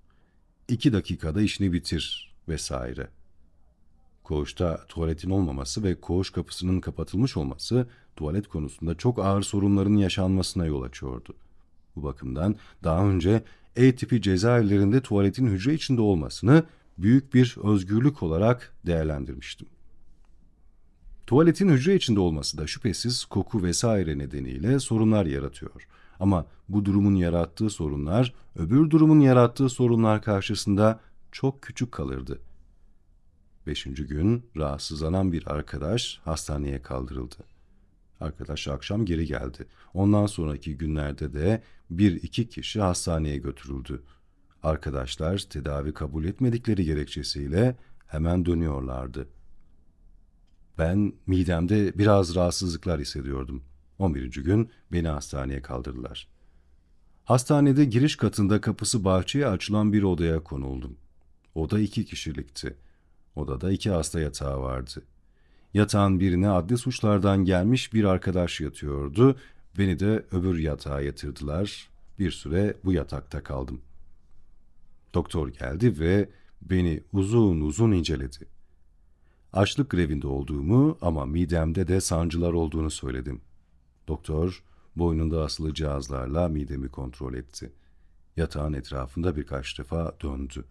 2 dakikada işini bitir vesaire. Koğuşta tuvaletin olmaması ve koğuş kapısının kapatılmış olması tuvalet konusunda çok ağır sorunların yaşanmasına yol açıyordu. Bu bakımdan daha önce E tipi cezaevlerinde tuvaletin hücre içinde olmasını büyük bir özgürlük olarak değerlendirmiştim. Tuvaletin hücre içinde olması da şüphesiz koku vesaire nedeniyle sorunlar yaratıyor. Ama bu durumun yarattığı sorunlar öbür durumun yarattığı sorunlar karşısında çok küçük kalırdı. 5. gün rahatsızlanan bir arkadaş hastaneye kaldırıldı. Arkadaş akşam geri geldi. Ondan sonraki günlerde de 1-2 kişi hastaneye götürüldü. Arkadaşlar tedavi kabul etmedikleri gerekçesiyle hemen dönüyorlardı. Ben midemde biraz rahatsızlıklar hissediyordum. 11. gün beni hastaneye kaldırdılar. Hastanede giriş katında kapısı bahçeye açılan bir odaya konuldum. Oda 2 kişilikti. Odada 2 hasta yatağı vardı. Yatağın birine adli suçlardan gelmiş bir arkadaş yatıyordu. Beni de öbür yatağa yatırdılar. Bir süre bu yatakta kaldım. Doktor geldi ve beni uzun uzun inceledi. Açlık grevinde olduğumu ama midemde de sancılar olduğunu söyledim. Doktor boynunda asılı cihazlarla midemi kontrol etti. Yatağın etrafında birkaç defa döndü.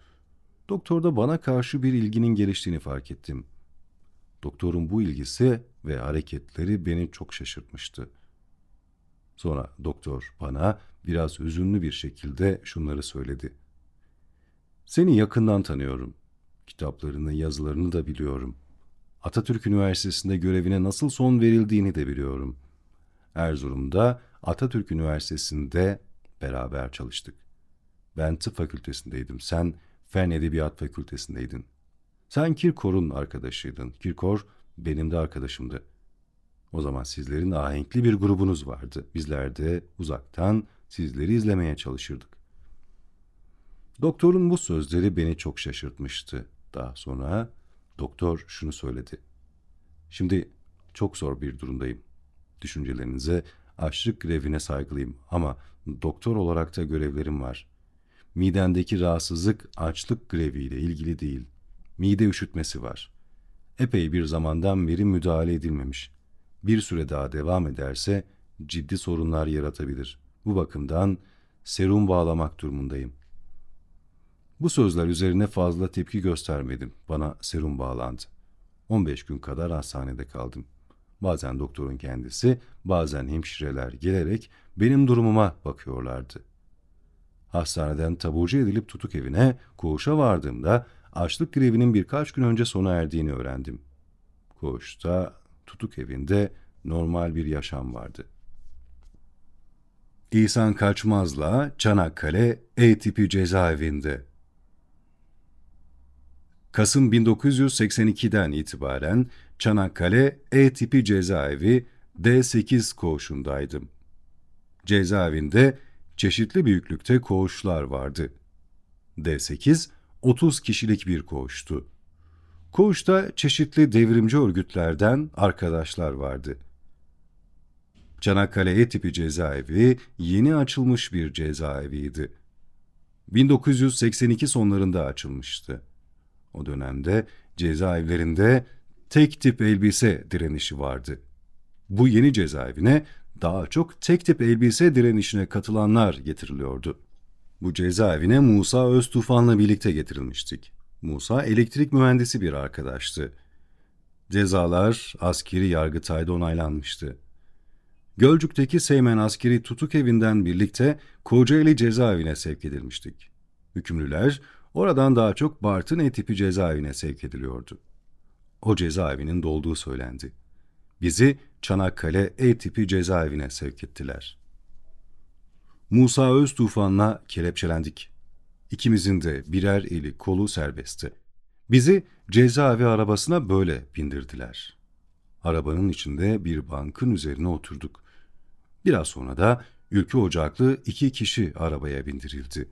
Doktorda bana karşı bir ilginin geliştiğini fark ettim. Doktorun bu ilgisi ve hareketleri beni çok şaşırtmıştı. Sonra doktor bana biraz hüzünlü bir şekilde şunları söyledi. Seni yakından tanıyorum. Kitaplarını, yazılarını da biliyorum. Atatürk Üniversitesi'nde görevine nasıl son verildiğini de biliyorum. Erzurum'da Atatürk Üniversitesi'nde beraber çalıştık. Ben tıp fakültesindeydim, sen Fen Edebiyat Fakültesindeydin. Sen Kirkor'un arkadaşıydın. Kirkor benim de arkadaşımdı. O zaman sizlerin ahenkli bir grubunuz vardı. Bizler de uzaktan sizleri izlemeye çalışırdık. Doktorun bu sözleri beni çok şaşırtmıştı. Daha sonra doktor şunu söyledi. Şimdi çok zor bir durumdayım. Düşüncelerinize, açlık grevine saygılıyım ama doktor olarak da görevlerim var. Midendeki rahatsızlık açlık greviyle ilgili değil. Mide üşütmesi var. Epey bir zamandan beri müdahale edilmemiş. Bir süre daha devam ederse ciddi sorunlar yaratabilir. Bu bakımdan serum bağlamak durumundayım. Bu sözler üzerine fazla tepki göstermedim. Bana serum bağlandı. 15 gün kadar hastanede kaldım. Bazen doktorun kendisi, bazen hemşireler gelerek benim durumuma bakıyorlardı. Hastaneden taburcu edilip tutuk evine, koğuşa vardığımda açlık grevinin birkaç gün önce sona erdiğini öğrendim. Koğuşta, tutuk evinde normal bir yaşam vardı. İhsan Kaçmaz'la Çanakkale E tipi cezaevinde. Kasım 1982'den itibaren Çanakkale E tipi cezaevi D8 koğuşundaydım. Cezaevinde çeşitli büyüklükte koğuşlar vardı. D8, 30 kişilik bir koğuştu. Koğuşta çeşitli devrimci örgütlerden arkadaşlar vardı. Çanakkale E tipi cezaevi yeni açılmış bir cezaeviydi. 1982 sonlarında açılmıştı. O dönemde cezaevlerinde tek tip elbise direnişi vardı. Bu yeni cezaevine daha çok tek tip elbise direnişine katılanlar getiriliyordu. Bu cezaevine Musa Öztufan'la birlikte getirilmiştik. Musa elektrik mühendisi bir arkadaştı. Cezalar askeri Yargıtay'da onaylanmıştı. Gölcük'teki Seymen Askeri Tutuk Evi'nden birlikte Kocaeli cezaevine sevk edilmiştik. Hükümlüler oradan daha çok Bartın E tipi cezaevine sevk ediliyordu. O cezaevinin dolduğu söylendi. Bizi Çanakkale E tipi cezaevine sevk ettiler. Musa Öztufan'la kelepçelendik. İkimizin de birer eli kolu serbestti. Bizi cezaevi arabasına böyle bindirdiler. Arabanın içinde bir bankın üzerine oturduk. Biraz sonra da Ülkü Ocaklı 2 kişi arabaya bindirildi.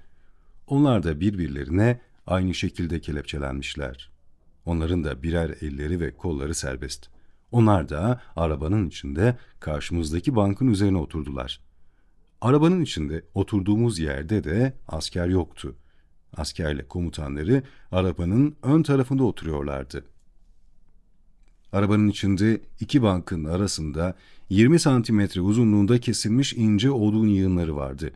Onlar da birbirlerine aynı şekilde kelepçelenmişler. Onların da birer elleri ve kolları serbest. Onlar da arabanın içinde karşımızdaki bankın üzerine oturdular. Arabanın içinde oturduğumuz yerde de asker yoktu. Askerle komutanları arabanın ön tarafında oturuyorlardı. Arabanın içinde 2 bankın arasında 20 santimetre uzunluğunda kesilmiş ince odun yığınları vardı.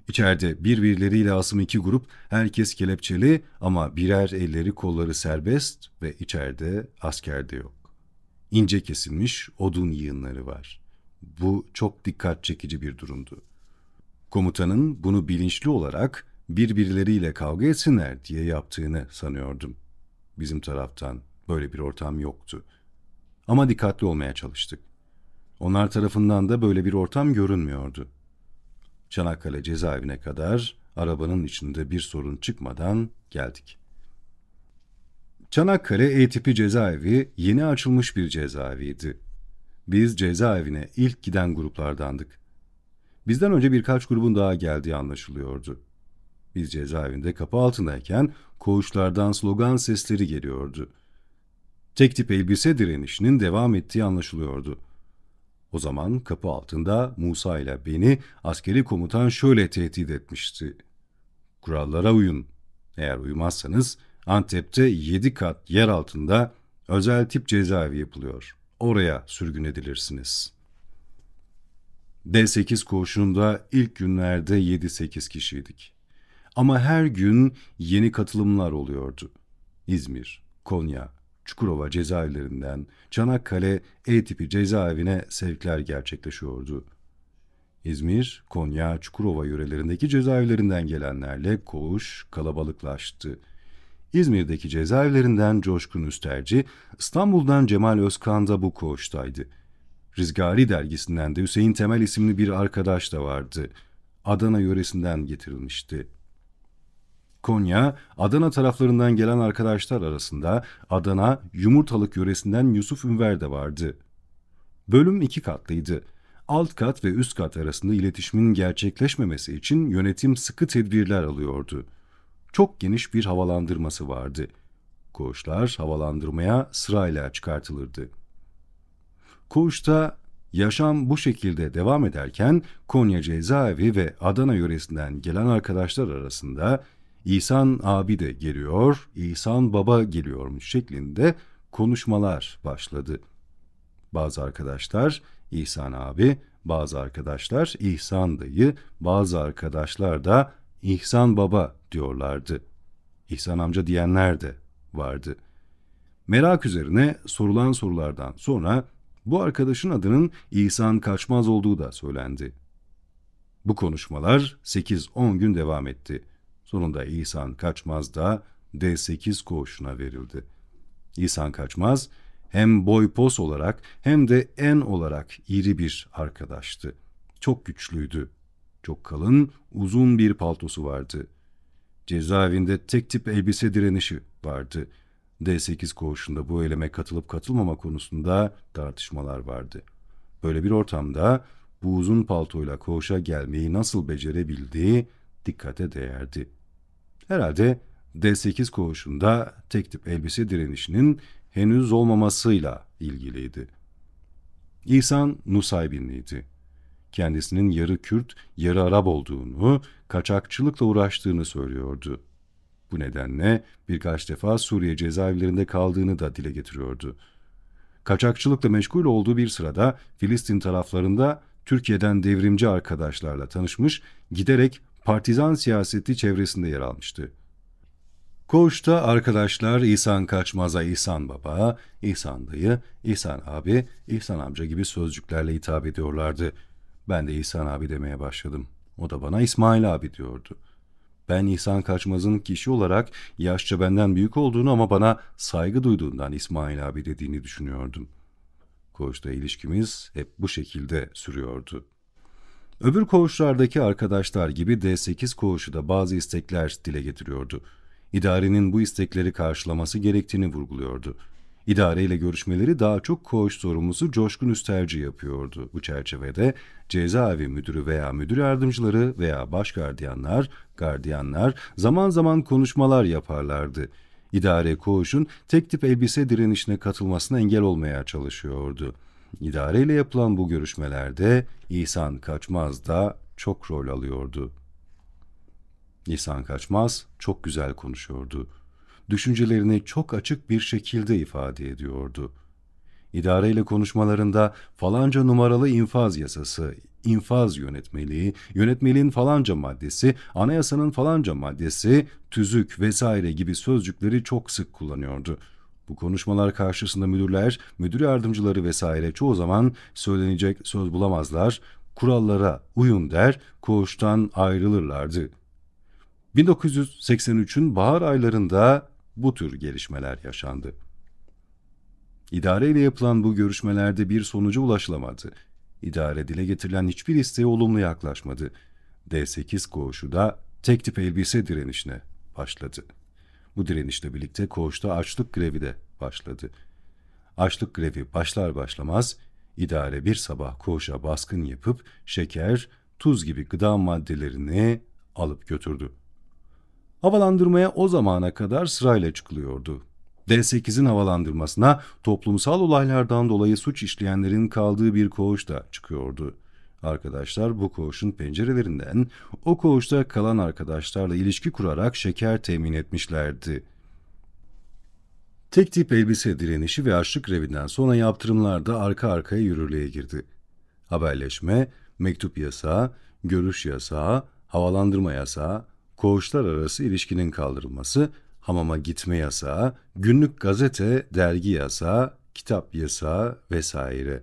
İçeride birbirleriyle asım 2 grup, herkes kelepçeli ama birer elleri kolları serbest ve içeride asker de yok. İnce kesilmiş odun yığınları var. Bu çok dikkat çekici bir durumdu. Komutanın bunu bilinçli olarak birbirleriyle kavga etsinler diye yaptığını sanıyordum. Bizim taraftan böyle bir ortam yoktu. Ama dikkatli olmaya çalıştık. Onlar tarafından da böyle bir ortam görünmüyordu. Çanakkale cezaevine kadar arabanın içinde bir sorun çıkmadan geldik. Çanakkale E tipi cezaevi yeni açılmış bir cezaeviydi. Biz cezaevine ilk giden gruplardandık. Bizden önce birkaç grubun daha geldiği anlaşılıyordu. Biz cezaevinde kapı altındayken koğuşlardan slogan sesleri geliyordu. Tek tip elbise direnişinin devam ettiği anlaşılıyordu. O zaman kapı altında Musa ile beni askeri komutan şöyle tehdit etmişti. Kurallara uyun. Eğer uymazsanız Antep'te 7 kat yer altında özel tip cezaevi yapılıyor. Oraya sürgün edilirsiniz. D8 koğuşunda ilk günlerde 7-8 kişiydik. Ama her gün yeni katılımlar oluyordu. İzmir, Konya, Çukurova cezaevlerinden Çanakkale E tipi cezaevine sevkler gerçekleşiyordu. İzmir, Konya, Çukurova yörelerindeki cezaevlerinden gelenlerle koğuş kalabalıklaştı. İzmir'deki cezaevlerinden Coşkun Üsterci, İstanbul'dan Cemal Özkan da bu koğuştaydı. Rizgari dergisinden de Hüseyin Temel isimli bir arkadaş da vardı. Adana yöresinden getirilmişti. Konya, Adana taraflarından gelen arkadaşlar arasında Adana, Yumurtalık yöresinden Yusuf Ünver de vardı. Bölüm 2 katlıydı. Alt kat ve üst kat arasında iletişimin gerçekleşmemesi için yönetim sıkı tedbirler alıyordu. Çok geniş bir havalandırması vardı. Koğuşlar havalandırmaya sırayla çıkartılırdı. Koğuşta yaşam bu şekilde devam ederken Konya cezaevi ve Adana yöresinden gelen arkadaşlar arasında İhsan abi de geliyor, İhsan baba geliyormuş şeklinde konuşmalar başladı. Bazı arkadaşlar İhsan abi, bazı arkadaşlar İhsan dayı, bazı arkadaşlar da İhsan baba diyorlardı. İhsan amca diyenler de vardı. Merak üzerine sorulan sorulardan sonra bu arkadaşın adının İhsan Kaçmaz olduğu da söylendi. Bu konuşmalar 8-10 gün devam etti. Sonunda İhsan Kaçmaz da D8 koğuşuna verildi. İhsan Kaçmaz hem boy pos olarak hem de en olarak iri bir arkadaştı. Çok güçlüydü. Çok kalın, uzun bir paltosu vardı. Cezaevinde tek tip elbise direnişi vardı. D8 koğuşunda bu eyleme katılıp katılmama konusunda tartışmalar vardı. Böyle bir ortamda bu uzun paltoyla koğuşa gelmeyi nasıl becerebildiği dikkate değerdi. Herhalde D8 koğuşunda tek tip elbise direnişinin henüz olmamasıyla ilgiliydi. İhsan Nusaybinliydi. Kendisinin yarı Kürt, yarı Arap olduğunu, kaçakçılıkla uğraştığını söylüyordu. Bu nedenle birkaç defa Suriye cezaevlerinde kaldığını da dile getiriyordu. Kaçakçılıkla meşgul olduğu bir sırada Filistin taraflarında Türkiye'den devrimci arkadaşlarla tanışmış, giderek partizan siyaseti çevresinde yer almıştı. Koğuşta arkadaşlar İhsan Kaçmaz'a İhsan baba, İhsan dayı, İhsan abi, İhsan amca gibi sözcüklerle hitap ediyorlardı. Ben de İhsan abi demeye başladım. O da bana İsmail abi diyordu. Ben İhsan Kaçmaz'ın kişi olarak yaşça benden büyük olduğunu ama bana saygı duyduğundan İsmail abi dediğini düşünüyordum. Koğuşta ilişkimiz hep bu şekilde sürüyordu. Öbür koğuşlardaki arkadaşlar gibi D8 koğuşu da bazı istekler dile getiriyordu. İdarenin bu istekleri karşılaması gerektiğini vurguluyordu. İdareyle görüşmeleri daha çok koğuş sorumlusu Coşkun Üsterci yapıyordu. Bu çerçevede cezaevi müdürü veya müdür yardımcıları veya gardiyanlar zaman zaman konuşmalar yaparlardı. İdare koğuşun tek tip elbise direnişine katılmasına engel olmaya çalışıyordu. İdareyle yapılan bu görüşmelerde İhsan Kaçmaz da çok rol alıyordu. İhsan Kaçmaz çok güzel konuşuyordu. Düşüncelerini çok açık bir şekilde ifade ediyordu. İdareyle konuşmalarında falanca numaralı infaz yasası, infaz yönetmeliği, yönetmeliğin falanca maddesi, anayasanın falanca maddesi, tüzük vesaire gibi sözcükleri çok sık kullanıyordu. Bu konuşmalar karşısında müdürler, müdür yardımcıları vesaire çoğu zaman söylenecek söz bulamazlar, kurallara uyun der, koğuştan ayrılırlardı. 1983'ün bahar aylarında bu tür gelişmeler yaşandı. İdareyle yapılan bu görüşmelerde bir sonuca ulaşılamadı. İdare dile getirilen hiçbir isteğe olumlu yaklaşmadı. D8 koğuşu da tek tip elbise direnişine başladı. Bu direnişle birlikte koğuşta açlık grevi de başladı. Açlık grevi başlar başlamaz idare bir sabah koğuşa baskın yapıp şeker, tuz gibi gıda maddelerini alıp götürdü. Havalandırmaya o zamana kadar sırayla çıkılıyordu. D8'in havalandırmasına toplumsal olaylardan dolayı suç işleyenlerin kaldığı bir koğuş da çıkıyordu. Arkadaşlar bu koğuşun pencerelerinden o koğuşta kalan arkadaşlarla ilişki kurarak şeker temin etmişlerdi. Tek tip elbise direnişi ve açlık grevinden sonra yaptırımlar da arka arkaya yürürlüğe girdi. Haberleşme, mektup yasağı, görüş yasağı, havalandırma yasağı, koğuşlar arası ilişkinin kaldırılması, hamama gitme yasağı, günlük gazete, dergi yasağı, kitap yasağı vesaire.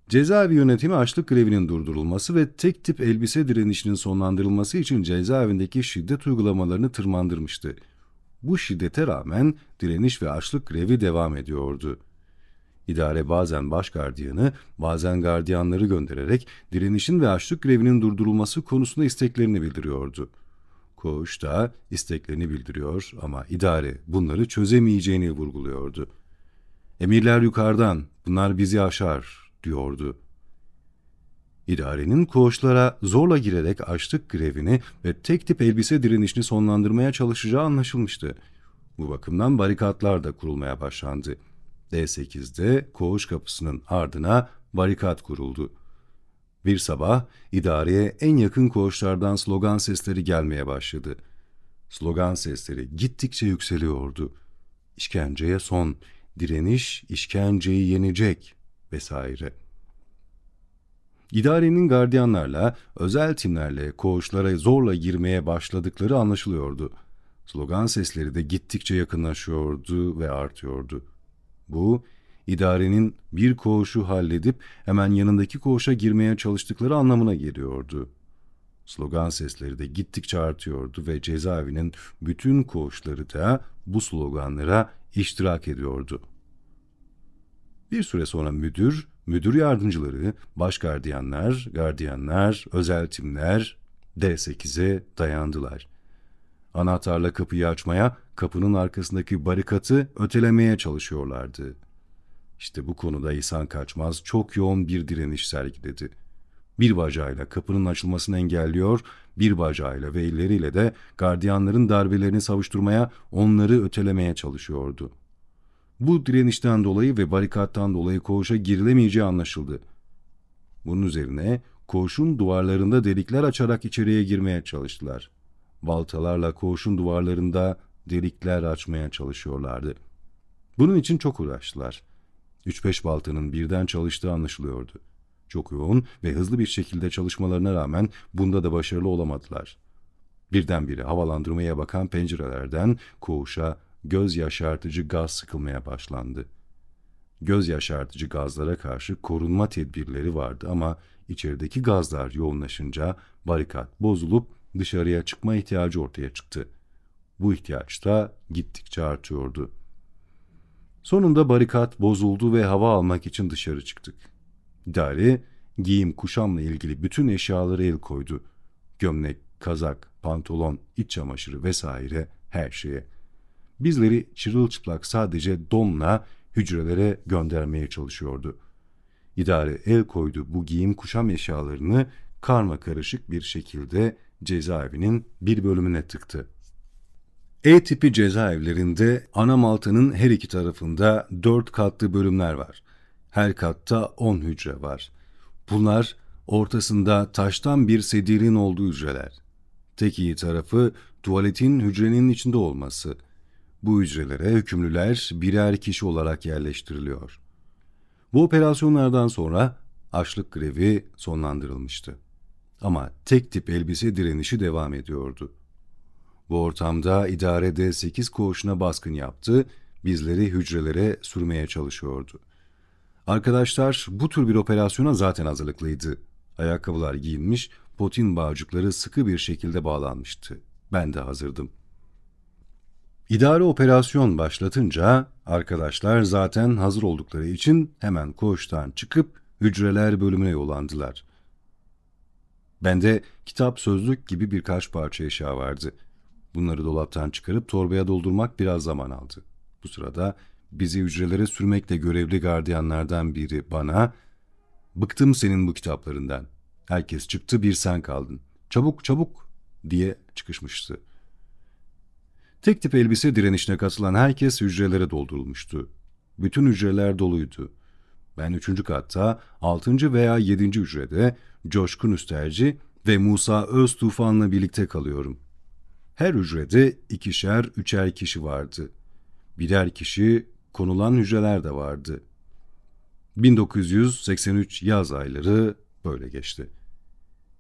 Cezaevi yönetimi açlık grevinin durdurulması ve tek tip elbise direnişinin sonlandırılması için cezaevindeki şiddet uygulamalarını tırmandırmıştı. Bu şiddete rağmen direniş ve açlık grevi devam ediyordu. İdare bazen başgardiyanı, bazen gardiyanları göndererek direnişin ve açlık grevinin durdurulması konusunda isteklerini bildiriyordu. Koğuş da isteklerini bildiriyor ama idare bunları çözemeyeceğini vurguluyordu. Emirler yukarıdan, bunlar bizi aşar, diyordu. İdarenin koğuşlara zorla girerek açlık grevini ve tek tip elbise direnişini sonlandırmaya çalışacağı anlaşılmıştı. Bu bakımdan barikatlar da kurulmaya başlandı. D8'de koğuş kapısının ardına barikat kuruldu. Bir sabah idareye en yakın koğuşlardan slogan sesleri gelmeye başladı. Slogan sesleri gittikçe yükseliyordu. İşkenceye son, direniş işkenceyi yenecek vesaire. İdarenin gardiyanlarla, özel timlerle koğuşlara zorla girmeye başladıkları anlaşılıyordu. Slogan sesleri de gittikçe yakınlaşıyordu ve artıyordu. Bu, idarenin bir koğuşu halledip hemen yanındaki koğuşa girmeye çalıştıkları anlamına geliyordu. Slogan sesleri de gittikçe artıyordu ve cezaevinin bütün koğuşları da bu sloganlara iştirak ediyordu. Bir süre sonra müdür yardımcıları, başgardiyanlar, gardiyanlar, özel timler D8'e dayandılar. Anahtarla kapıyı açmaya, kapının arkasındaki barikatı ötelemeye çalışıyorlardı. İşte bu konuda İhsan Kaçmaz çok yoğun bir direniş sergiledi. Bir bacağıyla kapının açılmasını engelliyor, bir bacağıyla ve elleriyle de gardiyanların darbelerini savuşturmaya, onları ötelemeye çalışıyordu. Bu direnişten dolayı ve barikattan dolayı koğuşa girilemeyeceği anlaşıldı. Bunun üzerine koğuşun duvarlarında delikler açarak içeriye girmeye çalıştılar. Baltalarla koğuşun duvarlarında delikler açmaya çalışıyorlardı. Bunun için çok uğraştılar. 3-5 baltanın birden çalıştığı anlaşılıyordu. Çok yoğun ve hızlı bir şekilde çalışmalarına rağmen bunda da başarılı olamadılar. Birdenbire havalandırmaya bakan pencerelerden koğuşa göz yaşartıcı gaz sıkılmaya başlandı. Göz yaşartıcı gazlara karşı korunma tedbirleri vardı ama içerideki gazlar yoğunlaşınca barikat bozulup dışarıya çıkma ihtiyacı ortaya çıktı. Bu ihtiyaç da gittikçe artıyordu. Sonunda barikat bozuldu ve hava almak için dışarı çıktık. İdare, giyim kuşamla ilgili bütün eşyalara el koydu. Gömlek, kazak, pantolon, iç çamaşırı vesaire her şeye. Bizleri çırılçıplak sadece donla hücrelere göndermeye çalışıyordu. İdare el koydu bu giyim kuşam eşyalarını karmakarışık bir şekilde cezaevinin bir bölümüne tıktı. E tipi cezaevlerinde ana maltanın her iki tarafında 4 katlı bölümler var. Her katta 10 hücre var. Bunlar ortasında taştan bir sedirin olduğu hücreler. Tek iyi tarafı tuvaletin hücrenin içinde olması. Bu hücrelere hükümlüler birer kişi olarak yerleştiriliyor. Bu operasyonlardan sonra açlık grevi sonlandırılmıştı. Ama tek tip elbise direnişi devam ediyordu. Bu ortamda idarede 8 koğuşuna baskın yaptı, bizleri hücrelere sürmeye çalışıyordu. Arkadaşlar bu tür bir operasyona zaten hazırlıklıydı. Ayakkabılar giyinmiş, potin bağcıkları sıkı bir şekilde bağlanmıştı. Ben de hazırdım. İdare operasyon başlatınca arkadaşlar zaten hazır oldukları için hemen koğuştan çıkıp hücreler bölümüne yollandılar. Bende kitap, sözlük gibi birkaç parça eşya vardı. Bunları dolaptan çıkarıp torbaya doldurmak biraz zaman aldı. Bu sırada bizi hücrelere sürmekle görevli gardiyanlardan biri bana "Bıktım senin bu kitaplarından. Herkes çıktı, bir sen kaldın. Çabuk çabuk diye çıkışmıştı. Tek tip elbise direnişine katılan herkes hücrelere doldurulmuştu. Bütün hücreler doluydu. Ben 3. katta 6. veya 7. hücrede Coşkun Üsterci ve Musa Öztufan'la birlikte kalıyorum. Her hücrede 2'şer 3'er kişi vardı. Birer kişi konulan hücreler de vardı. 1983 yaz ayları böyle geçti.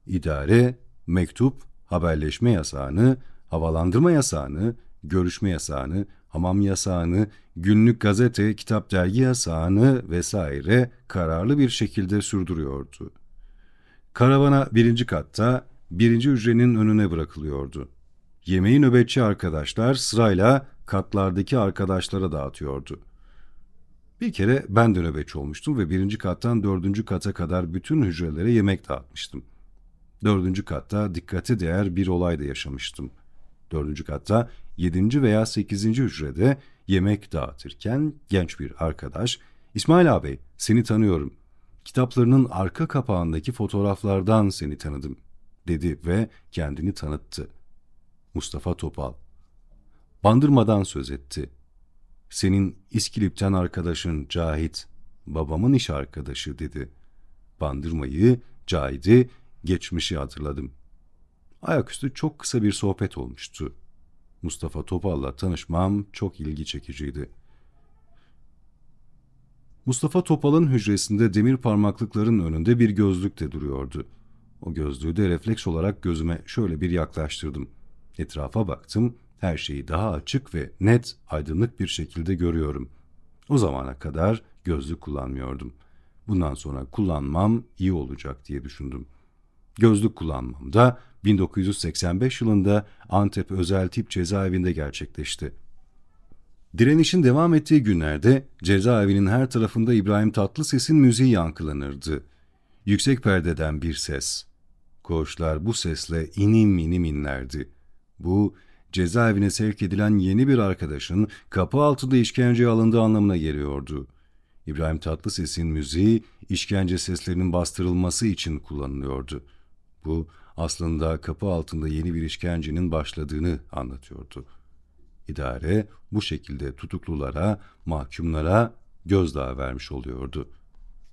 İdare, mektup, haberleşme yasağını, havalandırma yasağını, görüşme yasağını, hamam yasağını, günlük gazete, kitap dergi yasağını vesaire kararlı bir şekilde sürdürüyordu. Karavana 1. katta 1. hücrenin önüne bırakılıyordu. Yemeği nöbetçi arkadaşlar sırayla katlardaki arkadaşlara dağıtıyordu. Bir kere ben de nöbetçi olmuştum ve 1. kattan 4. kata kadar bütün hücrelere yemek dağıtmıştım. 4. katta dikkate değer bir olay da yaşamıştım. 4. katta 7. veya 8. hücrede yemek dağıtırken genç bir arkadaş, "İsmail ağabey, seni tanıyorum. Kitaplarının arka kapağındaki fotoğraflardan seni tanıdım," dedi ve kendini tanıttı. Mustafa Topal. Bandırmadan söz etti. "Senin İskilip'ten arkadaşın Cahit, babamın iş arkadaşı," dedi. Bandırmayı, Cahit'i, geçmişi hatırladım. Ayaküstü çok kısa bir sohbet olmuştu. Mustafa Topal'la tanışmam çok ilgi çekiciydi. Mustafa Topal'ın hücresinde demir parmaklıkların önünde bir gözlük de duruyordu. O gözlüğü de refleks olarak gözüme şöyle bir yaklaştırdım. Etrafa baktım, her şeyi daha açık ve net, aydınlık bir şekilde görüyorum. O zamana kadar gözlük kullanmıyordum. Bundan sonra kullanmam iyi olacak diye düşündüm. Gözlük kullanmam da 1985 yılında Antep Özel Tip Cezaevinde gerçekleşti. Direnişin devam ettiği günlerde cezaevinin her tarafında İbrahim Tatlıses'in müziği yankılanırdı. Yüksek perdeden bir ses. Koğuşlar bu sesle inim inim inlerdi. Bu, cezaevine sevk edilen yeni bir arkadaşın kapı altında işkenceye alındığı anlamına geliyordu. İbrahim Tatlıses'in müziği işkence seslerinin bastırılması için kullanılıyordu. Bu aslında kapı altında yeni bir işkencenin başladığını anlatıyordu. İdare bu şekilde tutuklulara, mahkumlara gözdağı vermiş oluyordu.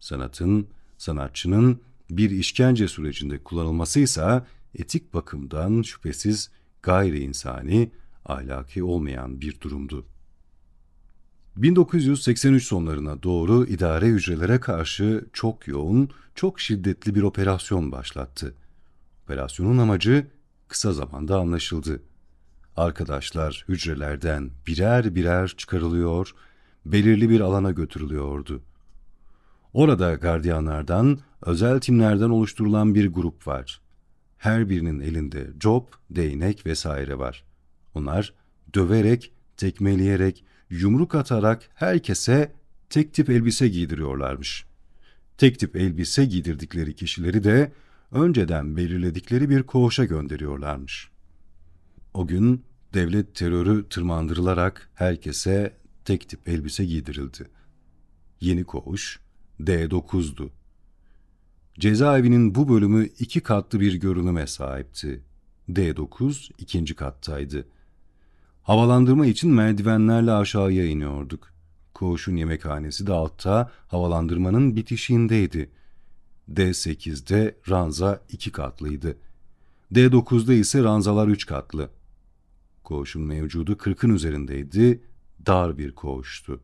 Sanatın, sanatçının bir işkence sürecinde kullanılması ise etik bakımdan şüphesiz gayri insani, ahlaki olmayan bir durumdu. 1983 sonlarına doğru idare hücrelere karşı çok yoğun, çok şiddetli bir operasyon başlattı. Operasyonun amacı kısa zamanda anlaşıldı. Arkadaşlar hücrelerden birer birer çıkarılıyor, belirli bir alana götürülüyordu. Orada gardiyanlardan, özel timlerden oluşturulan bir grup var. Her birinin elinde cop, değnek vesaire var. Onlar döverek, tekmeleyerek, yumruk atarak herkese tek tip elbise giydiriyorlarmış. Tek tip elbise giydirdikleri kişileri de önceden belirledikleri bir koğuşa gönderiyorlarmış. O gün devlet terörü tırmandırılarak herkese tek tip elbise giydirildi. Yeni koğuş D9'du. Cezaevinin bu bölümü 2 katlı bir görünüme sahipti. D9 2. kattaydı. Havalandırma için merdivenlerle aşağıya iniyorduk. Koğuşun yemekhanesi de altta, havalandırmanın bitişiğindeydi. D8'de ranza 2 katlıydı. D9'da ise ranzalar 3 katlı. Koğuşun mevcudu 40'ın üzerindeydi, dar bir koğuştu.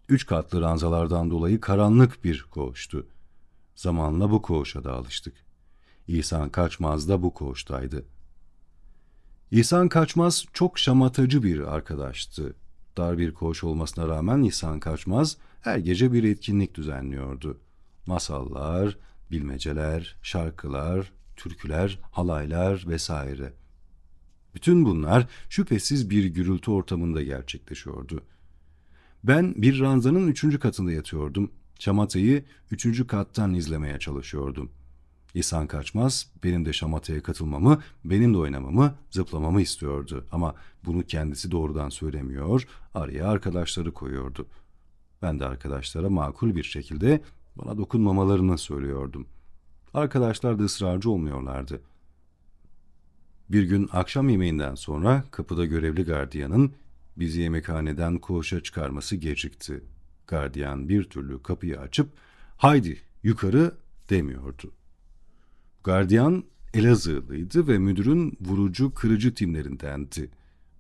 3 katlı ranzalardan dolayı karanlık bir koğuştu. Zamanla bu koğuşa da alıştık. İhsan Kaçmaz da bu koğuştaydı. İhsan Kaçmaz çok şamatacı bir arkadaştı. Dar bir koğuş olmasına rağmen İhsan Kaçmaz her gece bir etkinlik düzenliyordu. Masallar, bilmeceler, şarkılar, türküler, halaylar vesaire. Bütün bunlar şüphesiz bir gürültü ortamında gerçekleşiyordu. Ben bir ranzanın 3. katında yatıyordum. Şamatayı 3. kattan izlemeye çalışıyordum. İhsan Kaçmaz benim de şamataya katılmamı, benim de oynamamı, zıplamamı istiyordu. Ama bunu kendisi doğrudan söylemiyor, araya arkadaşları koyuyordu. Ben de arkadaşlara makul bir şekilde bana dokunmamalarını söylüyordum. Arkadaşlar da ısrarcı olmuyorlardı. Bir gün akşam yemeğinden sonra kapıda görevli gardiyanın bizi yemekhaneden koğuşa çıkarması gecikti. Gardiyan bir türlü kapıyı açıp "Haydi yukarı" demiyordu. Gardiyan Elazığlıydı ve müdürün vurucu kırıcı timlerindendi.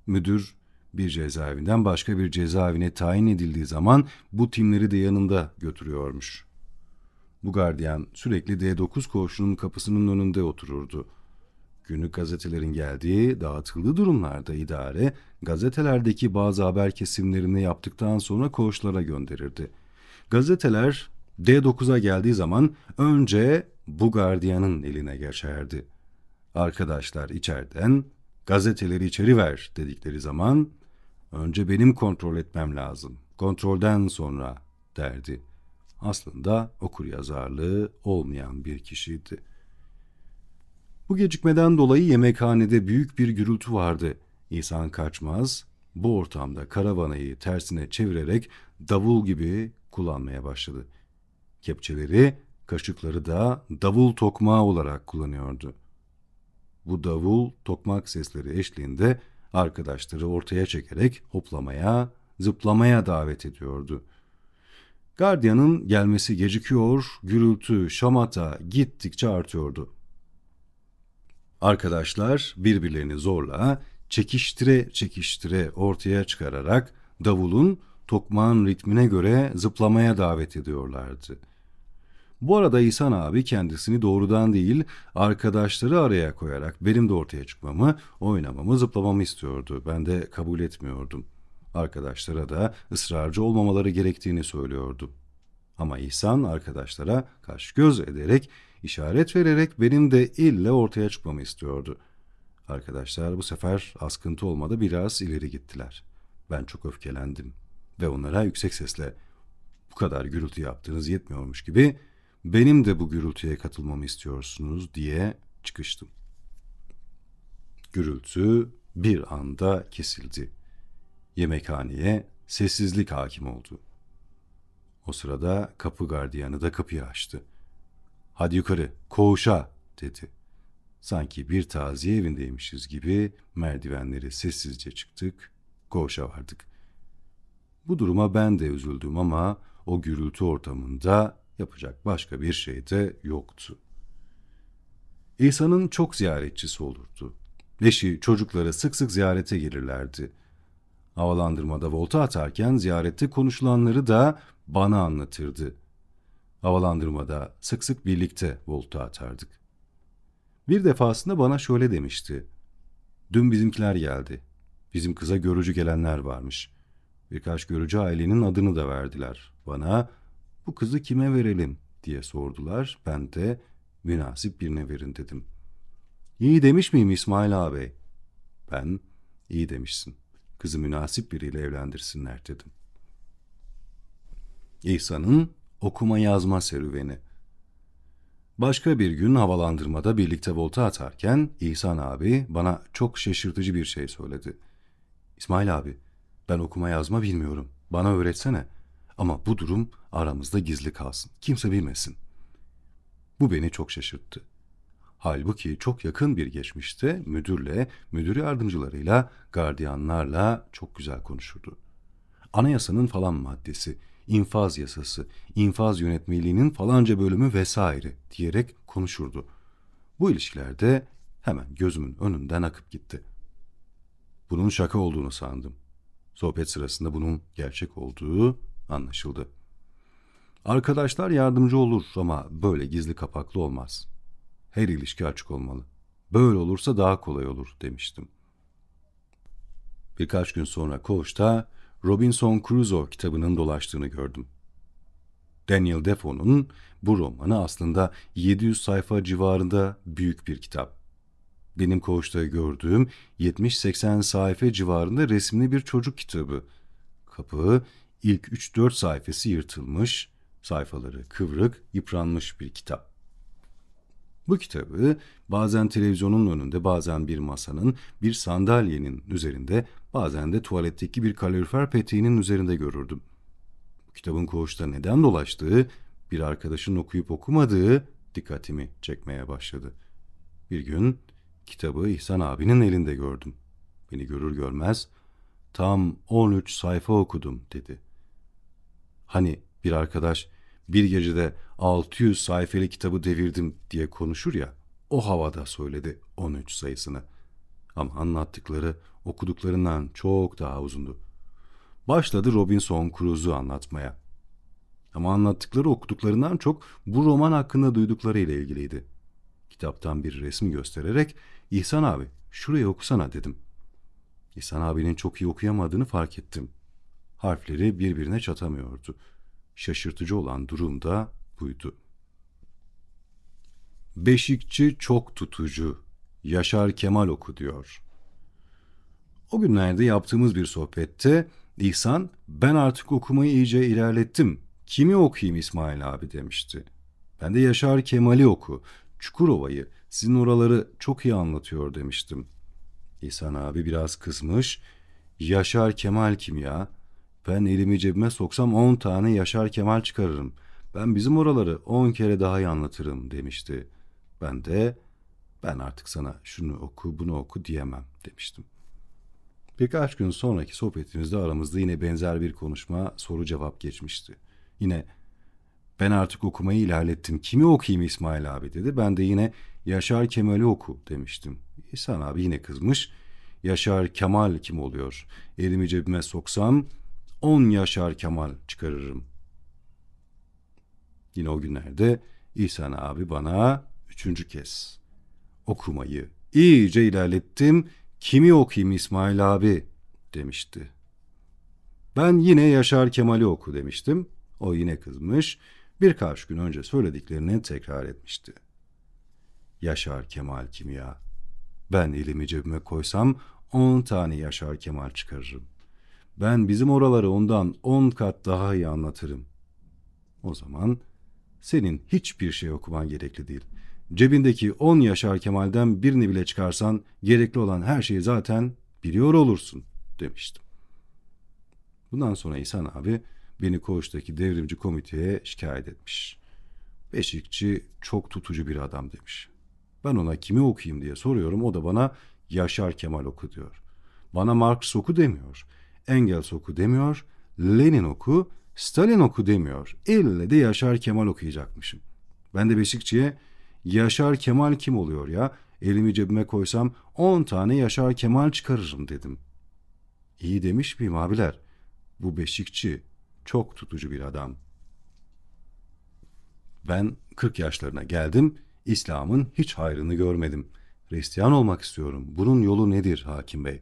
Müdür bir cezaevinden başka bir cezaevine tayin edildiği zaman bu timleri de yanında götürüyormuş. Bu gardiyan sürekli D9 koğuşunun kapısının önünde otururdu. Günlük gazetelerin geldiği dağıtıldığı durumlarda idare, gazetelerdeki bazı haber kesimlerini yaptıktan sonra koğuşlara gönderirdi. Gazeteler D9'a geldiği zaman önce bu gardiyanın eline geçerdi. Arkadaşlar içeriden "Gazeteleri içeri ver" dedikleri zaman "Önce benim kontrol etmem lazım, kontrolden sonra" derdi. Aslında okuryazarlığı olmayan bir kişiydi. Bu gecikmeden dolayı yemekhanede büyük bir gürültü vardı. İhsan Kaçmaz bu ortamda karavanayı tersine çevirerek davul gibi kullanmaya başladı. Kepçeleri, kaşıkları da davul tokmağı olarak kullanıyordu. Bu davul tokmak sesleri eşliğinde arkadaşları ortaya çekerek hoplamaya, zıplamaya davet ediyordu. Gardiyanın gelmesi gecikiyor, gürültü, şamata gittikçe artıyordu. Arkadaşlar birbirlerini zorla, çekiştire çekiştire ortaya çıkararak davulun, tokmağın ritmine göre zıplamaya davet ediyorlardı. Bu arada İhsan abi kendisini doğrudan değil, arkadaşları araya koyarak benim de ortaya çıkmamı, oynamamı, zıplamamı istiyordu. Ben de kabul etmiyordum. Arkadaşlara da ısrarcı olmamaları gerektiğini söylüyordu. Ama İhsan arkadaşlara kaş göz ederek, işaret vererek benim de ille ortaya çıkmamı istiyordu. Arkadaşlar bu sefer askıntı olmadı, biraz ileri gittiler. Ben çok öfkelendim ve onlara yüksek sesle "Bu kadar gürültü yaptığınız yetmiyormuş gibi benim de bu gürültüye katılmamı istiyorsunuz" diye çıkıştım. Gürültü bir anda kesildi. Yemekhaneye sessizlik hakim oldu. O sırada kapı gardiyanı da kapıyı açtı. "Hadi yukarı, koğuşa" dedi. Sanki bir taziye evindeymişiz gibi merdivenleri sessizce çıktık, koğuşa vardık. Bu duruma ben de üzüldüm ama o gürültü ortamında yapacak başka bir şey de yoktu. İhsan'ın çok ziyaretçisi olurdu. Eşi, çocukları sık sık ziyarete gelirlerdi. Havalandırmada volta atarken ziyarette konuşulanları da bana anlatırdı. Havalandırmada sık sık birlikte volta atardık. Bir defasında bana şöyle demişti: "Dün bizimkiler geldi. Bizim kıza görücü gelenler varmış. Birkaç görücü ailenin adını da verdiler bana. Bu kızı kime verelim diye sordular. Ben de münasip birine verin dedim. İyi demiş miyim İsmail ağabey? Ben iyi demişsin. Kızı münasip biriyle evlendirsinler dedim. İhsan'ın okuma yazma serüveni. Başka bir gün havalandırmada birlikte volta atarken İhsan abi bana çok şaşırtıcı bir şey söyledi. İsmail abi, ben okuma yazma bilmiyorum. Bana öğretsene. Ama bu durum aramızda gizli kalsın. Kimse bilmesin. Bu beni çok şaşırttı. Halbuki çok yakın bir geçmişte müdürle, müdür yardımcılarıyla, gardiyanlarla çok güzel konuşurdu. Anayasanın falan maddesi, infaz yasası, infaz yönetmeliğinin falanca bölümü vesaire diyerek konuşurdu. Bu ilişkilerde hemen gözümün önünden akıp gitti. Bunun şaka olduğunu sandım. Sohbet sırasında bunun gerçek olduğu anlaşıldı. Arkadaşlar yardımcı olur ama böyle gizli kapaklı olmaz. Her ilişki açık olmalı. Böyle olursa daha kolay olur demiştim. Birkaç gün sonra koğuşta Robinson Crusoe kitabının dolaştığını gördüm. Daniel Defoe'nun bu romanı aslında 700 sayfa civarında büyük bir kitap. Benim koğuşta gördüğüm 70-80 sayfa civarında resimli bir çocuk kitabı. Kapağı ilk 3-4 sayfası yırtılmış, sayfaları kıvrık, yıpranmış bir kitap. Bu kitabı bazen televizyonun önünde, bazen bir masanın, bir sandalyenin üzerinde, bazen de tuvaletteki bir kalorifer peteğinin üzerinde görürdüm. Bu kitabın koğuşta neden dolaştığı, bir arkadaşın okuyup okumadığı dikkatimi çekmeye başladı. Bir gün kitabı İhsan abinin elinde gördüm. Beni görür görmez tam 13 sayfa okudum dedi. Hani bir arkadaş bir gecede 600 sayfalı kitabı devirdim diye konuşur ya, o havada söyledi 13 sayısını. Ama anlattıkları okuduklarından çok daha uzundu. Başladı Robinson Crusoe'u anlatmaya. Ama anlattıkları okuduklarından çok bu roman hakkında duydukları ile ilgiliydi. Kitaptan bir resmi göstererek İhsan abi şurayı okusana dedim. İhsan abinin çok iyi okuyamadığını fark ettim. Harfleri birbirine çatamıyordu. Şaşırtıcı olan durum da buydu. Beşikçi çok tutucu, Yaşar Kemal oku diyor. O günlerde yaptığımız bir sohbette İhsan, ben artık okumayı iyice ilerlettim. Kimi okuyayım İsmail abi demişti. Ben de Yaşar Kemal'i oku, Çukurova'yı, sizin oraları çok iyi anlatıyor demiştim. İhsan abi biraz kızmış, Yaşar Kemal kim ya? Ben elimi cebime soksam 10 tane Yaşar Kemal çıkarırım. Ben bizim oraları 10 kere daha iyi anlatırım demişti. Ben de ben artık sana şunu oku bunu oku diyemem demiştim. Birkaç gün sonraki sohbetimizde aramızda yine benzer bir konuşma soru cevap geçmişti. Yine ben artık okumayı ilerlettim. Kimi okuyayım İsmail abi dedi. Ben de yine Yaşar Kemal'i oku demiştim. İhsan abi yine kızmış. Yaşar Kemal kim oluyor? Elimi cebime soksam 10 Yaşar Kemal çıkarırım. Yine o günlerde İhsan abi bana 3. kez okumayı iyice ilerlettim. Kimi okuyayım İsmail abi demişti. Ben yine Yaşar Kemal'i oku demiştim. O yine kızmış. Birkaç gün önce söylediklerini tekrar etmişti. Yaşar Kemal kim ya? Ben elimi cebime koysam 10 tane Yaşar Kemal çıkarırım. Ben bizim oraları ondan 10 kat daha iyi anlatırım. O zaman senin hiçbir şey okuman gerekli değil. Cebindeki 10 Yaşar Kemal'den birini bile çıkarsan gerekli olan her şeyi zaten biliyor olursun demiştim. Bundan sonra İhsan abi beni koğuştaki devrimci komiteye şikayet etmiş. Beşikçi çok tutucu bir adam demiş. Ben ona kimi okuyayım diye soruyorum, o da bana Yaşar Kemal oku diyor. Bana Marx oku demiyor, Engels oku demiyor, Lenin oku, Stalin oku demiyor. İlle de Yaşar Kemal okuyacakmışım. Ben de Beşikçi'ye Yaşar Kemal kim oluyor ya? Elimi cebime koysam 10 tane Yaşar Kemal çıkarırım dedim. İyi demiş miyim abiler? Bu Beşikçi çok tutucu bir adam. Ben 40 yaşlarına geldim, İslam'ın hiç hayrını görmedim. Hristiyan olmak istiyorum. Bunun yolu nedir hakim bey?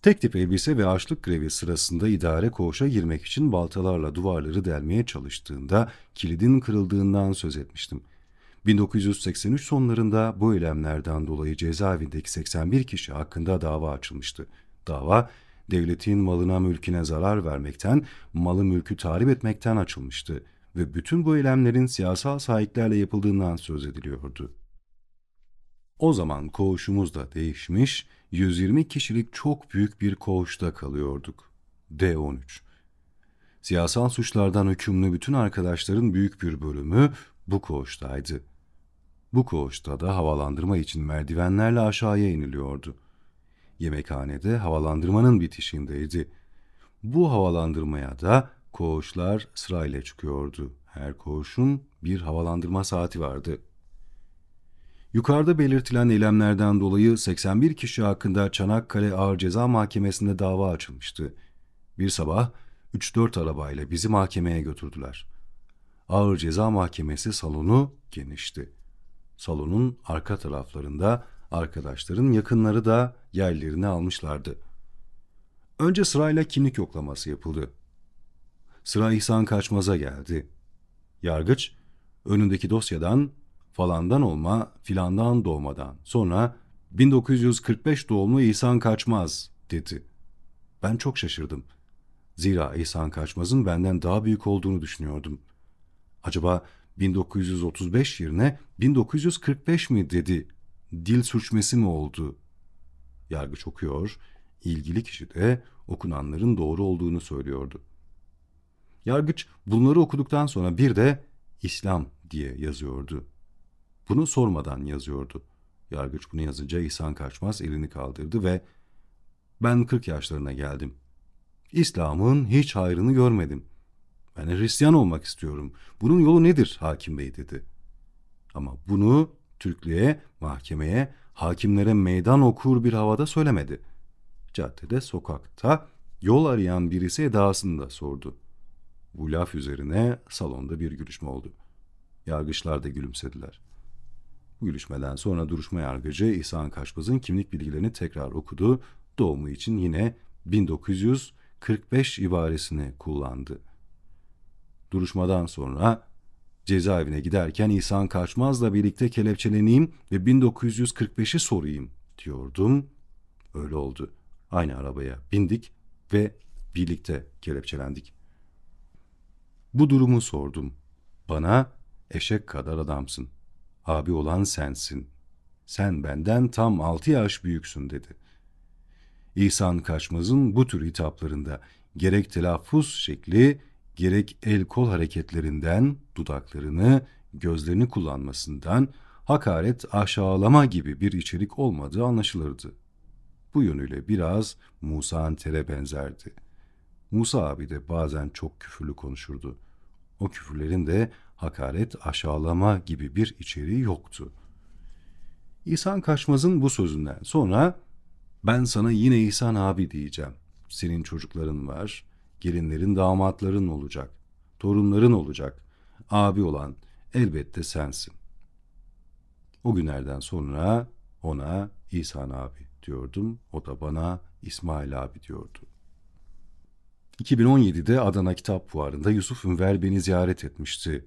Tek tip elbise ve açlık grevi sırasında idare koğuşa girmek için baltalarla duvarları delmeye çalıştığında kilidin kırıldığından söz etmiştim. 1983 sonlarında bu eylemlerden dolayı cezaevindeki 81 kişi hakkında dava açılmıştı. Dava, devletin malına mülküne zarar vermekten, malı mülkü tahrip etmekten açılmıştı ve bütün bu eylemlerin siyasal sahiplerle yapıldığından söz ediliyordu. O zaman koğuşumuz da değişmiş, 120 kişilik çok büyük bir koğuşta kalıyorduk. D13. Siyasal suçlardan hükümlü bütün arkadaşların büyük bir bölümü bu koğuştaydı. Bu koğuşta da havalandırma için merdivenlerle aşağıya iniliyordu. Yemekhanede havalandırmanın bitişindeydi. Bu havalandırmaya da koğuşlar sırayla çıkıyordu. Her koğuşun bir havalandırma saati vardı. Yukarıda belirtilen eylemlerden dolayı 81 kişi hakkında Çanakkale Ağır Ceza Mahkemesi'nde dava açılmıştı. Bir sabah 3-4 arabayla bizi mahkemeye götürdüler. Ağır Ceza Mahkemesi salonu genişti. Salonun arka taraflarında arkadaşların yakınları da yerlerini almışlardı. Önce sırayla kimlik yoklaması yapıldı. Sıra İhsan Kaçmaz'a geldi. Yargıç, önündeki dosyadan falandan olma, filandan doğmadan sonra 1945 doğumlu İhsan Kaçmaz dedi. Ben çok şaşırdım. Zira İhsan Kaçmaz'ın benden daha büyük olduğunu düşünüyordum. Acaba 1935 yerine 1945 mi dedi? Dil sürçmesi mi oldu? Yargıç okuyor, ilgili kişi de okunanların doğru olduğunu söylüyordu. Yargıç bunları okuduktan sonra bir de İslam diye yazıyordu. Bunu sormadan yazıyordu. Yargıç bunu yazınca İhsan Kaçmaz elini kaldırdı ve "Ben 40 yaşlarına geldim. İslam'ın hiç hayrını görmedim. Ben Hristiyan olmak istiyorum. Bunun yolu nedir hakim bey?" dedi. Ama bunu Türklüğe, mahkemeye, hakimlere meydan okur bir havada söylemedi. Caddede, sokakta yol arayan birisi edasını da sordu. Bu laf üzerine salonda bir gülüşme oldu. Yargıçlar da gülümsediler. Bu gülüşmeden sonra duruşma yargıcı İhsan Kaçmaz'ın kimlik bilgilerini tekrar okudu. Doğumu için yine 1945 ibaresini kullandı. Duruşmadan sonra cezaevine giderken İhsan Kaçmaz'la birlikte kelepçeleneyim ve 1945'i sorayım diyordum. Öyle oldu. Aynı arabaya bindik ve birlikte kelepçelendik. Bu durumu sordum. Bana "Eşek kadar adamsın. Abi olan sensin. Sen benden tam 6 yaş büyüksün" dedi. İhsan Kaçmaz'ın bu tür hitaplarında gerek telaffuz şekli, gerek el kol hareketlerinden, dudaklarını, gözlerini kullanmasından hakaret, aşağılama gibi bir içerik olmadığı anlaşılırdı. Bu yönüyle biraz Musa Anter'e benzerdi. Musa abi de bazen çok küfürlü konuşurdu. O küfürlerin de hakaret, aşağılama gibi bir içeriği yoktu. İhsan Kaçmaz'ın bu sözünden sonra "Ben sana yine İhsan abi diyeceğim. Senin çocukların var, gelinlerin, damatların olacak, torunların olacak. Abi olan elbette sensin." O günlerden sonra ona İhsan abi diyordum, o da bana İsmail abi diyordu. 2017'de Adana Kitap Fuarı'nda Yusuf Ünver beni ziyaret etmişti.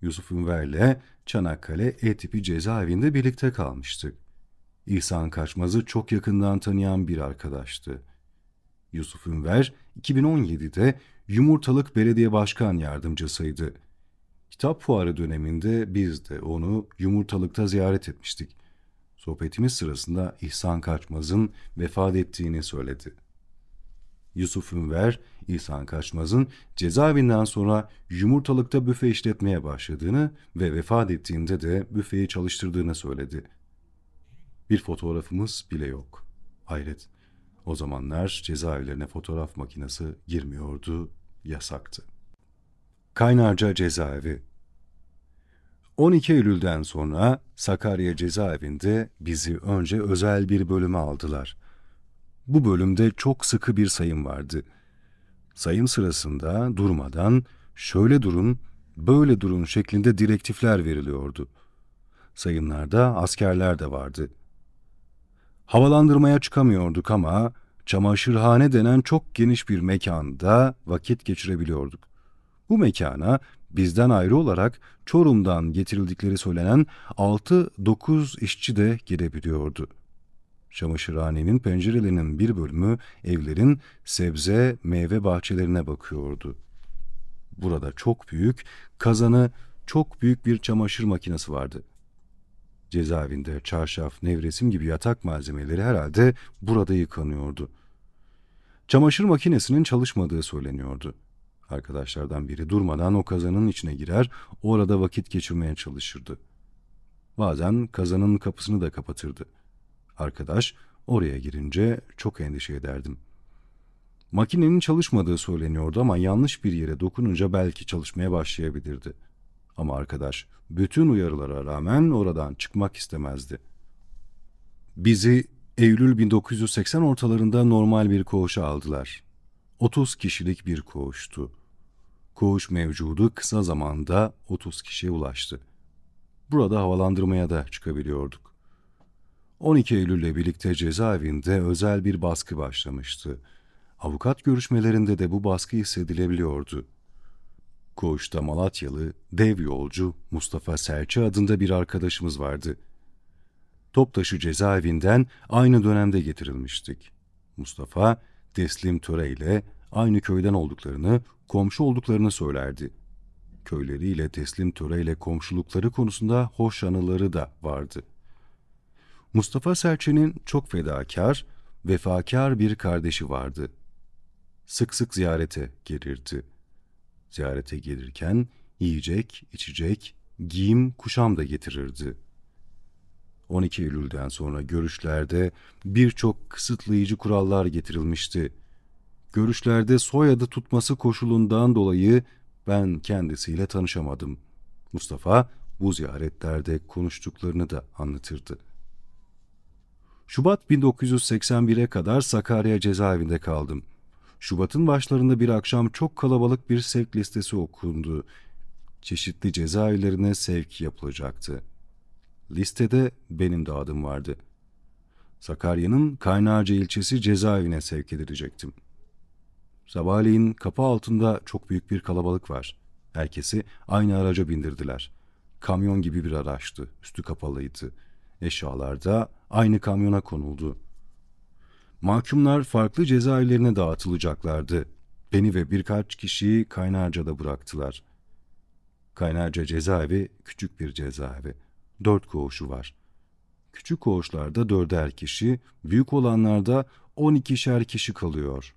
Yusuf Ünver'le Çanakkale E-Tipi cezaevinde birlikte kalmıştık. İhsan Kaçmaz'ı çok yakından tanıyan bir arkadaştı. Yusuf Ünver 2017'de Yumurtalık Belediye Başkan Yardımcısıydı. Kitap fuarı döneminde biz de onu Yumurtalık'ta ziyaret etmiştik. Sohbetimiz sırasında İhsan Kaçmaz'ın vefat ettiğini söyledi. Yusuf Ünver, İhsan Kaçmaz'ın cezaevinden sonra Yumurtalık'ta büfe işletmeye başladığını ve vefat ettiğinde de büfeyi çalıştırdığını söyledi. Bir fotoğrafımız bile yok. Hayret, o zamanlar cezaevlerine fotoğraf makinesi girmiyordu, yasaktı. Kaynarca Cezaevi 12 Eylül'den sonra Sakarya cezaevinde bizi önce özel bir bölüme aldılar. Bu bölümde çok sıkı bir sayım vardı. Sayım sırasında durmadan şöyle durun, böyle durun şeklinde direktifler veriliyordu. Sayımlarda askerler de vardı. Havalandırmaya çıkamıyorduk ama çamaşırhane denen çok geniş bir mekanda vakit geçirebiliyorduk. Bu mekana bizden ayrı olarak Çorum'dan getirildikleri söylenen 6-9 işçi de girebiliyordu. Çamaşırhanenin pencerelerinin bir bölümü evlerin sebze, meyve bahçelerine bakıyordu. Burada çok büyük, kazanı çok büyük bir çamaşır makinesi vardı. Cezaevinde çarşaf, nevresim gibi yatak malzemeleri herhalde burada yıkanıyordu. Çamaşır makinesinin çalışmadığı söyleniyordu. Arkadaşlardan biri durmadan o kazanın içine girer, orada vakit geçirmeye çalışırdı. Bazen kazanın kapısını da kapatırdı. Arkadaş oraya girince çok endişe ederdim. Makinenin çalışmadığı söyleniyordu ama yanlış bir yere dokununca belki çalışmaya başlayabilirdi. Ama arkadaş bütün uyarılara rağmen oradan çıkmak istemezdi. Bizi Eylül 1980 ortalarında normal bir koğuşa aldılar. 30 kişilik bir koğuştu. Koğuş mevcudu kısa zamanda 30 kişiye ulaştı. Burada havalandırmaya da çıkabiliyorduk. 12 Eylül'le birlikte cezaevinde özel bir baskı başlamıştı. Avukat görüşmelerinde de bu baskı hissedilebiliyordu. Koğuşta Malatyalı, dev yolcu Mustafa Serçe adında bir arkadaşımız vardı. Toptaşı cezaevinden aynı dönemde getirilmiştik. Mustafa, Teslim Töre ile aynı köyden olduklarını, komşu olduklarını söylerdi. Köyleriyle Teslim Töre ile komşulukları konusunda hoş anıları da vardı. Mustafa Serçe'nin çok fedakar, vefakar bir kardeşi vardı. Sık sık ziyarete gelirdi. Ziyarete gelirken Yiyecek, içecek, giyim, kuşam da getirirdi. 12 Eylül'den sonra görüşlerde birçok kısıtlayıcı kurallar getirilmişti. Görüşlerde soyadı tutması koşulundan dolayı ben kendisiyle tanışamadım. Mustafa bu ziyaretlerde konuştuklarını da anlatırdı. Şubat 1981'e kadar Sakarya cezaevinde kaldım. Şubat'ın başlarında bir akşam çok kalabalık bir sevk listesi okundu. Çeşitli cezaevlerine sevk yapılacaktı. Listede benim de adım vardı. Sakarya'nın Kaynarca ilçesi cezaevine sevk edilecektim. Sabahleyin kapı altında çok büyük bir kalabalık var. Herkesi aynı araca bindirdiler. Kamyon gibi bir araçtı, üstü kapalıydı. Eşyalar da aynı kamyona konuldu. Mahkumlar farklı cezaevlerine dağıtılacaklardı. Beni ve birkaç kişiyi Kaynarca'da bıraktılar. Kaynarca cezaevi küçük bir cezaevi. 4 koğuşu var. Küçük koğuşlarda 4'er kişi, büyük olanlarda 12'şer kişi kalıyor.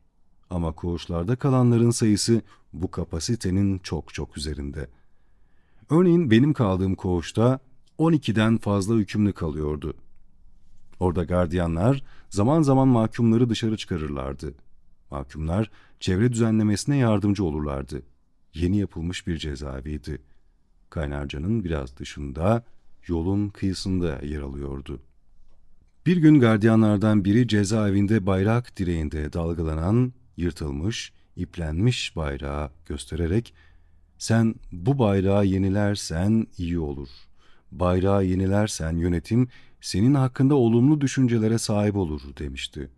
Ama koğuşlarda kalanların sayısı bu kapasitenin çok çok üzerinde. Örneğin benim kaldığım koğuşta 12'den fazla hükümlü kalıyordu. Orada gardiyanlar zaman zaman mahkumları dışarı çıkarırlardı. Mahkumlar çevre düzenlemesine yardımcı olurlardı. Yeni yapılmış bir cezaeviydi. Kaynarca'nın biraz dışında, yolun kıyısında yer alıyordu. Bir gün gardiyanlardan biri cezaevinde bayrak direğinde dalgalanan, yırtılmış, iplenmiş bayrağı göstererek "Sen bu bayrağı yenilersen iyi olur. Bayrağı yenilersen yönetim senin hakkında olumlu düşüncelere sahip olur" demişti.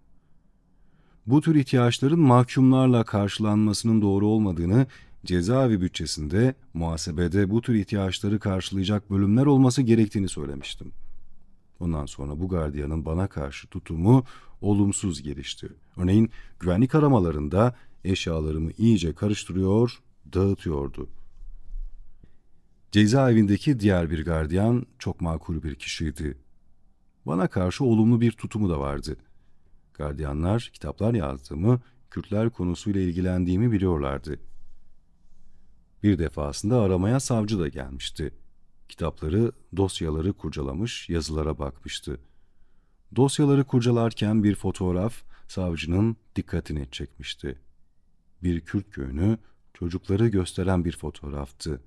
Bu tür ihtiyaçların mahkumlarla karşılanmasının doğru olmadığını, cezaevi bütçesinde, muhasebede bu tür ihtiyaçları karşılayacak bölümler olması gerektiğini söylemiştim. Ondan sonra bu gardiyanın bana karşı tutumu olumsuz gelişti. Örneğin güvenlik aramalarında eşyalarımı iyice karıştırıyor, dağıtıyordu. Cezaevindeki diğer bir gardiyan çok makul bir kişiydi. Bana karşı olumlu bir tutumu da vardı. Gardiyanlar kitaplar yazdığımı, Kürtler konusuyla ilgilendiğimi biliyorlardı. Bir defasında aramaya savcı da gelmişti. Kitapları, dosyaları kurcalamış, yazılara bakmıştı. Dosyaları kurcalarken bir fotoğraf savcının dikkatini çekmişti. Bir Kürt köyünü, çocukları gösteren bir fotoğraftı.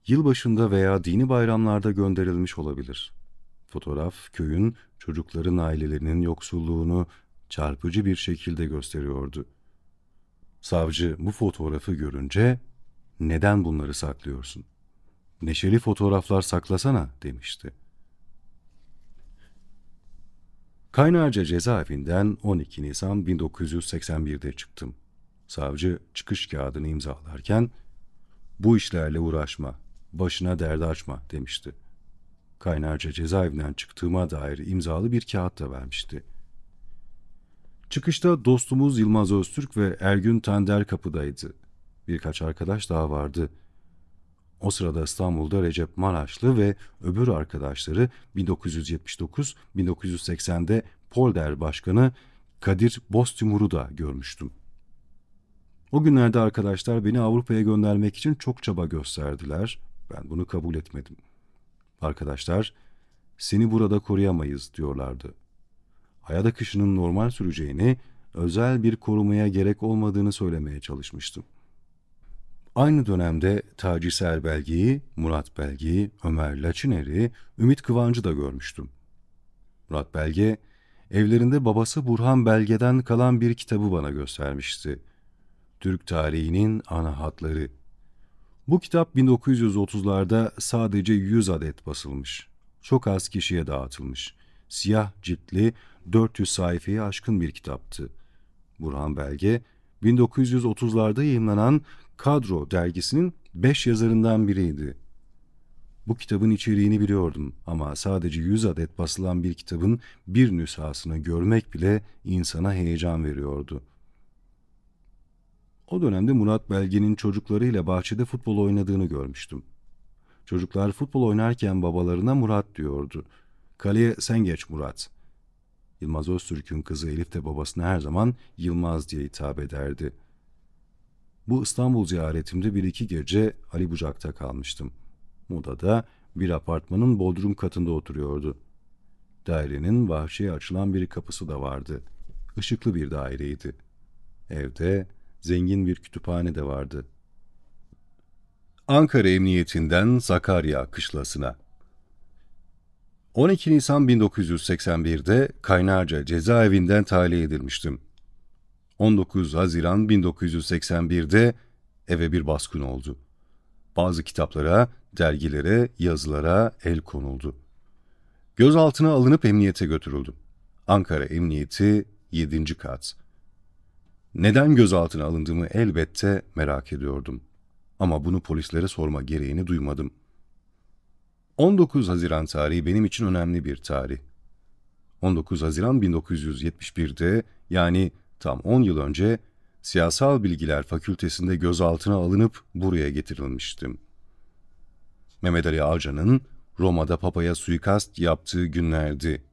Yılbaşında veya dini bayramlarda gönderilmiş olabilir. Fotoğraf, köyün, çocukların ailelerinin yoksulluğunu çarpıcı bir şekilde gösteriyordu. Savcı bu fotoğrafı görünce, "Neden bunları saklıyorsun? Neşeli fotoğraflar saklasana" demişti. Kaynarca cezaevinden 12 Nisan 1981'de çıktım. Savcı çıkış kağıdını imzalarken, "Bu işlerle uğraşma, başına dert açma" demişti. Kaynarca cezaevinden çıktığıma dair imzalı bir kağıt da vermişti. Çıkışta dostumuz Yılmaz Öztürk ve Ergün Tander kapıdaydı. Birkaç arkadaş daha vardı. O sırada İstanbul'da Recep Maraşlı ve öbür arkadaşları 1979-1980'de Polder Başkanı Kadir Boztimur'u da görmüştüm. O günlerde arkadaşlar beni Avrupa'ya göndermek için çok çaba gösterdiler. Ben bunu kabul etmedim. Arkadaşlar, "Seni burada koruyamayız" diyorlardı. Hayat akışının normal süreceğini, özel bir korumaya gerek olmadığını söylemeye çalışmıştım. Aynı dönemde Taci Serbelgi'yi, Murat Belge'yi, Ömer Laçiner'i, Ümit Kıvancı da görmüştüm. Murat Belge, evlerinde babası Burhan Belge'den kalan bir kitabı bana göstermişti. Türk tarihinin ana hatları. Bu kitap 1930'larda sadece 100 adet basılmış. Çok az kişiye dağıtılmış. Siyah ciltli, 400 sayfayı aşkın bir kitaptı. Burhan Belge, 1930'larda yayımlanan Kadro dergisinin 5 yazarından biriydi. Bu kitabın içeriğini biliyordum ama sadece 100 adet basılan bir kitabın bir nüshasını görmek bile insana heyecan veriyordu. O dönemde Murat Belge'nin çocuklarıyla bahçede futbol oynadığını görmüştüm. Çocuklar futbol oynarken babalarına Murat diyordu. "Kaleye sen geç Murat." Yılmaz Öztürk'ün kızı Elif de babasına her zaman Yılmaz diye hitap ederdi. Bu İstanbul ziyaretimde 1-2 gece Ali Bucak'ta kalmıştım. Moda'da bir apartmanın bodrum katında oturuyordu. Dairenin bahçeye açılan bir kapısı da vardı. Işıklı bir daireydi. Evde zengin bir kütüphane de vardı. Ankara Emniyetinden Sakarya Kışlası'na. 12 Nisan 1981'de Kaynarca cezaevinden tahliye edilmiştim. 19 Haziran 1981'de eve bir baskın oldu. Bazı kitaplara, dergilere, yazılara el konuldu. Gözaltına alınıp emniyete götürüldüm. Ankara Emniyeti 7. kat. Neden gözaltına alındığımı elbette merak ediyordum. Ama bunu polislere sorma gereğini duymadım. 19 Haziran tarihi benim için önemli bir tarih. 19 Haziran 1971'de, yani tam 10 yıl önce Siyasal Bilgiler Fakültesinde gözaltına alınıp buraya getirilmiştim. Mehmet Ali Ağcan'ın Roma'da Papa'ya suikast yaptığı günlerdi.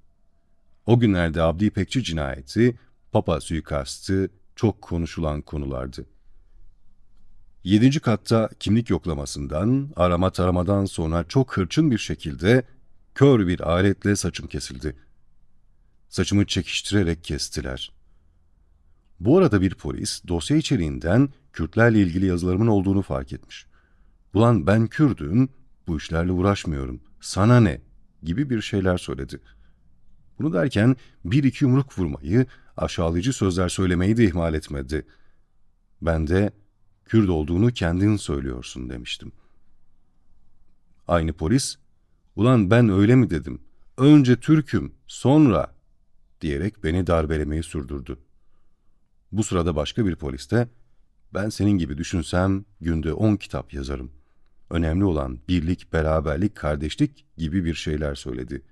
O günlerde Abdi İpekçi cinayeti, Papa suikastı çok konuşulan konulardı. 7. katta kimlik yoklamasından, arama taramadan sonra çok hırçın bir şekilde kör bir aletle saçım kesildi. Saçımı çekiştirerek kestiler. Bu arada bir polis dosya içeriğinden Kürtlerle ilgili yazılarımın olduğunu fark etmiş. "Ulan ben Kürdüm, bu işlerle uğraşmıyorum, sana ne?" gibi bir şeyler söyledi. Bunu derken 1-2 yumruk vurmayı, aşağılayıcı sözler söylemeyi de ihmal etmedi. Ben de Kürt olduğunu kendin söylüyorsun demiştim. Aynı polis, "Ulan ben öyle mi dedim, önce Türk'üm, sonra" diyerek beni darbelemeyi sürdürdü. Bu sırada başka bir polis de, "Ben senin gibi düşünsem günde 10 kitap yazarım. Önemli olan birlik, beraberlik, kardeşlik" gibi bir şeyler söyledi.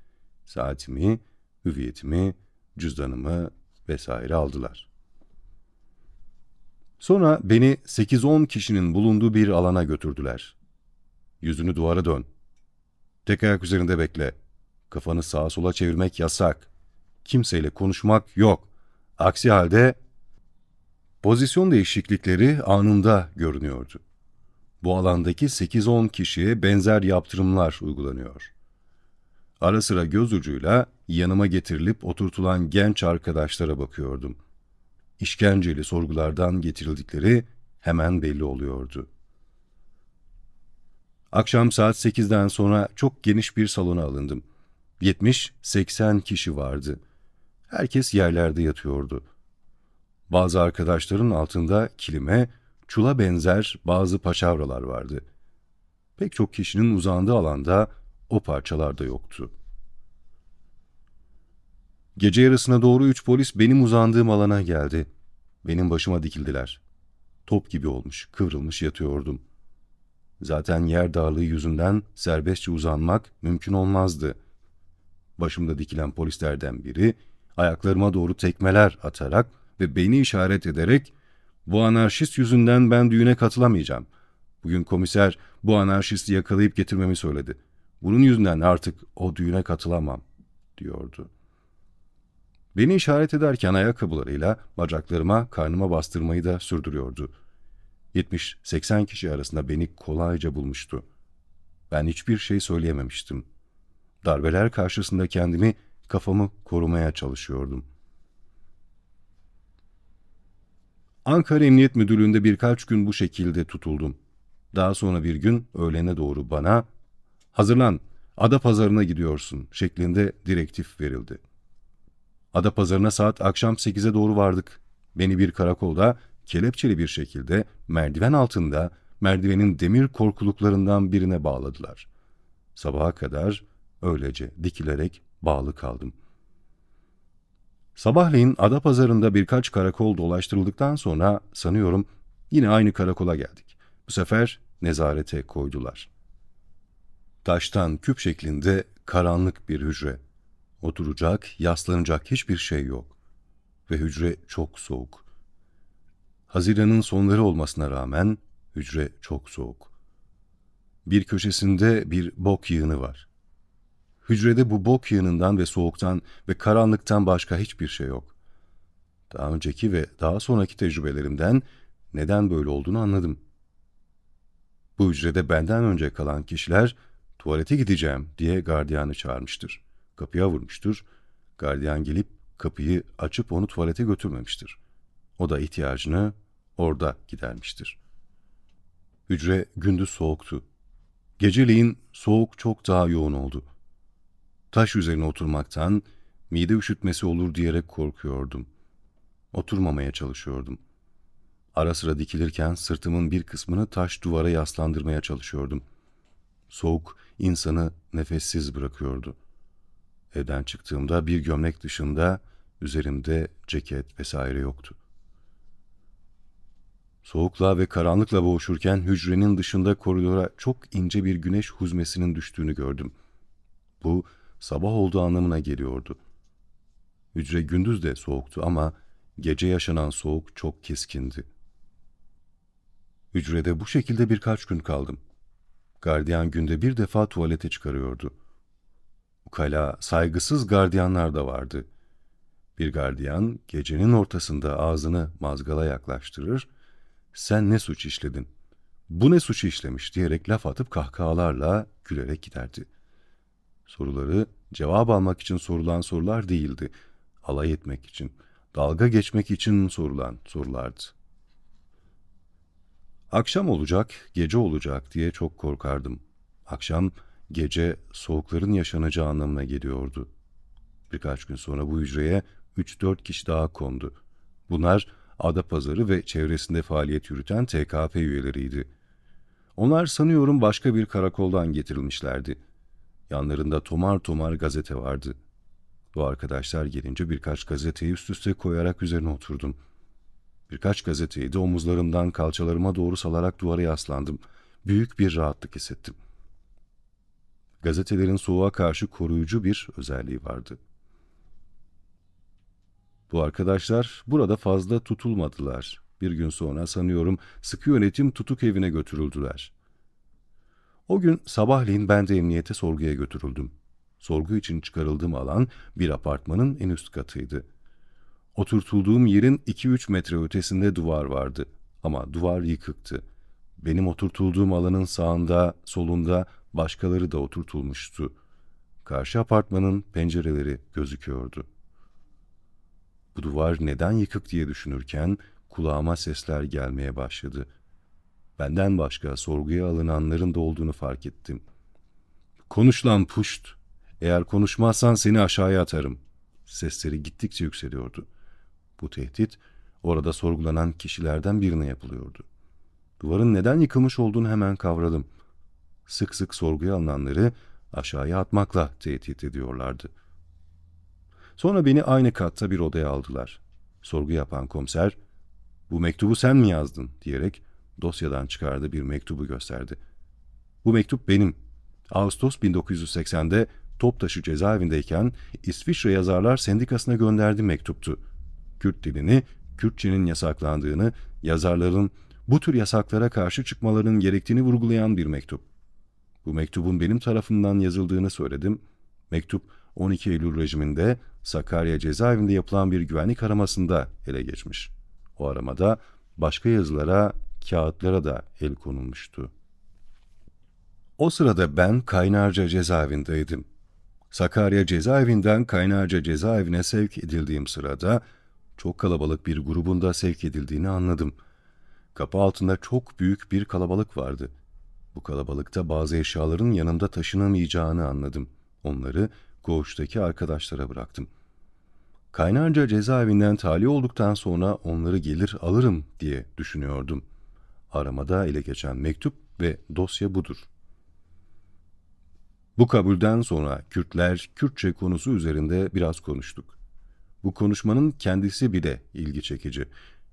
Saatimi, hüviyetimi, cüzdanımı vesaire aldılar. Sonra beni 8-10 kişinin bulunduğu bir alana götürdüler. "Yüzünü duvara dön. Tek ayak üzerinde bekle. Kafanı sağa sola çevirmek yasak. Kimseyle konuşmak yok. Aksi halde..." Pozisyon değişiklikleri anında görünüyordu. Bu alandaki 8-10 kişiye benzer yaptırımlar uygulanıyor. Ara sıra göz ucuyla yanıma getirilip oturtulan genç arkadaşlara bakıyordum. İşkenceli sorgulardan getirildikleri hemen belli oluyordu. Akşam saat 8'den sonra çok geniş bir salona alındım. 70-80 kişi vardı. Herkes yerlerde yatıyordu. Bazı arkadaşların altında kilime, çula benzer bazı paçavralar vardı. Pek çok kişinin uzandığı alanda o parçalar da yoktu. Gece yarısına doğru 3 polis benim uzandığım alana geldi. Benim başıma dikildiler. Top gibi olmuş, kıvrılmış yatıyordum. Zaten yer darlığı yüzünden serbestçe uzanmak mümkün olmazdı. Başımda dikilen polislerden biri ayaklarıma doğru tekmeler atarak ve beni işaret ederek, "Bu anarşist yüzünden ben düğüne katılamayacağım. Bugün komiser bu anarşisti yakalayıp getirmemi söyledi. Bunun yüzünden artık o düğüne katılamam," diyordu. Beni işaret ederken ayakkabılarıyla bacaklarıma, karnıma bastırmayı da sürdürüyordu. 70-80 kişi arasında beni kolayca bulmuştu. Ben hiçbir şey söyleyememiştim. Darbeler karşısında kendimi, kafamı korumaya çalışıyordum. Ankara Emniyet Müdürlüğü'nde birkaç gün bu şekilde tutuldum. Daha sonra bir gün öğlene doğru bana, "Hazırlan, Adapazarı'na gidiyorsun" şeklinde direktif verildi. Adapazarı'na saat akşam 8'e doğru vardık. Beni bir karakolda kelepçeli bir şekilde merdiven altında merdivenin demir korkuluklarından birine bağladılar. Sabaha kadar öylece dikilerek bağlı kaldım. Sabahleyin Adapazarı'nda birkaç karakol dolaştırıldıktan sonra sanıyorum yine aynı karakola geldik. Bu sefer nezarete koydular. Taştan küp şeklinde karanlık bir hücre. Oturacak, yaslanacak hiçbir şey yok. Ve hücre çok soğuk. Haziran'ın sonları olmasına rağmen hücre çok soğuk. Bir köşesinde bir bok yığını var. Hücrede bu bok yığınından ve soğuktan ve karanlıktan başka hiçbir şey yok. Daha önceki ve daha sonraki tecrübelerimden neden böyle olduğunu anladım. Bu hücrede benden önce kalan kişiler tuvalete gideceğim diye gardiyanı çağırmıştır. Kapıya vurmuştur. Gardiyan gelip kapıyı açıp onu tuvalete götürmemiştir. O da ihtiyacını orada gidermiştir. Hücre gündüz soğuktu. Geceleyin soğuk çok daha yoğun oldu. Taş üzerine oturmaktan mide üşütmesi olur diyerek korkuyordum. Oturmamaya çalışıyordum. Ara sıra dikilirken sırtımın bir kısmını taş duvara yaslandırmaya çalışıyordum. Soğuk insanı nefessiz bırakıyordu. Evden çıktığımda bir gömlek dışında üzerimde ceket vesaire yoktu. Soğukla ve karanlıkla boğuşurken hücrenin dışında koridora çok ince bir güneş huzmesinin düştüğünü gördüm. Bu sabah olduğu anlamına geliyordu. Hücre gündüz de soğuktu ama gece yaşanan soğuk çok keskindi. Hücrede bu şekilde birkaç gün kaldım. Gardiyan günde bir defa tuvalete çıkarıyordu. Ukala, saygısız gardiyanlar da vardı. Bir gardiyan gecenin ortasında ağzını mazgala yaklaştırır, "Sen ne suç işledin? Bu ne suç işlemiş?" diyerek laf atıp kahkahalarla gülerek giderdi. Soruları cevap almak için sorulan sorular değildi. Alay etmek için, dalga geçmek için sorulan sorulardı. Akşam olacak, gece olacak diye çok korkardım. Akşam, gece soğukların yaşanacağı anlamına geliyordu. Birkaç gün sonra bu hücreye 3-4 kişi daha kondu. Bunlar Adapazarı ve çevresinde faaliyet yürüten TKP üyeleriydi. Onlar sanıyorum başka bir karakoldan getirilmişlerdi. Yanlarında tomar tomar gazete vardı. Bu arkadaşlar gelince birkaç gazeteyi üst üste koyarak üzerine oturdum. Birkaç gazeteyi de omuzlarımdan kalçalarıma doğru salarak duvara yaslandım. Büyük bir rahatlık hissettim. Gazetelerin soğuğa karşı koruyucu bir özelliği vardı. Bu arkadaşlar burada fazla tutulmadılar. Bir gün sonra sanıyorum sıkı yönetim tutuk evine götürüldüler. O gün sabahleyin ben de emniyete sorguya götürüldüm. Sorgu için çıkarıldığım alan bir apartmanın en üst katıydı. Oturtulduğum yerin 2-3 metre ötesinde duvar vardı ama duvar yıkıktı. Benim oturtulduğum alanın sağında, solunda başkaları da oturtulmuştu. Karşı apartmanın pencereleri gözüküyordu. Bu duvar neden yıkık diye düşünürken kulağıma sesler gelmeye başladı. Benden başka sorguya alınanların da olduğunu fark ettim. "Konuş lan puşt! Eğer konuşmazsan seni aşağıya atarım." Sesleri gittikçe yükseliyordu. Bu tehdit orada sorgulanan kişilerden birine yapılıyordu. Duvarın neden yıkılmış olduğunu hemen kavradım. Sık sık sorguya alınanları aşağıya atmakla tehdit ediyorlardı. Sonra beni aynı katta bir odaya aldılar. Sorgu yapan komiser, "Bu mektubu sen mi yazdın?" diyerek dosyadan çıkardığı bir mektubu gösterdi. "Bu mektup benim. Ağustos 1980'de Toptaşı cezaevindeyken İsviçre Yazarlar Sendikası'na gönderdiğim mektuptu. Kürt dilini, Kürtçenin yasaklandığını, yazarların bu tür yasaklara karşı çıkmalarının gerektiğini vurgulayan bir mektup. Bu mektubun benim tarafından yazıldığını söyledim. Mektup 12 Eylül rejiminde Sakarya cezaevinde yapılan bir güvenlik aramasında ele geçmiş. O aramada başka yazılara, kağıtlara da el konulmuştu. O sırada ben Kaynarca cezaevindeydim. Sakarya cezaevinden Kaynarca cezaevine sevk edildiğim sırada çok kalabalık bir grubun da sevk edildiğini anladım. Kapı altında çok büyük bir kalabalık vardı. Bu kalabalıkta bazı eşyaların yanımda taşınamayacağını anladım. Onları koğuştaki arkadaşlara bıraktım. Kaynarca cezaevinden tahliye olduktan sonra onları gelir alırım diye düşünüyordum. Aramada ele geçen mektup ve dosya budur. Bu kabulden sonra Kürtler, Kürtçe konusu üzerinde biraz konuştuk. Bu konuşmanın kendisi bile ilgi çekici.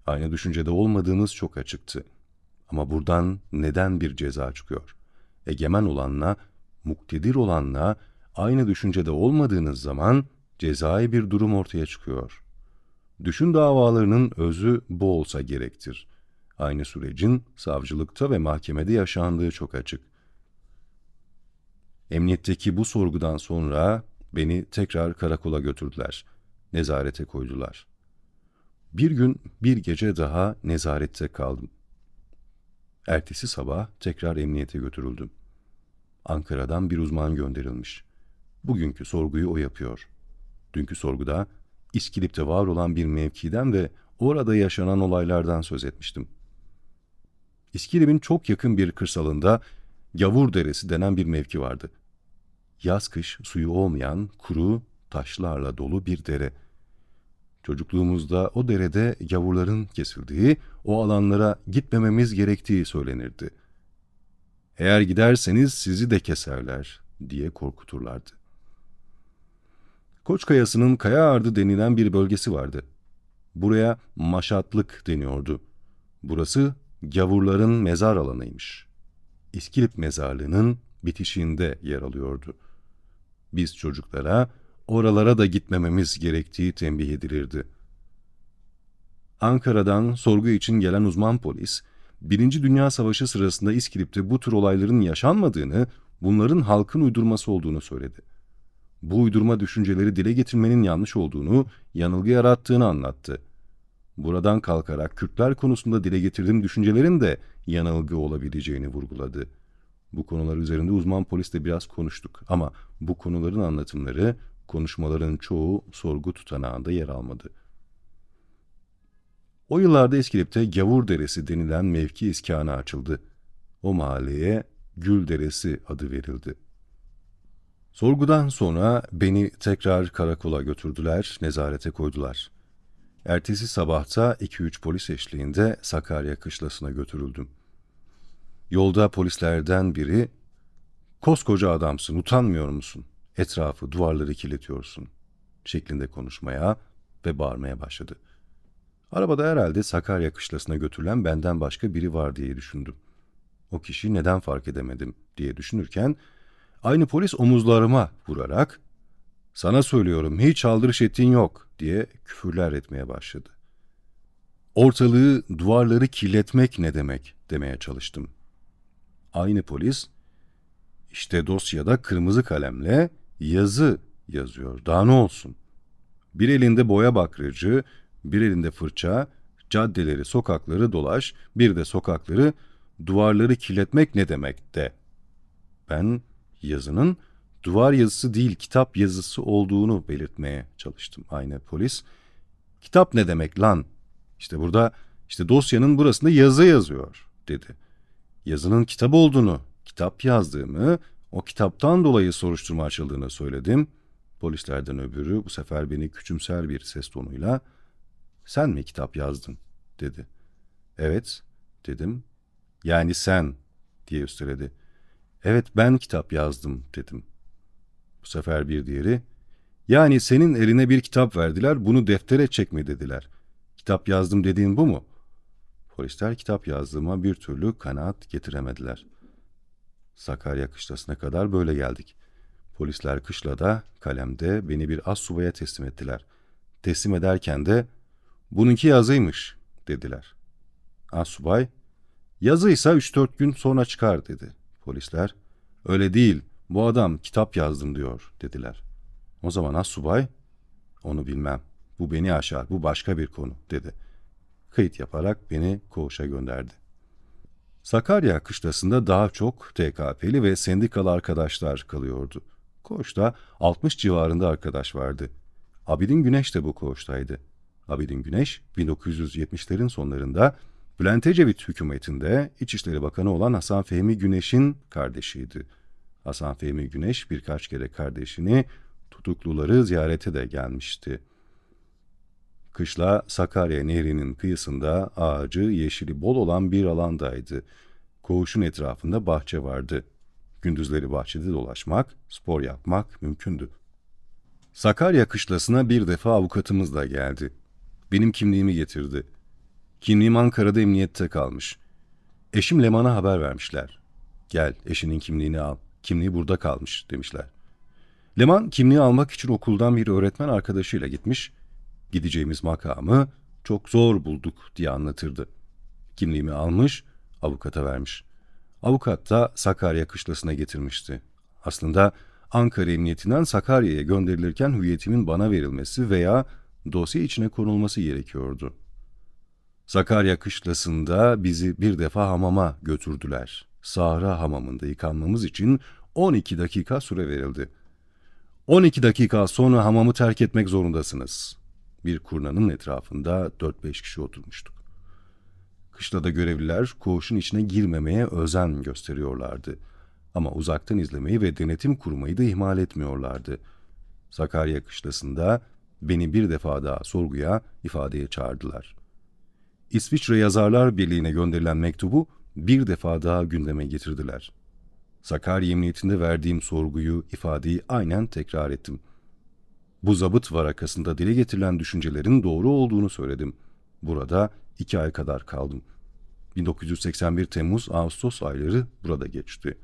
Aynı düşüncede olmadığımız çok açıktı. Ama buradan neden bir ceza çıkıyor? Egemen olanla, muktedir olanla aynı düşüncede olmadığınız zaman cezai bir durum ortaya çıkıyor. Düşün davalarının özü bu olsa gerektir. Aynı sürecin savcılıkta ve mahkemede yaşandığı çok açık. Emniyetteki bu sorgudan sonra beni tekrar karakola götürdüler. Nezarete koydular. Bir gün bir gece daha nezarette kaldım. Ertesi sabah tekrar emniyete götürüldüm. Ankara'dan bir uzman gönderilmiş. Bugünkü sorguyu o yapıyor. Dünkü sorguda İskilip'te var olan bir mevkiden ve orada yaşanan olaylardan söz etmiştim. İskilip'in çok yakın bir kırsalında Gavur Deresi denen bir mevki vardı. Yaz kış suyu olmayan, kuru, taşlarla dolu bir dere. Çocukluğumuzda o derede gavurların kesildiği, o alanlara gitmememiz gerektiği söylenirdi. Eğer giderseniz sizi de keserler diye korkuturlardı. Koçkayası'nın Kaya Ardı denilen bir bölgesi vardı. Buraya Maşatlık deniyordu. Burası gavurların mezar alanıymış. İskilip mezarlığının bitişiğinde yer alıyordu. Biz çocuklara oralara da gitmememiz gerektiği tembih edilirdi. Ankara'dan sorgu için gelen uzman polis, Birinci Dünya Savaşı sırasında İskilip'te bu tür olayların yaşanmadığını, bunların halkın uydurması olduğunu söyledi. Bu uydurma düşünceleri dile getirmenin yanlış olduğunu, yanılgı yarattığını anlattı. Buradan kalkarak Kürtler konusunda dile getirdiğim düşüncelerin de yanılgı olabileceğini vurguladı. Bu konular üzerinde uzman polisle biraz konuştuk ama bu konuların anlatımları, konuşmaların çoğu sorgu tutanağında yer almadı. O yıllarda İskilip'te Gavur Deresi denilen mevki iskanı açıldı. O mahalleye Gül Deresi adı verildi. Sorgudan sonra beni tekrar karakola götürdüler, nezarete koydular. Ertesi sabahta 2-3 polis eşliğinde Sakarya kışlasına götürüldüm. Yolda polislerden biri, "Koskoca adamsın, utanmıyor musun? Etrafı, duvarları kirletiyorsun," şeklinde konuşmaya ve bağırmaya başladı. Arabada herhalde Sakarya kışlasına götürülen benden başka biri var diye düşündüm. O kişi neden fark edemedim diye düşünürken, aynı polis omuzlarıma vurarak, "Sana söylüyorum, hiç aldırış ettiğin yok," diye küfürler etmeye başladı. Ortalığı, duvarları kirletmek ne demek demeye çalıştım. Aynı polis, "İşte dosyada kırmızı kalemle yazı yazıyor, daha ne olsun? Bir elinde boya bakracı, bir elinde fırça, caddeleri, sokakları dolaş, bir de sokakları, duvarları kirletmek ne demek de." Ben yazının duvar yazısı değil kitap yazısı olduğunu belirtmeye çalıştım. Aynı polis, "Kitap ne demek lan? İşte burada, işte dosyanın burasında yazı yazıyor," dedi. Yazının kitap olduğunu, kitap yazdığımı, o kitaptan dolayı soruşturma açıldığını söyledim. Polislerden öbürü bu sefer beni küçümser bir ses tonuyla, "Sen mi kitap yazdın?" dedi. "Evet," dedim. "Yani sen," diye üsteledi. "Evet, ben kitap yazdım," dedim. Bu sefer bir diğeri, "Yani senin eline bir kitap verdiler, bunu deftere çekme dediler. Kitap yazdım dediğin bu mu?" Polisler kitap yazdığıma bir türlü kanaat getiremediler. Sakarya kışlasına kadar böyle geldik. Polisler kışlada, kalemde beni bir astsubaya teslim ettiler. Teslim ederken de, "Bununki yazıymış," dediler. Astsubay, "Yazıysa 3-4 gün sonra çıkar," dedi. Polisler, "Öyle değil, bu adam kitap yazdım diyor," dediler. O zaman astsubay, "Onu bilmem, bu beni aşar, bu başka bir konu," dedi. Kayıt yaparak beni koğuşa gönderdi. Sakarya kışlasında daha çok TKP'li ve sendikalı arkadaşlar kalıyordu. Koğuşta 60 civarında arkadaş vardı. Abidin Güneş de bu koğuştaydı. Abidin Güneş, 1970'lerin sonlarında Bülent Ecevit hükümetinde İçişleri Bakanı olan Hasan Fehmi Güneş'in kardeşiydi. Hasan Fehmi Güneş birkaç kere kardeşini, tutukluları ziyarete de gelmişti. Kışla Sakarya Nehri'nin kıyısında ağacı, yeşili bol olan bir alandaydı. Koğuşun etrafında bahçe vardı. Gündüzleri bahçede dolaşmak, spor yapmak mümkündü. Sakarya kışlasına bir defa avukatımız da geldi. Benim kimliğimi getirdi. Kimliğim Ankara'da emniyette kalmış. Eşim Leman'a haber vermişler. "Gel, eşinin kimliğini al. Kimliği burada kalmış," demişler. Leman kimliği almak için okuldan bir öğretmen arkadaşıyla gitmiş. Gideceğimiz makamı çok zor bulduk diye anlatırdı. Kimliğimi almış, avukata vermiş. Avukat da Sakarya kışlasına getirmişti. Aslında Ankara Emniyetinden Sakarya'ya gönderilirken hüviyetimin bana verilmesi veya dosya içine konulması gerekiyordu. Sakarya kışlasında bizi bir defa hamama götürdüler. Sahra hamamında yıkanmamız için 12 dakika süre verildi. 12 dakika sonra hamamı terk etmek zorundasınız. Bir kurnanın etrafında 4-5 kişi oturmuştuk. Kışlada görevliler koğuşun içine girmemeye özen gösteriyorlardı. Ama uzaktan izlemeyi ve denetim kurmayı da ihmal etmiyorlardı. Sakarya kışlasında beni bir defa daha sorguya, ifadeye çağırdılar. İsviçre Yazarlar Birliği'ne gönderilen mektubu bir defa daha gündeme getirdiler. Sakarya Emniyetinde verdiğim sorguyu, ifadeyi aynen tekrar ettim. Bu zabıt varakasında dile getirilen düşüncelerin doğru olduğunu söyledim. Burada 2 ay kadar kaldım. 1981 Temmuz-Ağustos ayları burada geçti.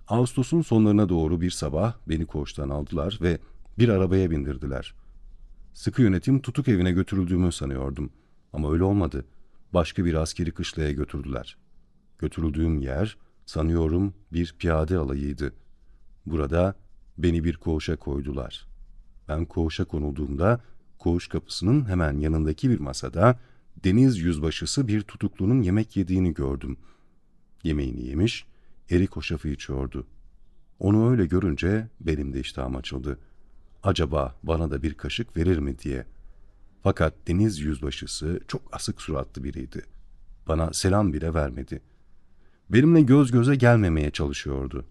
Ağustos'un sonlarına doğru bir sabah beni koğuştan aldılar ve bir arabaya bindirdiler. Sıkı yönetim tutuk evine götürüldüğümü sanıyordum. Ama öyle olmadı. Başka bir askeri kışlaya götürdüler. Götürüldüğüm yer, sanıyorum, bir piyade alayıydı. Burada beni bir koğuşa koydular. Ben koğuşa konulduğumda koğuş kapısının hemen yanındaki bir masada deniz yüzbaşısı bir tutuklunun yemek yediğini gördüm. Yemeğini yemiş, erik hoşafı içiyordu. Onu öyle görünce benim de iştahım açıldı. Acaba bana da bir kaşık verir mi diye. Fakat deniz yüzbaşısı çok asık suratlı biriydi. Bana selam bile vermedi. Benimle göz göze gelmemeye çalışıyordu.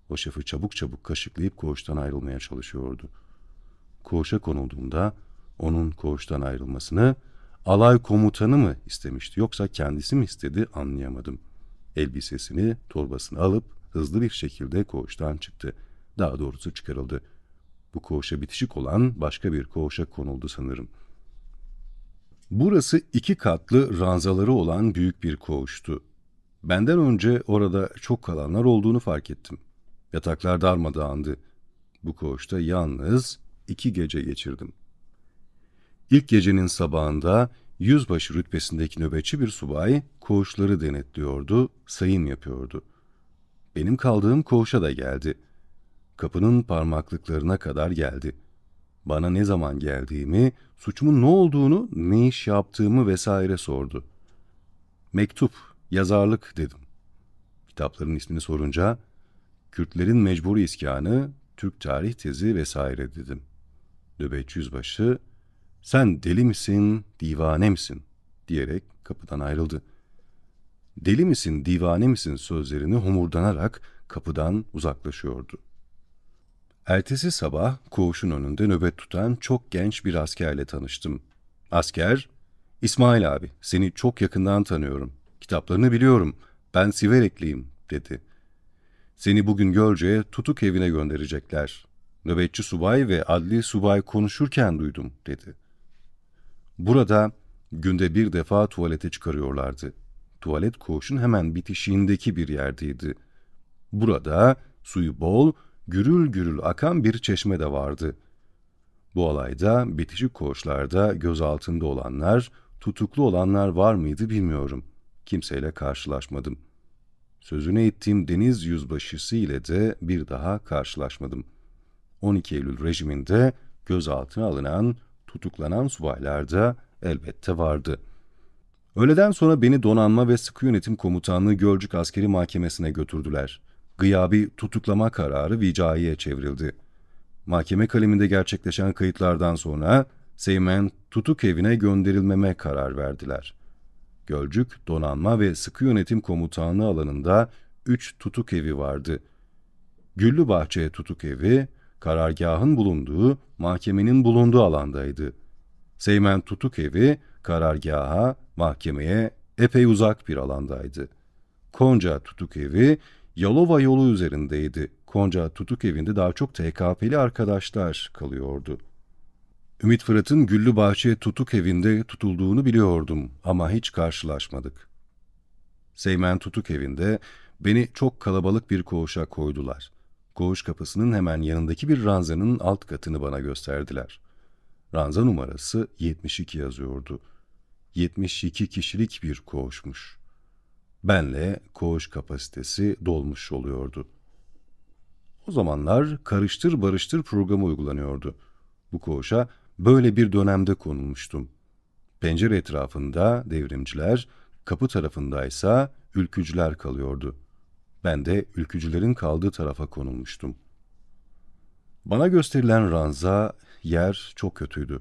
Hoşafı çabuk çabuk kaşıklayıp koğuştan ayrılmaya çalışıyordu. Koğuşa konulduğumda onun koğuştan ayrılmasını alay komutanı mı istemişti yoksa kendisi mi istedi anlayamadım. Elbisesini, torbasını alıp hızlı bir şekilde koğuştan çıktı. Daha doğrusu çıkarıldı. Bu koğuşa bitişik olan başka bir koğuşa konuldu sanırım. Burası 2 katlı ranzaları olan büyük bir koğuştu. Benden önce orada çok kalanlar olduğunu fark ettim. Yataklar darmadağındı. Bu koğuşta yalnız 2 gece geçirdim. İlk gecenin sabahında yüzbaşı rütbesindeki nöbetçi bir subay koğuşları denetliyordu, sayım yapıyordu. Benim kaldığım koğuşa da geldi. Kapının parmaklıklarına kadar geldi. Bana ne zaman geldiğimi, suçumun ne olduğunu, ne iş yaptığımı vesaire sordu. Mektup, yazarlık dedim. Kitapların ismini sorunca, Kürtlerin Mecburi İskanı, Türk Tarih Tezi vesaire dedim. Nöbetçi yüzbaşı, sen deli misin, divane misin diyerek kapıdan ayrıldı. Deli misin, divane misin sözlerini homurdanarak kapıdan uzaklaşıyordu. Ertesi sabah koğuşun önünde nöbet tutan çok genç bir askerle tanıştım. Asker, "İsmail abi, seni çok yakından tanıyorum. Kitaplarını biliyorum. Ben Siverekliyim," dedi. "Seni bugün Gölce'ye tutuk evine gönderecekler. Nöbetçi subay ve adli subay konuşurken duydum," dedi. Burada günde bir defa tuvalete çıkarıyorlardı. Tuvalet koğuşun hemen bitişiğindeki bir yerdeydi. Burada suyu bol, gürül gürül akan bir çeşme de vardı. Bu olayda bitişik koğuşlarda gözaltında olanlar, tutuklu olanlar var mıydı bilmiyorum. Kimseyle karşılaşmadım. Sözüne ettiğim deniz yüzbaşısı ile de bir daha karşılaşmadım. 12 Eylül rejiminde gözaltına alınan, tutuklanan subaylar da elbette vardı. Öğleden sonra beni Donanma ve Sıkı Yönetim Komutanlığı Gölcük Askeri Mahkemesi'ne götürdüler. Gıyabi tutuklama kararı vicaiye çevrildi. Mahkeme kaleminde gerçekleşen kayıtlardan sonra Seymen tutuk evine gönderilmeme karar verdiler. Gölcük, Donanma ve Sıkı Yönetim Komutanlığı alanında 3 tutuk evi vardı. Güllübahçe tutuk evi, karargahın bulunduğu, mahkemenin bulunduğu alandaydı. Seymen tutuk evi, karargaha, mahkemeye epey uzak bir alandaydı. Konca tutuk evi, Yalova yolu üzerindeydi. Konca tutuk evinde daha çok TKP'li arkadaşlar kalıyordu. Ümit Fırat'ın Güllübahçe tutuk evinde tutulduğunu biliyordum ama hiç karşılaşmadık. Seymen tutuk evinde beni çok kalabalık bir koğuşa koydular. Koğuş kapısının hemen yanındaki bir ranzanın alt katını bana gösterdiler. Ranza numarası 72 yazıyordu. 72 kişilik bir koğuşmuş. Benle koğuş kapasitesi dolmuş oluyordu. O zamanlar karıştır barıştır programı uygulanıyordu. Bu koğuşa böyle bir dönemde konulmuştum. Pencere etrafında devrimciler, kapı tarafındaysa ülkücüler kalıyordu. Ben de ülkücülerin kaldığı tarafa konulmuştum. Bana gösterilen ranza yer çok kötüydü.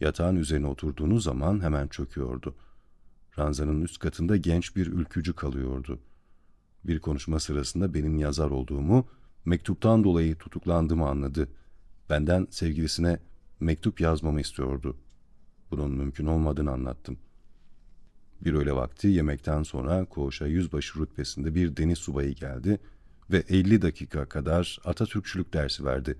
Yatağın üzerine oturduğunuz zaman hemen çöküyordu. Ranzanın üst katında genç bir ülkücü kalıyordu. Bir konuşma sırasında benim yazar olduğumu, mektuptan dolayı tutuklandığımı anladı. Benden sevgilisine mektup yazmamı istiyordu. Bunun mümkün olmadığını anlattım. Bir öğle vakti yemekten sonra koğuşa yüzbaşı rütbesinde bir deniz subayı geldi ve 50 dakika kadar Atatürkçülük dersi verdi.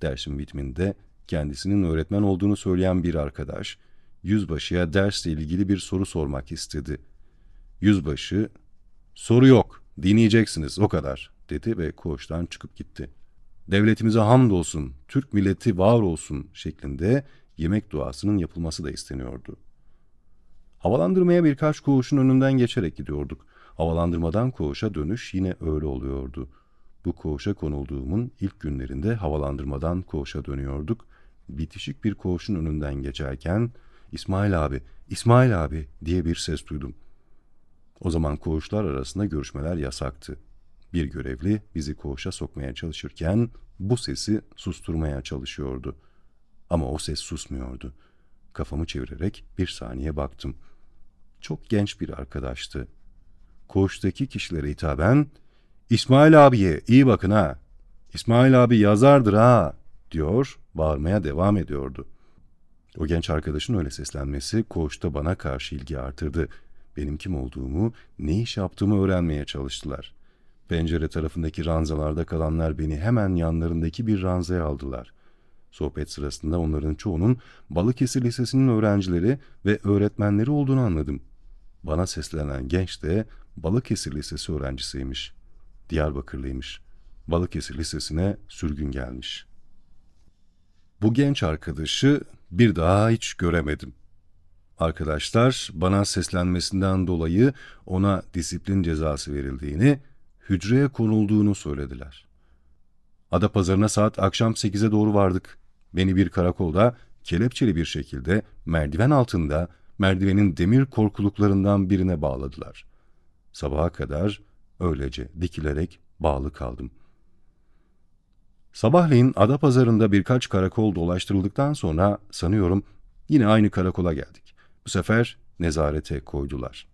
Dersin bitiminde kendisinin öğretmen olduğunu söyleyen bir arkadaş, yüzbaşıya dersle ilgili bir soru sormak istedi. Yüzbaşı, "Soru yok, dinleyeceksiniz, o kadar," dedi ve koğuştan çıkıp gitti. "Devletimize hamdolsun, Türk milleti var olsun" şeklinde yemek duasının yapılması da isteniyordu. Havalandırmaya birkaç koğuşun önünden geçerek gidiyorduk. Havalandırmadan koğuşa dönüş yine öyle oluyordu. Bu koğuşa konulduğumun ilk günlerinde havalandırmadan koğuşa dönüyorduk. Bitişik bir koğuşun önünden geçerken "İsmail abi, İsmail abi" diye bir ses duydum. O zaman koğuşlar arasında görüşmeler yasaktı. Bir görevli bizi koğuşa sokmaya çalışırken bu sesi susturmaya çalışıyordu. Ama o ses susmuyordu. Kafamı çevirerek bir saniye baktım. Çok genç bir arkadaştı. Koğuştaki kişilere hitaben "İsmail abiye iyi bakın ha, İsmail abi yazardır ha" diyor, bağırmaya devam ediyordu. O genç arkadaşın öyle seslenmesi koğuşta bana karşı ilgi artırdı. Benim kim olduğumu, ne iş yaptığımı öğrenmeye çalıştılar. Pencere tarafındaki ranzalarda kalanlar beni hemen yanlarındaki bir ranzaya aldılar. Sohbet sırasında onların çoğunun Balıkesir Lisesi'nin öğrencileri ve öğretmenleri olduğunu anladım. Bana seslenen genç de Balıkesir Lisesi öğrencisiymiş. Diyarbakırlıymış. Balıkesir Lisesi'ne sürgün gelmiş. Bu genç arkadaşı bir daha hiç göremedim. Arkadaşlar bana seslenmesinden dolayı ona disiplin cezası verildiğini, hücreye konulduğunu söylediler. Adapazarı'na saat akşam 8'e doğru vardık. Beni bir karakolda kelepçeli bir şekilde merdiven altında merdivenin demir korkuluklarından birine bağladılar. Sabaha kadar öylece dikilerek bağlı kaldım. Sabahleyin Adapazarı'nda birkaç karakol dolaştırıldıktan sonra sanıyorum yine aynı karakola geldik. Bu sefer nezarete koydular.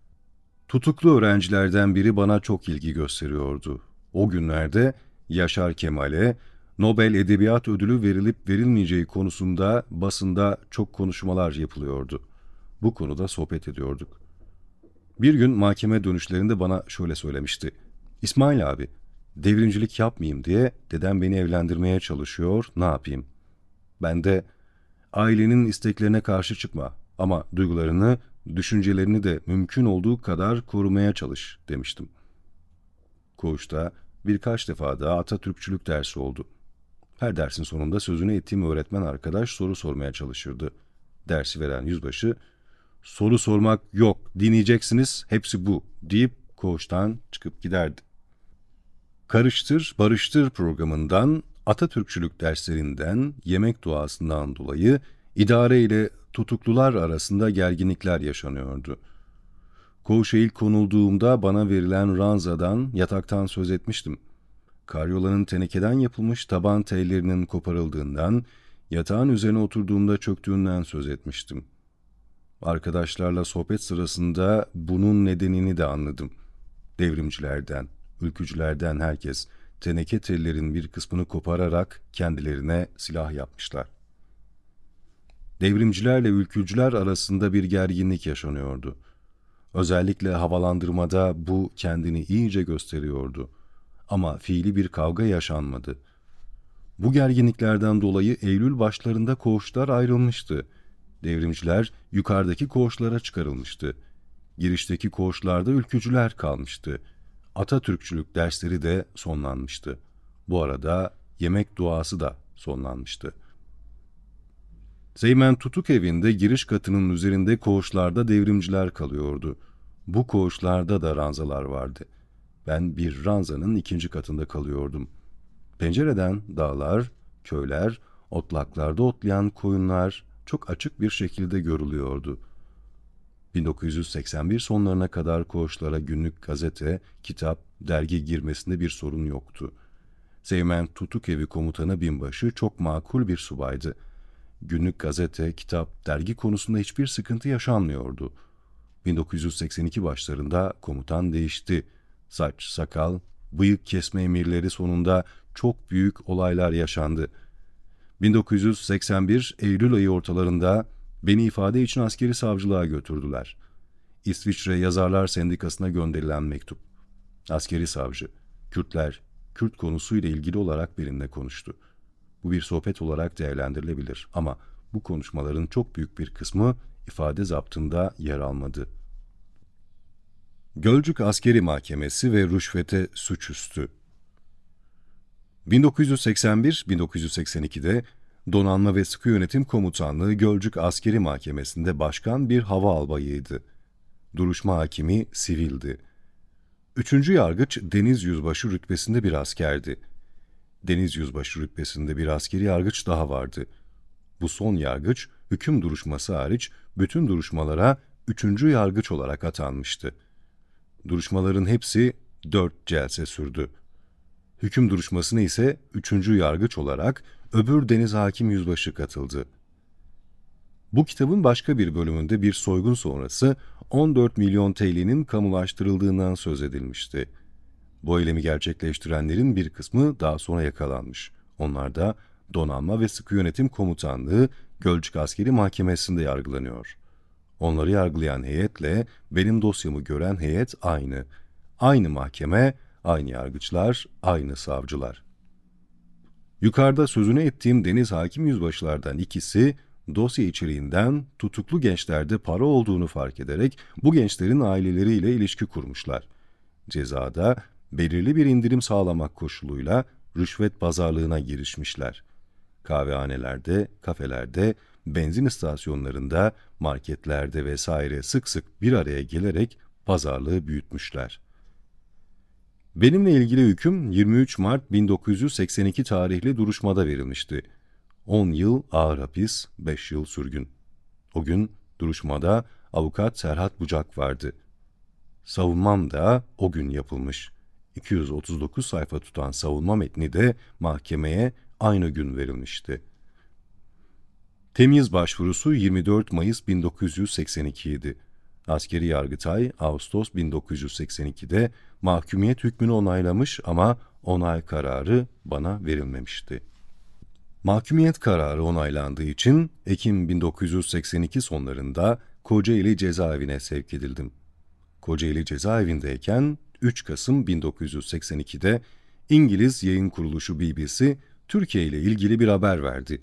Tutuklu öğrencilerden biri bana çok ilgi gösteriyordu. O günlerde Yaşar Kemal'e Nobel Edebiyat Ödülü verilip verilmeyeceği konusunda basında çok konuşmalar yapılıyordu. Bu konuda sohbet ediyorduk. Bir gün mahkeme dönüşlerinde bana şöyle söylemişti. "İsmail abi, devrimcilik yapmayayım diye dedem beni evlendirmeye çalışıyor, ne yapayım?" Ben de "Ailenin isteklerine karşı çıkma ama duygularını, düşüncelerini de mümkün olduğu kadar korumaya çalış" demiştim. Koğuşta birkaç defa daha Atatürkçülük dersi oldu. Her dersin sonunda sözünü ettiğim öğretmen arkadaş soru sormaya çalışırdı. Dersi veren yüzbaşı, "Soru sormak yok, dinleyeceksiniz, hepsi bu" deyip koğuştan çıkıp giderdi. Karıştır, Barıştır programından, Atatürkçülük derslerinden, yemek duasından dolayı idare ile tutuklular arasında gerginlikler yaşanıyordu. Koğuşa ilk konulduğumda bana verilen ranzadan, yataktan söz etmiştim. Karyolanın tenekeden yapılmış taban tellerinin koparıldığından, yatağın üzerine oturduğumda çöktüğünden söz etmiştim. Arkadaşlarla sohbet sırasında bunun nedenini de anladım. Devrimcilerden, ülkücülerden herkes teneke tellerin bir kısmını kopararak kendilerine silah yapmışlar. Devrimcilerle ülkücüler arasında bir gerginlik yaşanıyordu. Özellikle havalandırmada bu kendini iyice gösteriyordu. Ama fiili bir kavga yaşanmadı. Bu gerginliklerden dolayı Eylül başlarında koğuşlar ayrılmıştı. Devrimciler yukarıdaki koğuşlara çıkarılmıştı. Girişteki koğuşlarda ülkücüler kalmıştı. Atatürkçülük dersleri de sonlanmıştı. Bu arada yemek duası da sonlanmıştı. Zeymen Tutuk evinde giriş katının üzerinde koğuşlarda devrimciler kalıyordu. Bu koğuşlarda da ranzalar vardı. Ben bir ranzanın 2. katında kalıyordum. Pencereden dağlar, köyler, otlaklarda otlayan koyunlar çok açık bir şekilde görülüyordu. 1981 sonlarına kadar koğuşlara günlük gazete, kitap, dergi girmesinde bir sorun yoktu. Seymen Tutukevi komutanı binbaşı çok makul bir subaydı. Günlük gazete, kitap, dergi konusunda hiçbir sıkıntı yaşanmıyordu. 1982 başlarında komutan değişti. Saç, sakal, bıyık kesme emirleri sonunda çok büyük olaylar yaşandı. 1981 Eylül ayı ortalarında beni ifade için askeri savcılığa götürdüler. İsviçre Yazarlar Sendikası'na gönderilen mektup. Askeri savcı, Kürtler, Kürt konusuyla ilgili olarak benimle konuştu. Bu bir sohbet olarak değerlendirilebilir ama bu konuşmaların çok büyük bir kısmı ifade zaptında yer almadı. Gölcük Askeri Mahkemesi ve rüşvete suçüstü. 1981-1982'de Donanma ve Sıkı Yönetim Komutanlığı Gölcük Askeri Mahkemesi'nde başkan bir hava albayıydı. Duruşma hakimi sivildi. 3. yargıç Deniz Yüzbaşı rütbesinde bir askerdi. Deniz Yüzbaşı rütbesinde bir askeri yargıç daha vardı. Bu son yargıç, hüküm duruşması hariç bütün duruşmalara 3. yargıç olarak atanmıştı. Duruşmaların hepsi 4 celse sürdü. Hüküm duruşmasına ise 3. yargıç olarak öbür Deniz Hakim Yüzbaşı katıldı. Bu kitabın başka bir bölümünde bir soygun sonrası 14 milyon TL'nin kamulaştırıldığından söz edilmişti. Bu eylemi gerçekleştirenlerin bir kısmı daha sonra yakalanmış. Onlar da Donanma ve Sıkı Yönetim Komutanlığı Gölcük Askeri Mahkemesi'nde yargılanıyor. Onları yargılayan heyetle benim dosyamı gören heyet aynı. Aynı mahkeme, aynı yargıçlar, aynı savcılar. Yukarıda sözünü ettiğim Deniz Hakim Yüzbaşılardan ikisi, dosya içeriğinden tutuklu gençlerde para olduğunu fark ederek bu gençlerin aileleriyle ilişki kurmuşlar. Cezada belirli bir indirim sağlamak koşuluyla rüşvet pazarlığına girişmişler. Kahvehanelerde, kafelerde, benzin istasyonlarında, marketlerde vesaire sık sık bir araya gelerek pazarlığı büyütmüşler. Benimle ilgili hüküm 23 Mart 1982 tarihli duruşmada verilmişti. 10 yıl ağır hapis, 5 yıl sürgün. O gün duruşmada avukat Serhat Bucak vardı. Savunmam da o gün yapılmış. 239 sayfa tutan savunma metni de mahkemeye aynı gün verilmişti. Temyiz başvurusu 24 Mayıs 1982 idi. Askeri Yargıtay, Ağustos 1982'de mahkumiyet hükmünü onaylamış ama onay kararı bana verilmemişti. Mahkumiyet kararı onaylandığı için Ekim 1982 sonlarında Kocaeli cezaevine sevk edildim. Kocaeli cezaevindeyken 3 Kasım 1982'de İngiliz yayın kuruluşu BBC, Türkiye ile ilgili bir haber verdi.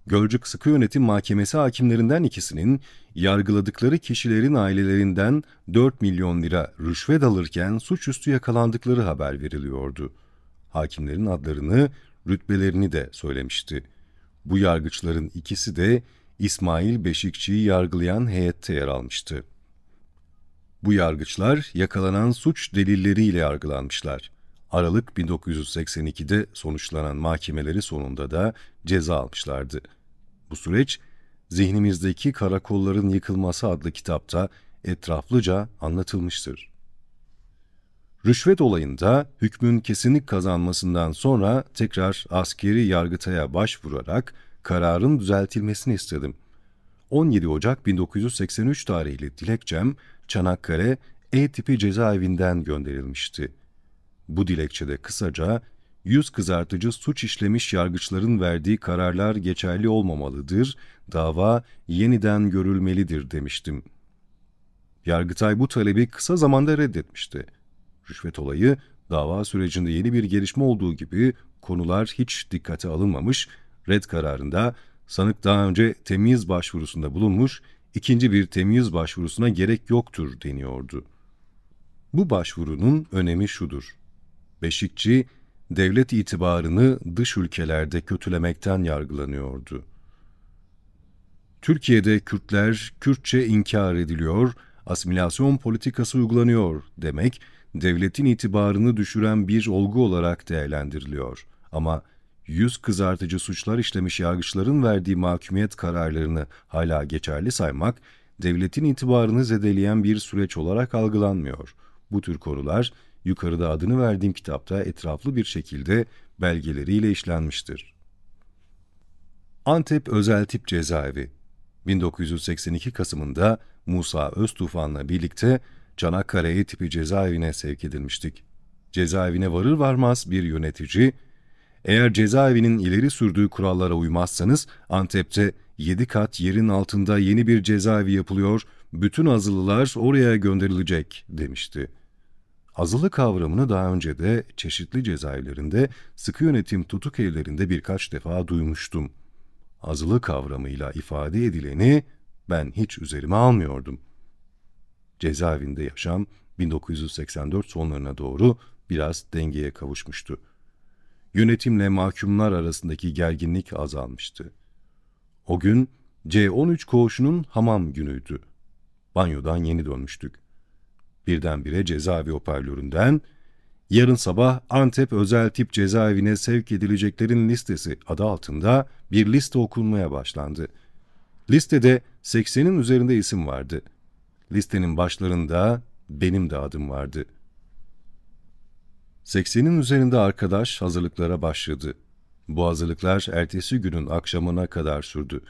Gölcük Sıkı Yönetim Mahkemesi hakimlerinden ikisinin yargıladıkları kişilerin ailelerinden 4 milyon lira rüşvet alırken suçüstü yakalandıkları haber veriliyordu. Hakimlerin adlarını, rütbelerini de söylemişti. Bu yargıçların ikisi de İsmail Beşikçi'yi yargılayan heyette yer almıştı. Bu yargıçlar yakalanan suç delilleriyle yargılanmışlar. Aralık 1982'de sonuçlanan mahkemeleri sonunda da ceza almışlardı. Bu süreç, Zihnimizdeki Karakolların Yıkılması adlı kitapta etraflıca anlatılmıştır. Rüşvet olayında hükmün kesinlik kazanmasından sonra tekrar askeri yargıtaya başvurarak kararın düzeltilmesini istedim. 17 Ocak 1983 tarihli dilekçem Çanakkale E-tipi cezaevinden gönderilmişti. Bu dilekçede kısaca, yüz kızartıcı suç işlemiş yargıçların verdiği kararlar geçerli olmamalıdır, dava yeniden görülmelidir demiştim. Yargıtay bu talebi kısa zamanda reddetmişti. Rüşvet olayı, dava sürecinde yeni bir gelişme olduğu gibi konular hiç dikkate alınmamış, red kararında sanık daha önce temyiz başvurusunda bulunmuş, ikinci bir temyiz başvurusuna gerek yoktur deniyordu. Bu başvurunun önemi şudur. Beşikçi, devlet itibarını dış ülkelerde kötülemekten yargılanıyordu. Türkiye'de Kürtler Kürtçe inkar ediliyor, asimilasyon politikası uygulanıyor demek, devletin itibarını düşüren bir olgu olarak değerlendiriliyor. Ama yüz kızartıcı suçlar işlemiş yargıçların verdiği mahkumiyet kararlarını hala geçerli saymak, devletin itibarını zedeleyen bir süreç olarak algılanmıyor. Bu tür konular yukarıda adını verdiğim kitapta etraflı bir şekilde belgeleriyle işlenmiştir. Antep Özel Tip Cezaevi 1982 Kasım'ında Musa Öztufan'la birlikte Çanakkale tipi cezaevine sevk edilmiştik. Cezaevine varır varmaz bir yönetici, "Eğer cezaevinin ileri sürdüğü kurallara uymazsanız Antep'te 7 kat yerin altında yeni bir cezaevi yapılıyor, bütün azılılar oraya gönderilecek," demişti. Azılı kavramını daha önce de çeşitli cezaevlerinde, sıkı yönetim tutuk evlerinde birkaç defa duymuştum. Azılı kavramıyla ifade edileni ben hiç üzerime almıyordum. Cezaevinde yaşam 1984 sonlarına doğru biraz dengeye kavuşmuştu. Yönetimle mahkumlar arasındaki gerginlik azalmıştı. O gün C13 koğuşunun hamam günüydü. Banyodan yeni dönmüştük. Birdenbire cezaevi hoparlöründen "Yarın sabah Antep Özel Tip Cezaevine sevk edileceklerin listesi" adı altında bir liste okunmaya başlandı. Listede 80'in üzerinde isim vardı. Listenin başlarında benim de adım vardı. 80'in üzerinde arkadaş hazırlıklara başladı. Bu hazırlıklar ertesi günün akşamına kadar sürdü.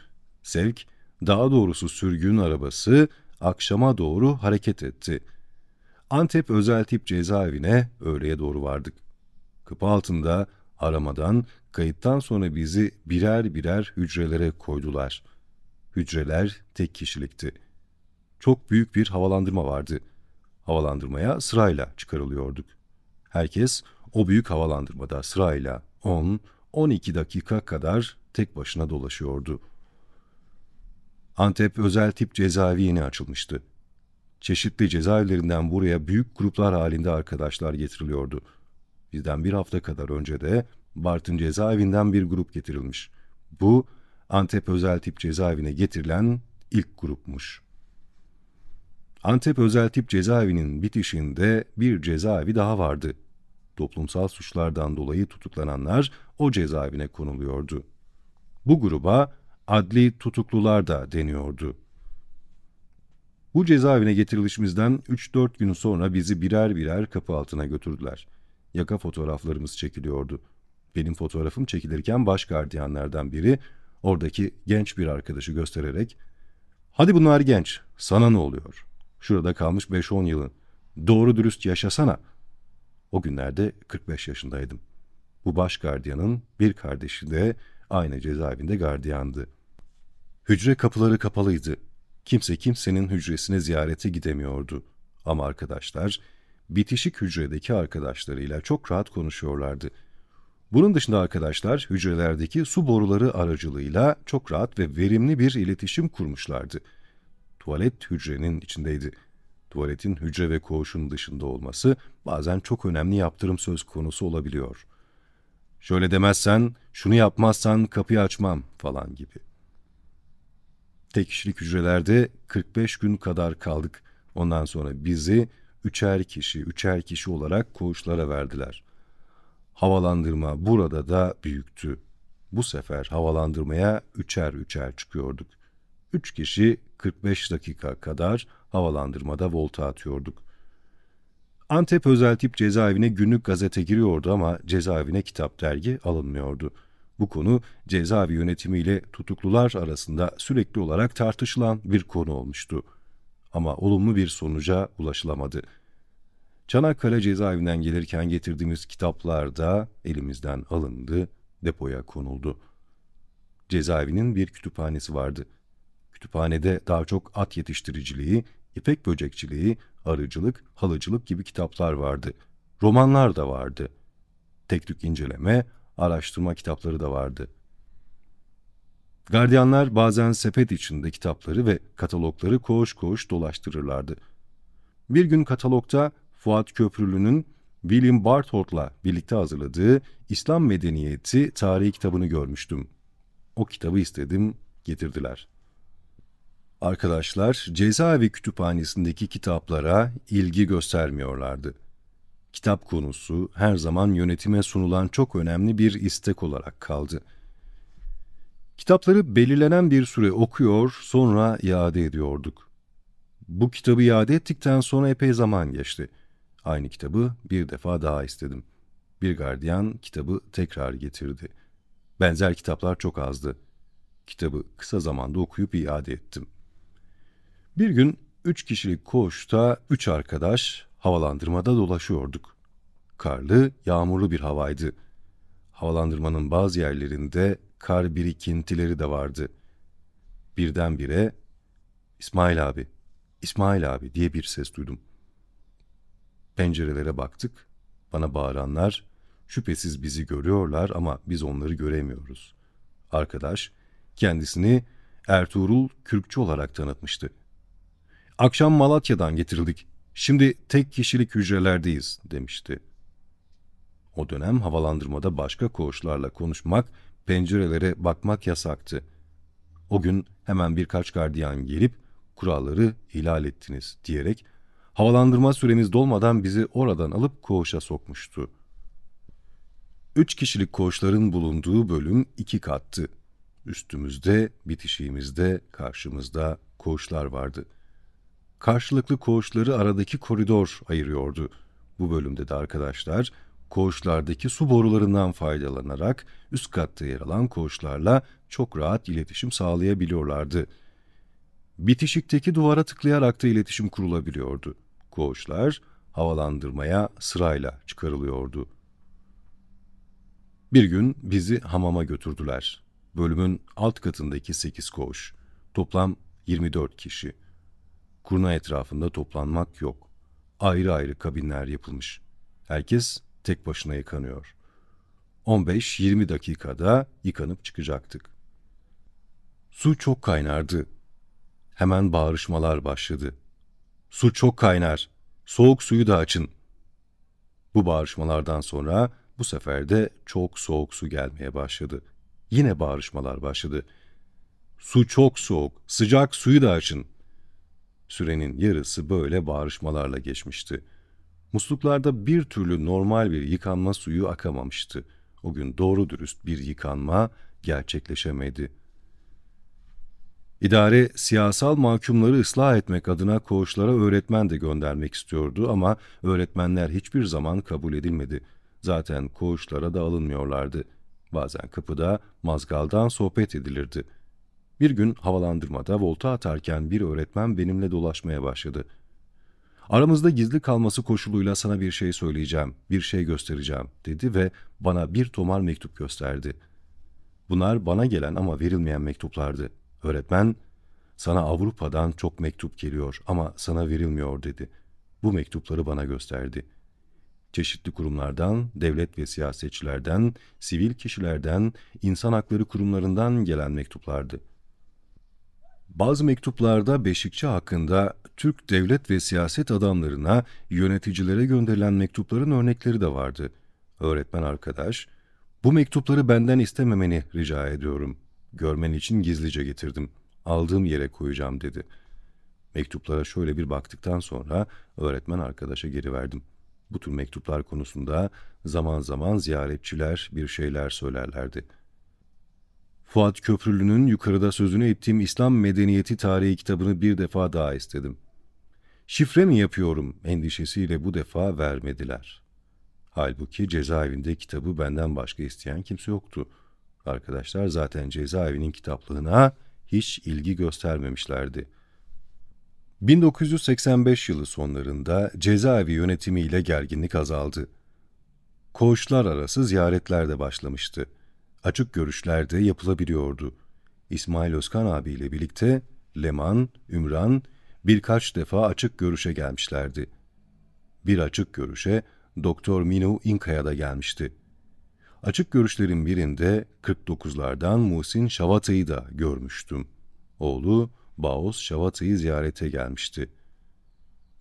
Sevk, daha doğrusu sürgün arabası akşama doğru hareket etti. Antep Özel Tip Cezaevine öğleye doğru vardık. Kapı altında aramadan, kayıttan sonra bizi birer birer hücrelere koydular. Hücreler tek kişilikti. Çok büyük bir havalandırma vardı. Havalandırmaya sırayla çıkarılıyorduk. Herkes o büyük havalandırmada sırayla 10-12 dakika kadar tek başına dolaşıyordu. Antep Özel Tip Cezaevi yeni açılmıştı. Çeşitli cezaevlerinden buraya büyük gruplar halinde arkadaşlar getiriliyordu. Bizden bir hafta kadar önce de Bartın cezaevinden bir grup getirilmiş. Bu, Antep Özel Tip Cezaevine getirilen ilk grupmuş. Antep Özel Tip Cezaevinin bitişinde bir cezaevi daha vardı. Toplumsal suçlardan dolayı tutuklananlar o cezaevine konuluyordu. Bu gruba adli tutuklular da deniyordu. Bu cezaevine getirilişimizden 3-4 gün sonra bizi birer birer kapı altına götürdüler. Yaka fotoğraflarımız çekiliyordu. Benim fotoğrafım çekilirken baş gardiyanlardan biri oradaki genç bir arkadaşı göstererek "Hadi bunlar genç, sana ne oluyor? Şurada kalmış 5-10 yılın. Doğru dürüst yaşasana." O günlerde 45 yaşındaydım. Bu baş gardiyanın bir kardeşi de aynı cezaevinde gardiyandı. Hücre kapıları kapalıydı. Kimse kimsenin hücresine ziyarete gidemiyordu. Ama arkadaşlar, bitişik hücredeki arkadaşlarıyla çok rahat konuşuyorlardı. Bunun dışında arkadaşlar, hücrelerdeki su boruları aracılığıyla çok rahat ve verimli bir iletişim kurmuşlardı. Tuvalet hücrenin içindeydi. Tuvaletin hücre ve koğuşun dışında olması bazen çok önemli yaptırım söz konusu olabiliyor. "Şöyle demezsen, şunu yapmazsan kapıyı açmam," falan gibi. Tek kişilik hücrelerde 45 gün kadar kaldık. Ondan sonra bizi üçer kişi olarak koğuşlara verdiler. Havalandırma burada da büyüktü. Bu sefer havalandırmaya üçer çıkıyorduk. 3 kişi 45 dakika kadar havalandırmada volta atıyorduk. Antep Özel Tip Cezaevine günlük gazete giriyordu ama cezaevine kitap dergi alınmıyordu. Bu konu cezaevi yönetimiyle tutuklular arasında sürekli olarak tartışılan bir konu olmuştu. Ama olumlu bir sonuca ulaşılamadı. Çanakkale cezaevinden gelirken getirdiğimiz kitaplar da elimizden alındı, depoya konuldu. Cezaevinin bir kütüphanesi vardı. Kütüphanede daha çok at yetiştiriciliği, ipek böcekçiliği, arıcılık, halıcılık gibi kitaplar vardı. Romanlar da vardı. Tek tük inceleme, araştırma kitapları da vardı. Gardiyanlar bazen sepet içinde kitapları ve katalogları koğuş koğuş dolaştırırlardı. Bir gün katalogda Fuat Köprülü'nün William Barthold'la birlikte hazırladığı İslam Medeniyeti tarihi kitabını görmüştüm. O kitabı istedim, getirdiler. Arkadaşlar cezaevi kütüphanesindeki kitaplara ilgi göstermiyorlardı. Kitap konusu her zaman yönetime sunulan çok önemli bir istek olarak kaldı. Kitapları belirlenen bir süre okuyor, sonra iade ediyorduk. Bu kitabı iade ettikten sonra epey zaman geçti. Aynı kitabı bir defa daha istedim. Bir gardiyan kitabı tekrar getirdi. Benzer kitaplar çok azdı. Kitabı kısa zamanda okuyup iade ettim. Bir gün 3 kişilik koğuşta 3 arkadaş havalandırmada dolaşıyorduk. Karlı, yağmurlu bir havaydı. Havalandırmanın bazı yerlerinde kar birikintileri de vardı. Birdenbire "İsmail abi, İsmail abi" diye bir ses duydum. Pencerelere baktık. Bana bağıranlar şüphesiz bizi görüyorlar ama biz onları göremiyoruz. Arkadaş kendisini Ertuğrul Kürkçü olarak tanıtmıştı. "Akşam Malatya'dan getirildik. Şimdi tek kişilik hücrelerdeyiz" demişti. O dönem havalandırmada başka koğuşlarla konuşmak, pencerelere bakmak yasaktı. O gün hemen birkaç gardiyan gelip "kuralları ihlal ettiniz" diyerek havalandırma süremiz dolmadan bizi oradan alıp koğuşa sokmuştu. 3 kişilik koğuşların bulunduğu bölüm 2 kattı. Üstümüzde, bitişiğimizde, karşımızda koğuşlar vardı. Karşılıklı koğuşları aradaki koridor ayırıyordu. Bu bölümde de arkadaşlar koğuşlardaki su borularından faydalanarak üst katta yer alan koğuşlarla çok rahat iletişim sağlayabiliyorlardı. Bitişikteki duvara tıklayarak da iletişim kurulabiliyordu. Koğuşlar havalandırmaya sırayla çıkarılıyordu. Bir gün bizi hamama götürdüler. Bölümün alt katındaki 8 koğuş. Toplam 24 kişi. Kurna etrafında toplanmak yok. Ayrı ayrı kabinler yapılmış. Herkes tek başına yıkanıyor. 15-20 dakikada yıkanıp çıkacaktık. Su çok kaynardı. Hemen bağırışmalar başladı. "Su çok kaynar. Soğuk suyu da açın." Bu bağırışmalardan sonra bu sefer de çok soğuk su gelmeye başladı. Yine bağırışmalar başladı. "Su çok soğuk. Sıcak suyu da açın." Sürenin yarısı böyle bağırışmalarla geçmişti. Musluklarda bir türlü normal bir yıkanma suyu akamamıştı. O gün doğru dürüst bir yıkanma gerçekleşemedi. İdare siyasal mahkumları ıslah etmek adına koğuşlara öğretmen de göndermek istiyordu ama öğretmenler hiçbir zaman kabul edilmedi. Zaten koğuşlara da alınmıyorlardı. Bazen kapıda mazgaldan sohbet edilirdi. Bir gün havalandırmada volta atarken bir öğretmen benimle dolaşmaya başladı. "Aramızda gizli kalması koşuluyla sana bir şey söyleyeceğim, bir şey göstereceğim" dedi ve bana bir tomar mektup gösterdi. Bunlar bana gelen ama verilmeyen mektuplardı. Öğretmen, "Sana Avrupa'dan çok mektup geliyor ama sana verilmiyor" dedi. Bu mektupları bana gösterdi. Çeşitli kurumlardan, devlet ve siyasetçilerden, sivil kişilerden, insan hakları kurumlarından gelen mektuplardı. Bazı mektuplarda Beşikçi hakkında Türk devlet ve siyaset adamlarına, yöneticilere gönderilen mektupların örnekleri de vardı. Öğretmen arkadaş, "Bu mektupları benden istememeni rica ediyorum. Görmen için gizlice getirdim. Aldığım yere koyacağım" dedi. Mektuplara şöyle bir baktıktan sonra öğretmen arkadaşa geri verdim. Bu tür mektuplar konusunda zaman zaman ziyaretçiler bir şeyler söylerlerdi. Fuat Köprülü'nün yukarıda sözünü ettiğim İslam Medeniyeti Tarihi kitabını bir defa daha istedim. Şifre mi yapıyorum endişesiyle bu defa vermediler. Halbuki cezaevinde kitabı benden başka isteyen kimse yoktu. Arkadaşlar zaten cezaevinin kitaplığına hiç ilgi göstermemişlerdi. 1985 yılı sonlarında cezaevi yönetimiyle gerginlik azaldı. Koğuşlar arası ziyaretler de başlamıştı. Açık görüşler de yapılabiliyordu. İsmail Özkan abiyle birlikte Leman, Ümran birkaç defa açık görüşe gelmişlerdi. Bir açık görüşe Doktor Minu İnkaya da gelmişti. Açık görüşlerin birinde 49'lardan Muhsin Şavata'yı da görmüştüm. Oğlu Baos Şavata'yı ziyarete gelmişti.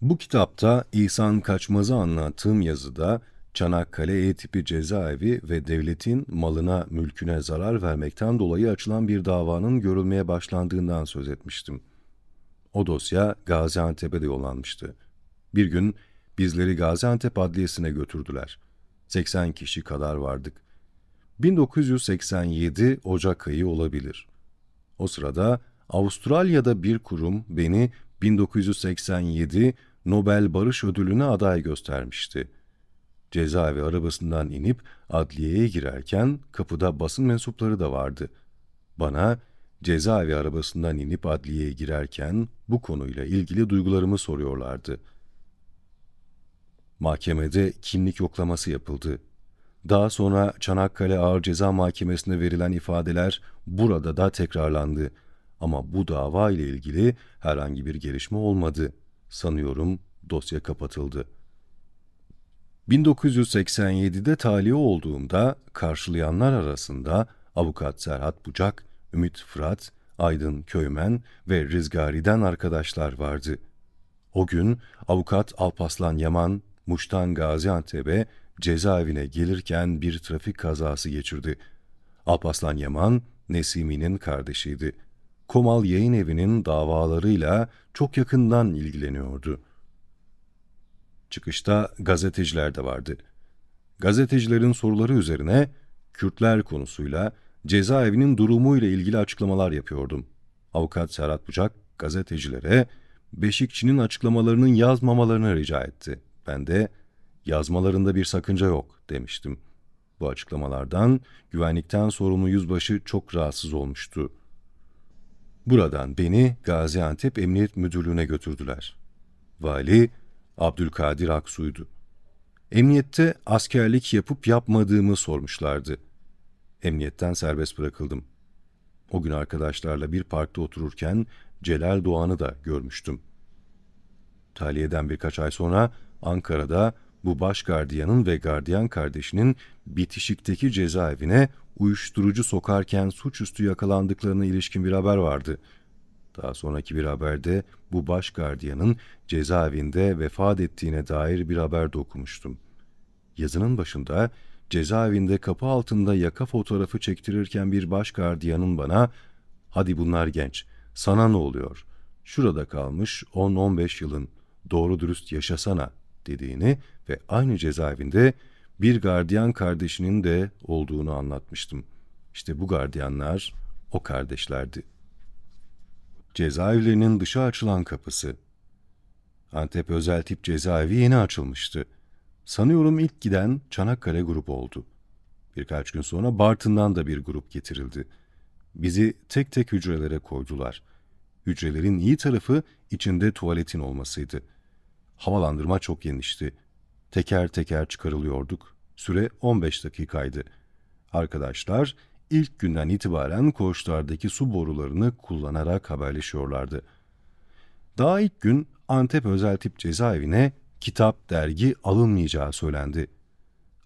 Bu kitapta İhsan Kaçmaz'ı anlattığım yazıda Çanakkale E tipi cezaevi ve devletin malına, mülküne zarar vermekten dolayı açılan bir davanın görülmeye başlandığından söz etmiştim. O dosya Gaziantep'e de yollanmıştı. Bir gün bizleri Gaziantep Adliyesi'ne götürdüler. 80 kişi kadar vardık. 1987 Ocak ayı olabilir. O sırada Avustralya'da bir kurum beni 1987 Nobel Barış Ödülü'ne aday göstermişti. Cezaevi arabasından inip adliyeye girerken kapıda basın mensupları da vardı. Bana cezaevi arabasından inip adliyeye girerken bu konuyla ilgili duygularımı soruyorlardı. Mahkemede kimlik yoklaması yapıldı. Daha sonra Çanakkale Ağır Ceza Mahkemesi'ne verilen ifadeler burada da tekrarlandı. Ama bu dava ile ilgili herhangi bir gelişme olmadı. Sanıyorum dosya kapatıldı. 1987'de tahliye olduğumda karşılayanlar arasında avukat Serhat Bucak, Ümit Fırat, Aydın Köymen ve Rizgari'den arkadaşlar vardı. O gün avukat Alparslan Yaman, Muş'tan Gaziantep'e cezaevine gelirken bir trafik kazası geçirdi. Alparslan Yaman, Nesimi'nin kardeşiydi. Komal Yayın Evi'nin davalarıyla çok yakından ilgileniyordu. Çıkışta gazeteciler de vardı. Gazetecilerin soruları üzerine Kürtler konusuyla cezaevinin durumuyla ilgili açıklamalar yapıyordum. Avukat Serhat Bucak gazetecilere Beşikçi'nin açıklamalarının yazmamalarını rica etti. Ben de yazmalarında bir sakınca yok demiştim. Bu açıklamalardan güvenlikten sorumlu yüzbaşı çok rahatsız olmuştu. Buradan beni Gaziantep Emniyet Müdürlüğü'ne götürdüler. Vali Abdülkadir Aksu'ydu. Emniyette askerlik yapıp yapmadığımı sormuşlardı. Emniyetten serbest bırakıldım. O gün arkadaşlarla bir parkta otururken Celal Doğan'ı da görmüştüm. Tahliyeden birkaç ay sonra Ankara'da bu baş gardiyanın ve gardiyan kardeşinin bitişikteki cezaevine uyuşturucu sokarken suçüstü yakalandıklarına ilişkin bir haber vardı. Daha sonraki bir haberde bu baş gardiyanın cezaevinde vefat ettiğine dair bir haber de okumuştum. Yazının başında cezaevinde kapı altında yaka fotoğrafı çektirirken bir baş gardiyanın bana "Hadi bunlar genç, sana ne oluyor? Şurada kalmış 10-15 yılın, doğru dürüst yaşasana" dediğini ve aynı cezaevinde bir gardiyan kardeşinin de olduğunu anlatmıştım. İşte bu gardiyanlar o kardeşlerdi. Cezaevlerinin dışa açılan kapısı. Antep Özel Tip Cezaevi yeni açılmıştı. Sanıyorum ilk giden Çanakkale grubu oldu. Birkaç gün sonra Bartın'dan da bir grup getirildi. Bizi tek tek hücrelere koydular. Hücrelerin iyi tarafı içinde tuvaletin olmasıydı. Havalandırma çok genişti. Teker teker çıkarılıyorduk. Süre 15 dakikaydı. Arkadaşlar ilk günden itibaren koğuşlardaki su borularını kullanarak haberleşiyorlardı. Daha ilk gün Antep Özel Tip Cezaevine kitap, dergi alınmayacağı söylendi.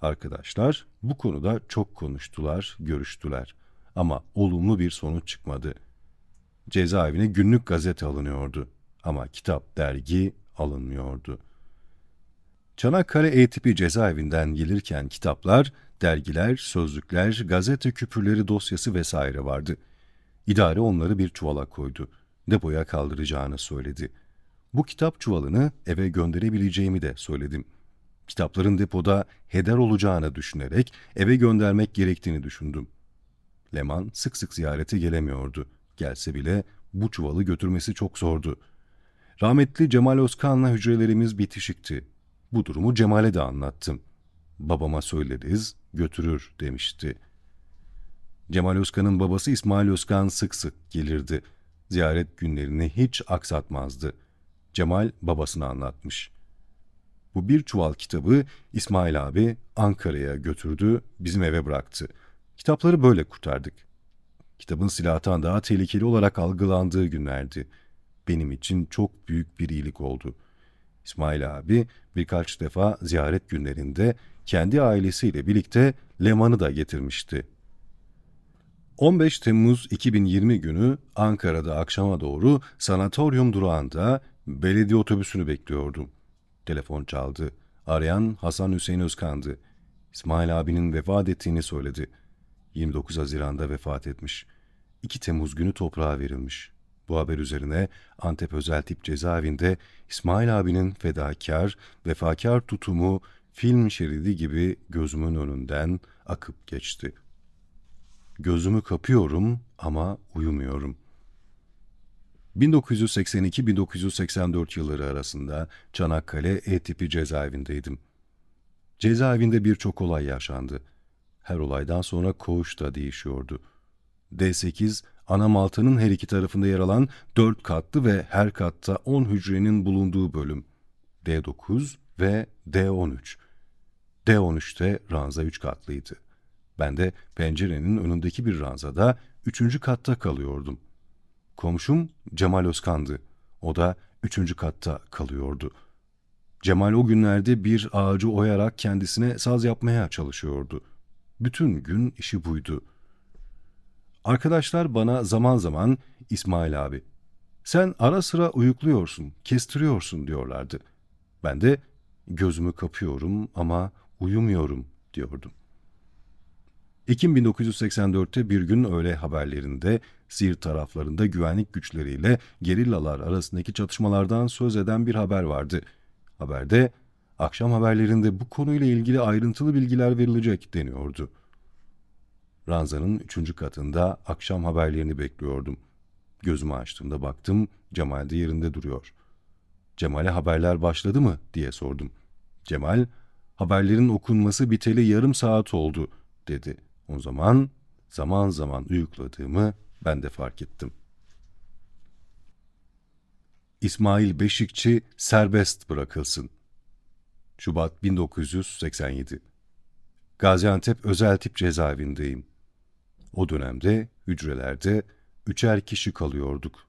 Arkadaşlar bu konuda çok konuştular, görüştüler. Ama olumlu bir sonuç çıkmadı. Cezaevine günlük gazete alınıyordu. Ama kitap, dergi alınmıyordu. Çanakkale E-Tipi cezaevinden gelirken kitaplar, dergiler, sözlükler, gazete küpürleri dosyası vesaire vardı. İdare onları bir çuvala koydu. Depoya kaldıracağını söyledi. Bu kitap çuvalını eve gönderebileceğimi de söyledim. Kitapların depoda heder olacağını düşünerek eve göndermek gerektiğini düşündüm. Leman sık sık ziyarete gelemiyordu. Gelse bile bu çuvalı götürmesi çok zordu. Rahmetli Cemal Özkan'la hücrelerimiz bitişikti. Bu durumu Cemal'e de anlattım. Babama söyleriz, götürür demişti. Cemal Özkan'ın babası İsmail Özkan sık sık gelirdi. Ziyaret günlerini hiç aksatmazdı. Cemal babasına anlatmış. Bu bir çuval kitabı İsmail abi Ankara'ya götürdü, bizim eve bıraktı. Kitapları böyle kurtardık. Kitabın silahtan daha tehlikeli olarak algılandığı günlerdi. Benim için çok büyük bir iyilik oldu. İsmail abi birkaç defa ziyaret günlerinde kendi ailesiyle birlikte Leman'ı da getirmişti. 15 Temmuz 2020 günü Ankara'da akşama doğru sanatoryum durağında belediye otobüsünü bekliyordum. Telefon çaldı. Arayan Hasan Hüseyin Özkan'dı. İsmail abinin vefat ettiğini söyledi. 29 Haziran'da vefat etmiş. 2 Temmuz günü toprağa verilmiş. Bu haber üzerine Antep Özel Tip Cezaevinde İsmail abinin fedakar, vefakar tutumu film şeridi gibi gözümün önünden akıp geçti. Gözümü kapıyorum ama uyumuyorum. 1982-1984 yılları arasında Çanakkale E-tipi cezaevindeydim. Cezaevinde birçok olay yaşandı. Her olaydan sonra koğuş da değişiyordu. D8, Anamalta'nın her iki tarafında yer alan 4 katlı ve her katta 10 hücrenin bulunduğu bölüm. D9 ve D13. D13'te ranza 3 katlıydı. Ben de pencerenin önündeki bir ranzada 3. katta kalıyordum. Komşum Cemal Özkan'dı. O da 3. katta kalıyordu. Cemal o günlerde bir ağacı oyarak kendisine saz yapmaya çalışıyordu. Bütün gün işi buydu. Arkadaşlar bana zaman zaman "İsmail abi, sen ara sıra uyukluyorsun, kestiriyorsun" diyorlardı. Ben de "Gözümü kapıyorum ama uyumuyorum" diyordum. Ekim 1984'te bir gün öğle haberlerinde Siirt taraflarında güvenlik güçleriyle gerillalar arasındaki çatışmalardan söz eden bir haber vardı. Haberde akşam haberlerinde bu konuyla ilgili ayrıntılı bilgiler verilecek deniyordu. Ranzanın 3. katında akşam haberlerini bekliyordum. Gözümü açtığımda baktım Cemal de yerinde duruyor. "Cemal'e haberler başladı mı?" diye sordum. Cemal, "Haberlerin okunması biteli yarım saat oldu" dedi. O zaman zaman uyukladığımı ben de fark ettim. İsmail Beşikçi serbest bırakılsın. Şubat 1987. Gaziantep Özel Tip Cezaevindeyim. O dönemde hücrelerde 3'er kişi kalıyorduk.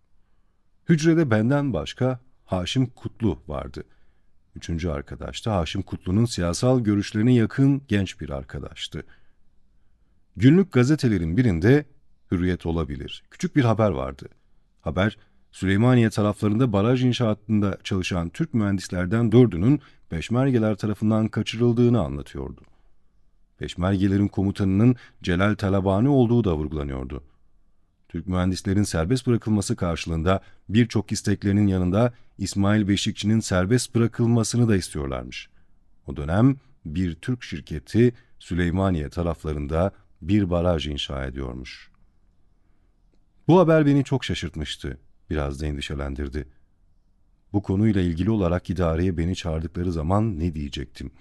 Hücrede benden başka Haşim Kutlu vardı. 3. arkadaş da Haşim Kutlu'nun siyasal görüşlerine yakın genç bir arkadaştı. Günlük gazetelerin birinde Hürriyet olabilir, küçük bir haber vardı. Haber, Süleymaniye taraflarında baraj inşaatında çalışan Türk mühendislerden 4'ünün Peşmergeler tarafından kaçırıldığını anlatıyordu. Peşmergelerin komutanının Celal Talabani olduğu da vurgulanıyordu. Türk mühendislerin serbest bırakılması karşılığında birçok isteklerinin yanında İsmail Beşikçi'nin serbest bırakılmasını da istiyorlarmış. O dönem bir Türk şirketi Süleymaniye taraflarında bir baraj inşa ediyormuş. Bu haber beni çok şaşırtmıştı, biraz da endişelendirdi. Bu konuyla ilgili olarak idareye beni çağırdıkları zaman ne diyecektim?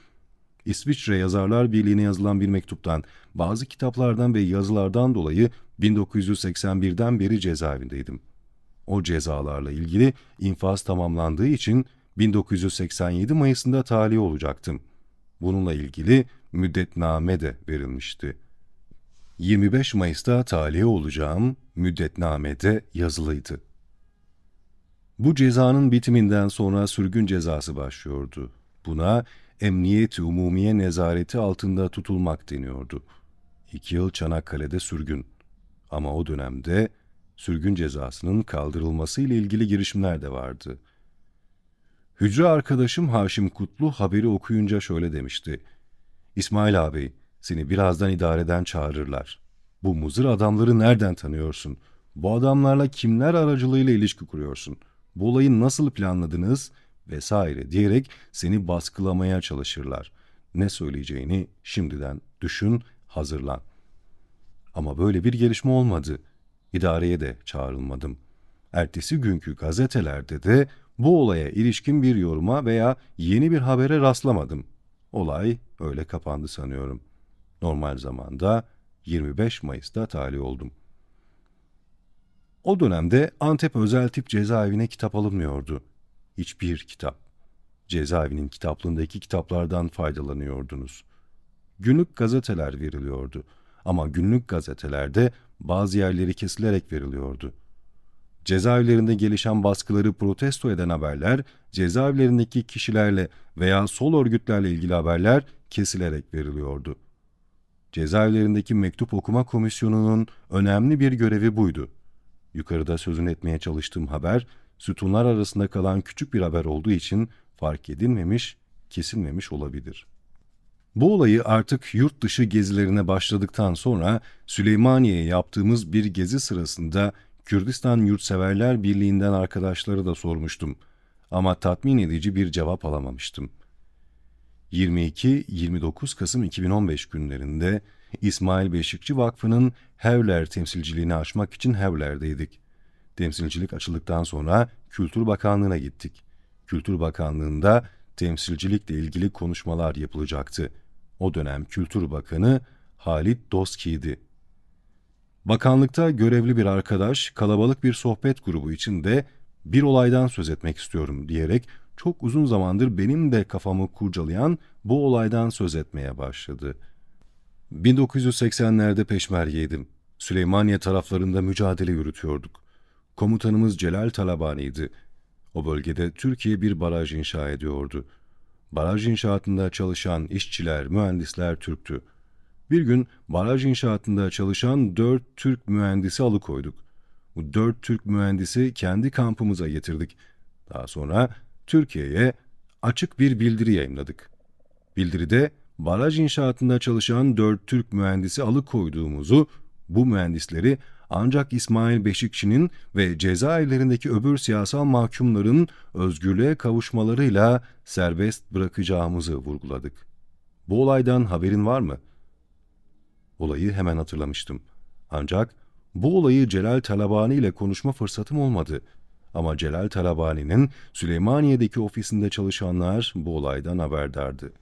İsviçre Yazarlar Birliği'ne yazılan bir mektuptan, bazı kitaplardan ve yazılardan dolayı 1981'den beri cezaevindeydim. O cezalarla ilgili infaz tamamlandığı için 1987 Mayıs'ında tahliye olacaktım. Bununla ilgili müddetname de verilmişti. 25 Mayıs'ta tahliye olacağım müddetnamede yazılıydı. Bu cezanın bitiminden sonra sürgün cezası başlıyordu. Buna Emniyet-i Umumiye nezareti altında tutulmak deniyordu. 2 yıl Çanakkale'de sürgün. Ama o dönemde sürgün cezasının kaldırılması ile ilgili girişimler de vardı. Hücre arkadaşım Haşim Kutlu haberi okuyunca şöyle demişti: "İsmail abi, seni birazdan idareden çağırırlar. Bu muzır adamları nereden tanıyorsun? Bu adamlarla kimler aracılığıyla ilişki kuruyorsun? Bu olayı nasıl planladınız?" vesaire diyerek seni baskılamaya çalışırlar. Ne söyleyeceğini şimdiden düşün, hazırlan. Ama böyle bir gelişme olmadı. İdareye de çağrılmadım. Ertesi günkü gazetelerde de bu olaya ilişkin bir yoruma veya yeni bir habere rastlamadım. Olay öyle kapandı sanıyorum. Normal zamanda 25 Mayıs'ta tahliye oldum. O dönemde Antep Özel Tip Cezaevine kitap alınmıyordu. Hiçbir kitap. Cezaevinin kitaplığındaki kitaplardan faydalanıyordunuz. Günlük gazeteler veriliyordu. Ama günlük gazetelerde bazı yerleri kesilerek veriliyordu. Cezaevlerinde gelişen baskıları protesto eden haberler, cezaevlerindeki kişilerle veya sol örgütlerle ilgili haberler kesilerek veriliyordu. Cezaevlerindeki mektup okuma komisyonunun önemli bir görevi buydu. Yukarıda sözünü etmeye çalıştığım haber, sütunlar arasında kalan küçük bir haber olduğu için fark edilmemiş, kesilmemiş olabilir. Bu olayı artık yurt dışı gezilerine başladıktan sonra Süleymaniye'ye yaptığımız bir gezi sırasında Kürdistan Yurtseverler Birliği'nden arkadaşları da sormuştum. Ama tatmin edici bir cevap alamamıştım. 22-29 Kasım 2015 günlerinde İsmail Beşikçi Vakfı'nın Hevler temsilciliğini açmak için Hevler'deydik. Temsilcilik açıldıktan sonra Kültür Bakanlığı'na gittik. Kültür Bakanlığı'nda temsilcilikle ilgili konuşmalar yapılacaktı. O dönem Kültür Bakanı Halit Doski'ydi. Bakanlıkta görevli bir arkadaş kalabalık bir sohbet grubu içinde bir olaydan söz etmek istiyorum diyerek çok uzun zamandır benim de kafamı kurcalayan bu olaydan söz etmeye başladı. 1980'lerde Peşmergeydim. Süleymaniye taraflarında mücadele yürütüyorduk. Komutanımız Celal Talabani'ydi. O bölgede Türkiye bir baraj inşa ediyordu. Baraj inşaatında çalışan işçiler, mühendisler Türktü. Bir gün baraj inşaatında çalışan 4 Türk mühendisi alıkoyduk. Bu 4 Türk mühendisi kendi kampımıza getirdik. Daha sonra Türkiye'ye açık bir bildiri yayımladık. Bildiride baraj inşaatında çalışan 4 Türk mühendisi alıkoyduğumuzu, bu mühendisleri ancak İsmail Beşikçi'nin ve cezaevlerindeki öbür siyasal mahkumların özgürlüğe kavuşmalarıyla serbest bırakacağımızı vurguladık. Bu olaydan haberin var mı? Olayı hemen hatırlamıştım. Ancak bu olayı Celal Talabani ile konuşma fırsatım olmadı. Ama Celal Talabani'nin Süleymaniye'deki ofisinde çalışanlar bu olaydan haberdardı.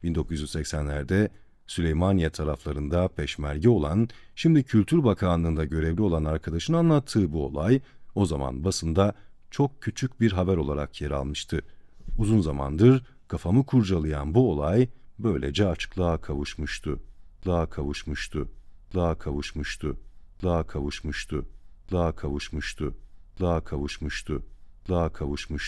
1980'lerde Süleymaniye taraflarında peşmerge olan, şimdi Kültür Bakanlığı'nda görevli olan arkadaşın anlattığı bu olay, o zaman basında çok küçük bir haber olarak yer almıştı. Uzun zamandır kafamı kurcalayan bu olay böylece açıklığa kavuşmuştu. Açıklığa kavuşmuştu. Açıklığa kavuşmuştu. Açıklığa kavuşmuştu. Açıklığa kavuşmuştu. Açıklığa kavuşmuştu. Açıklığa kavuşmuştu.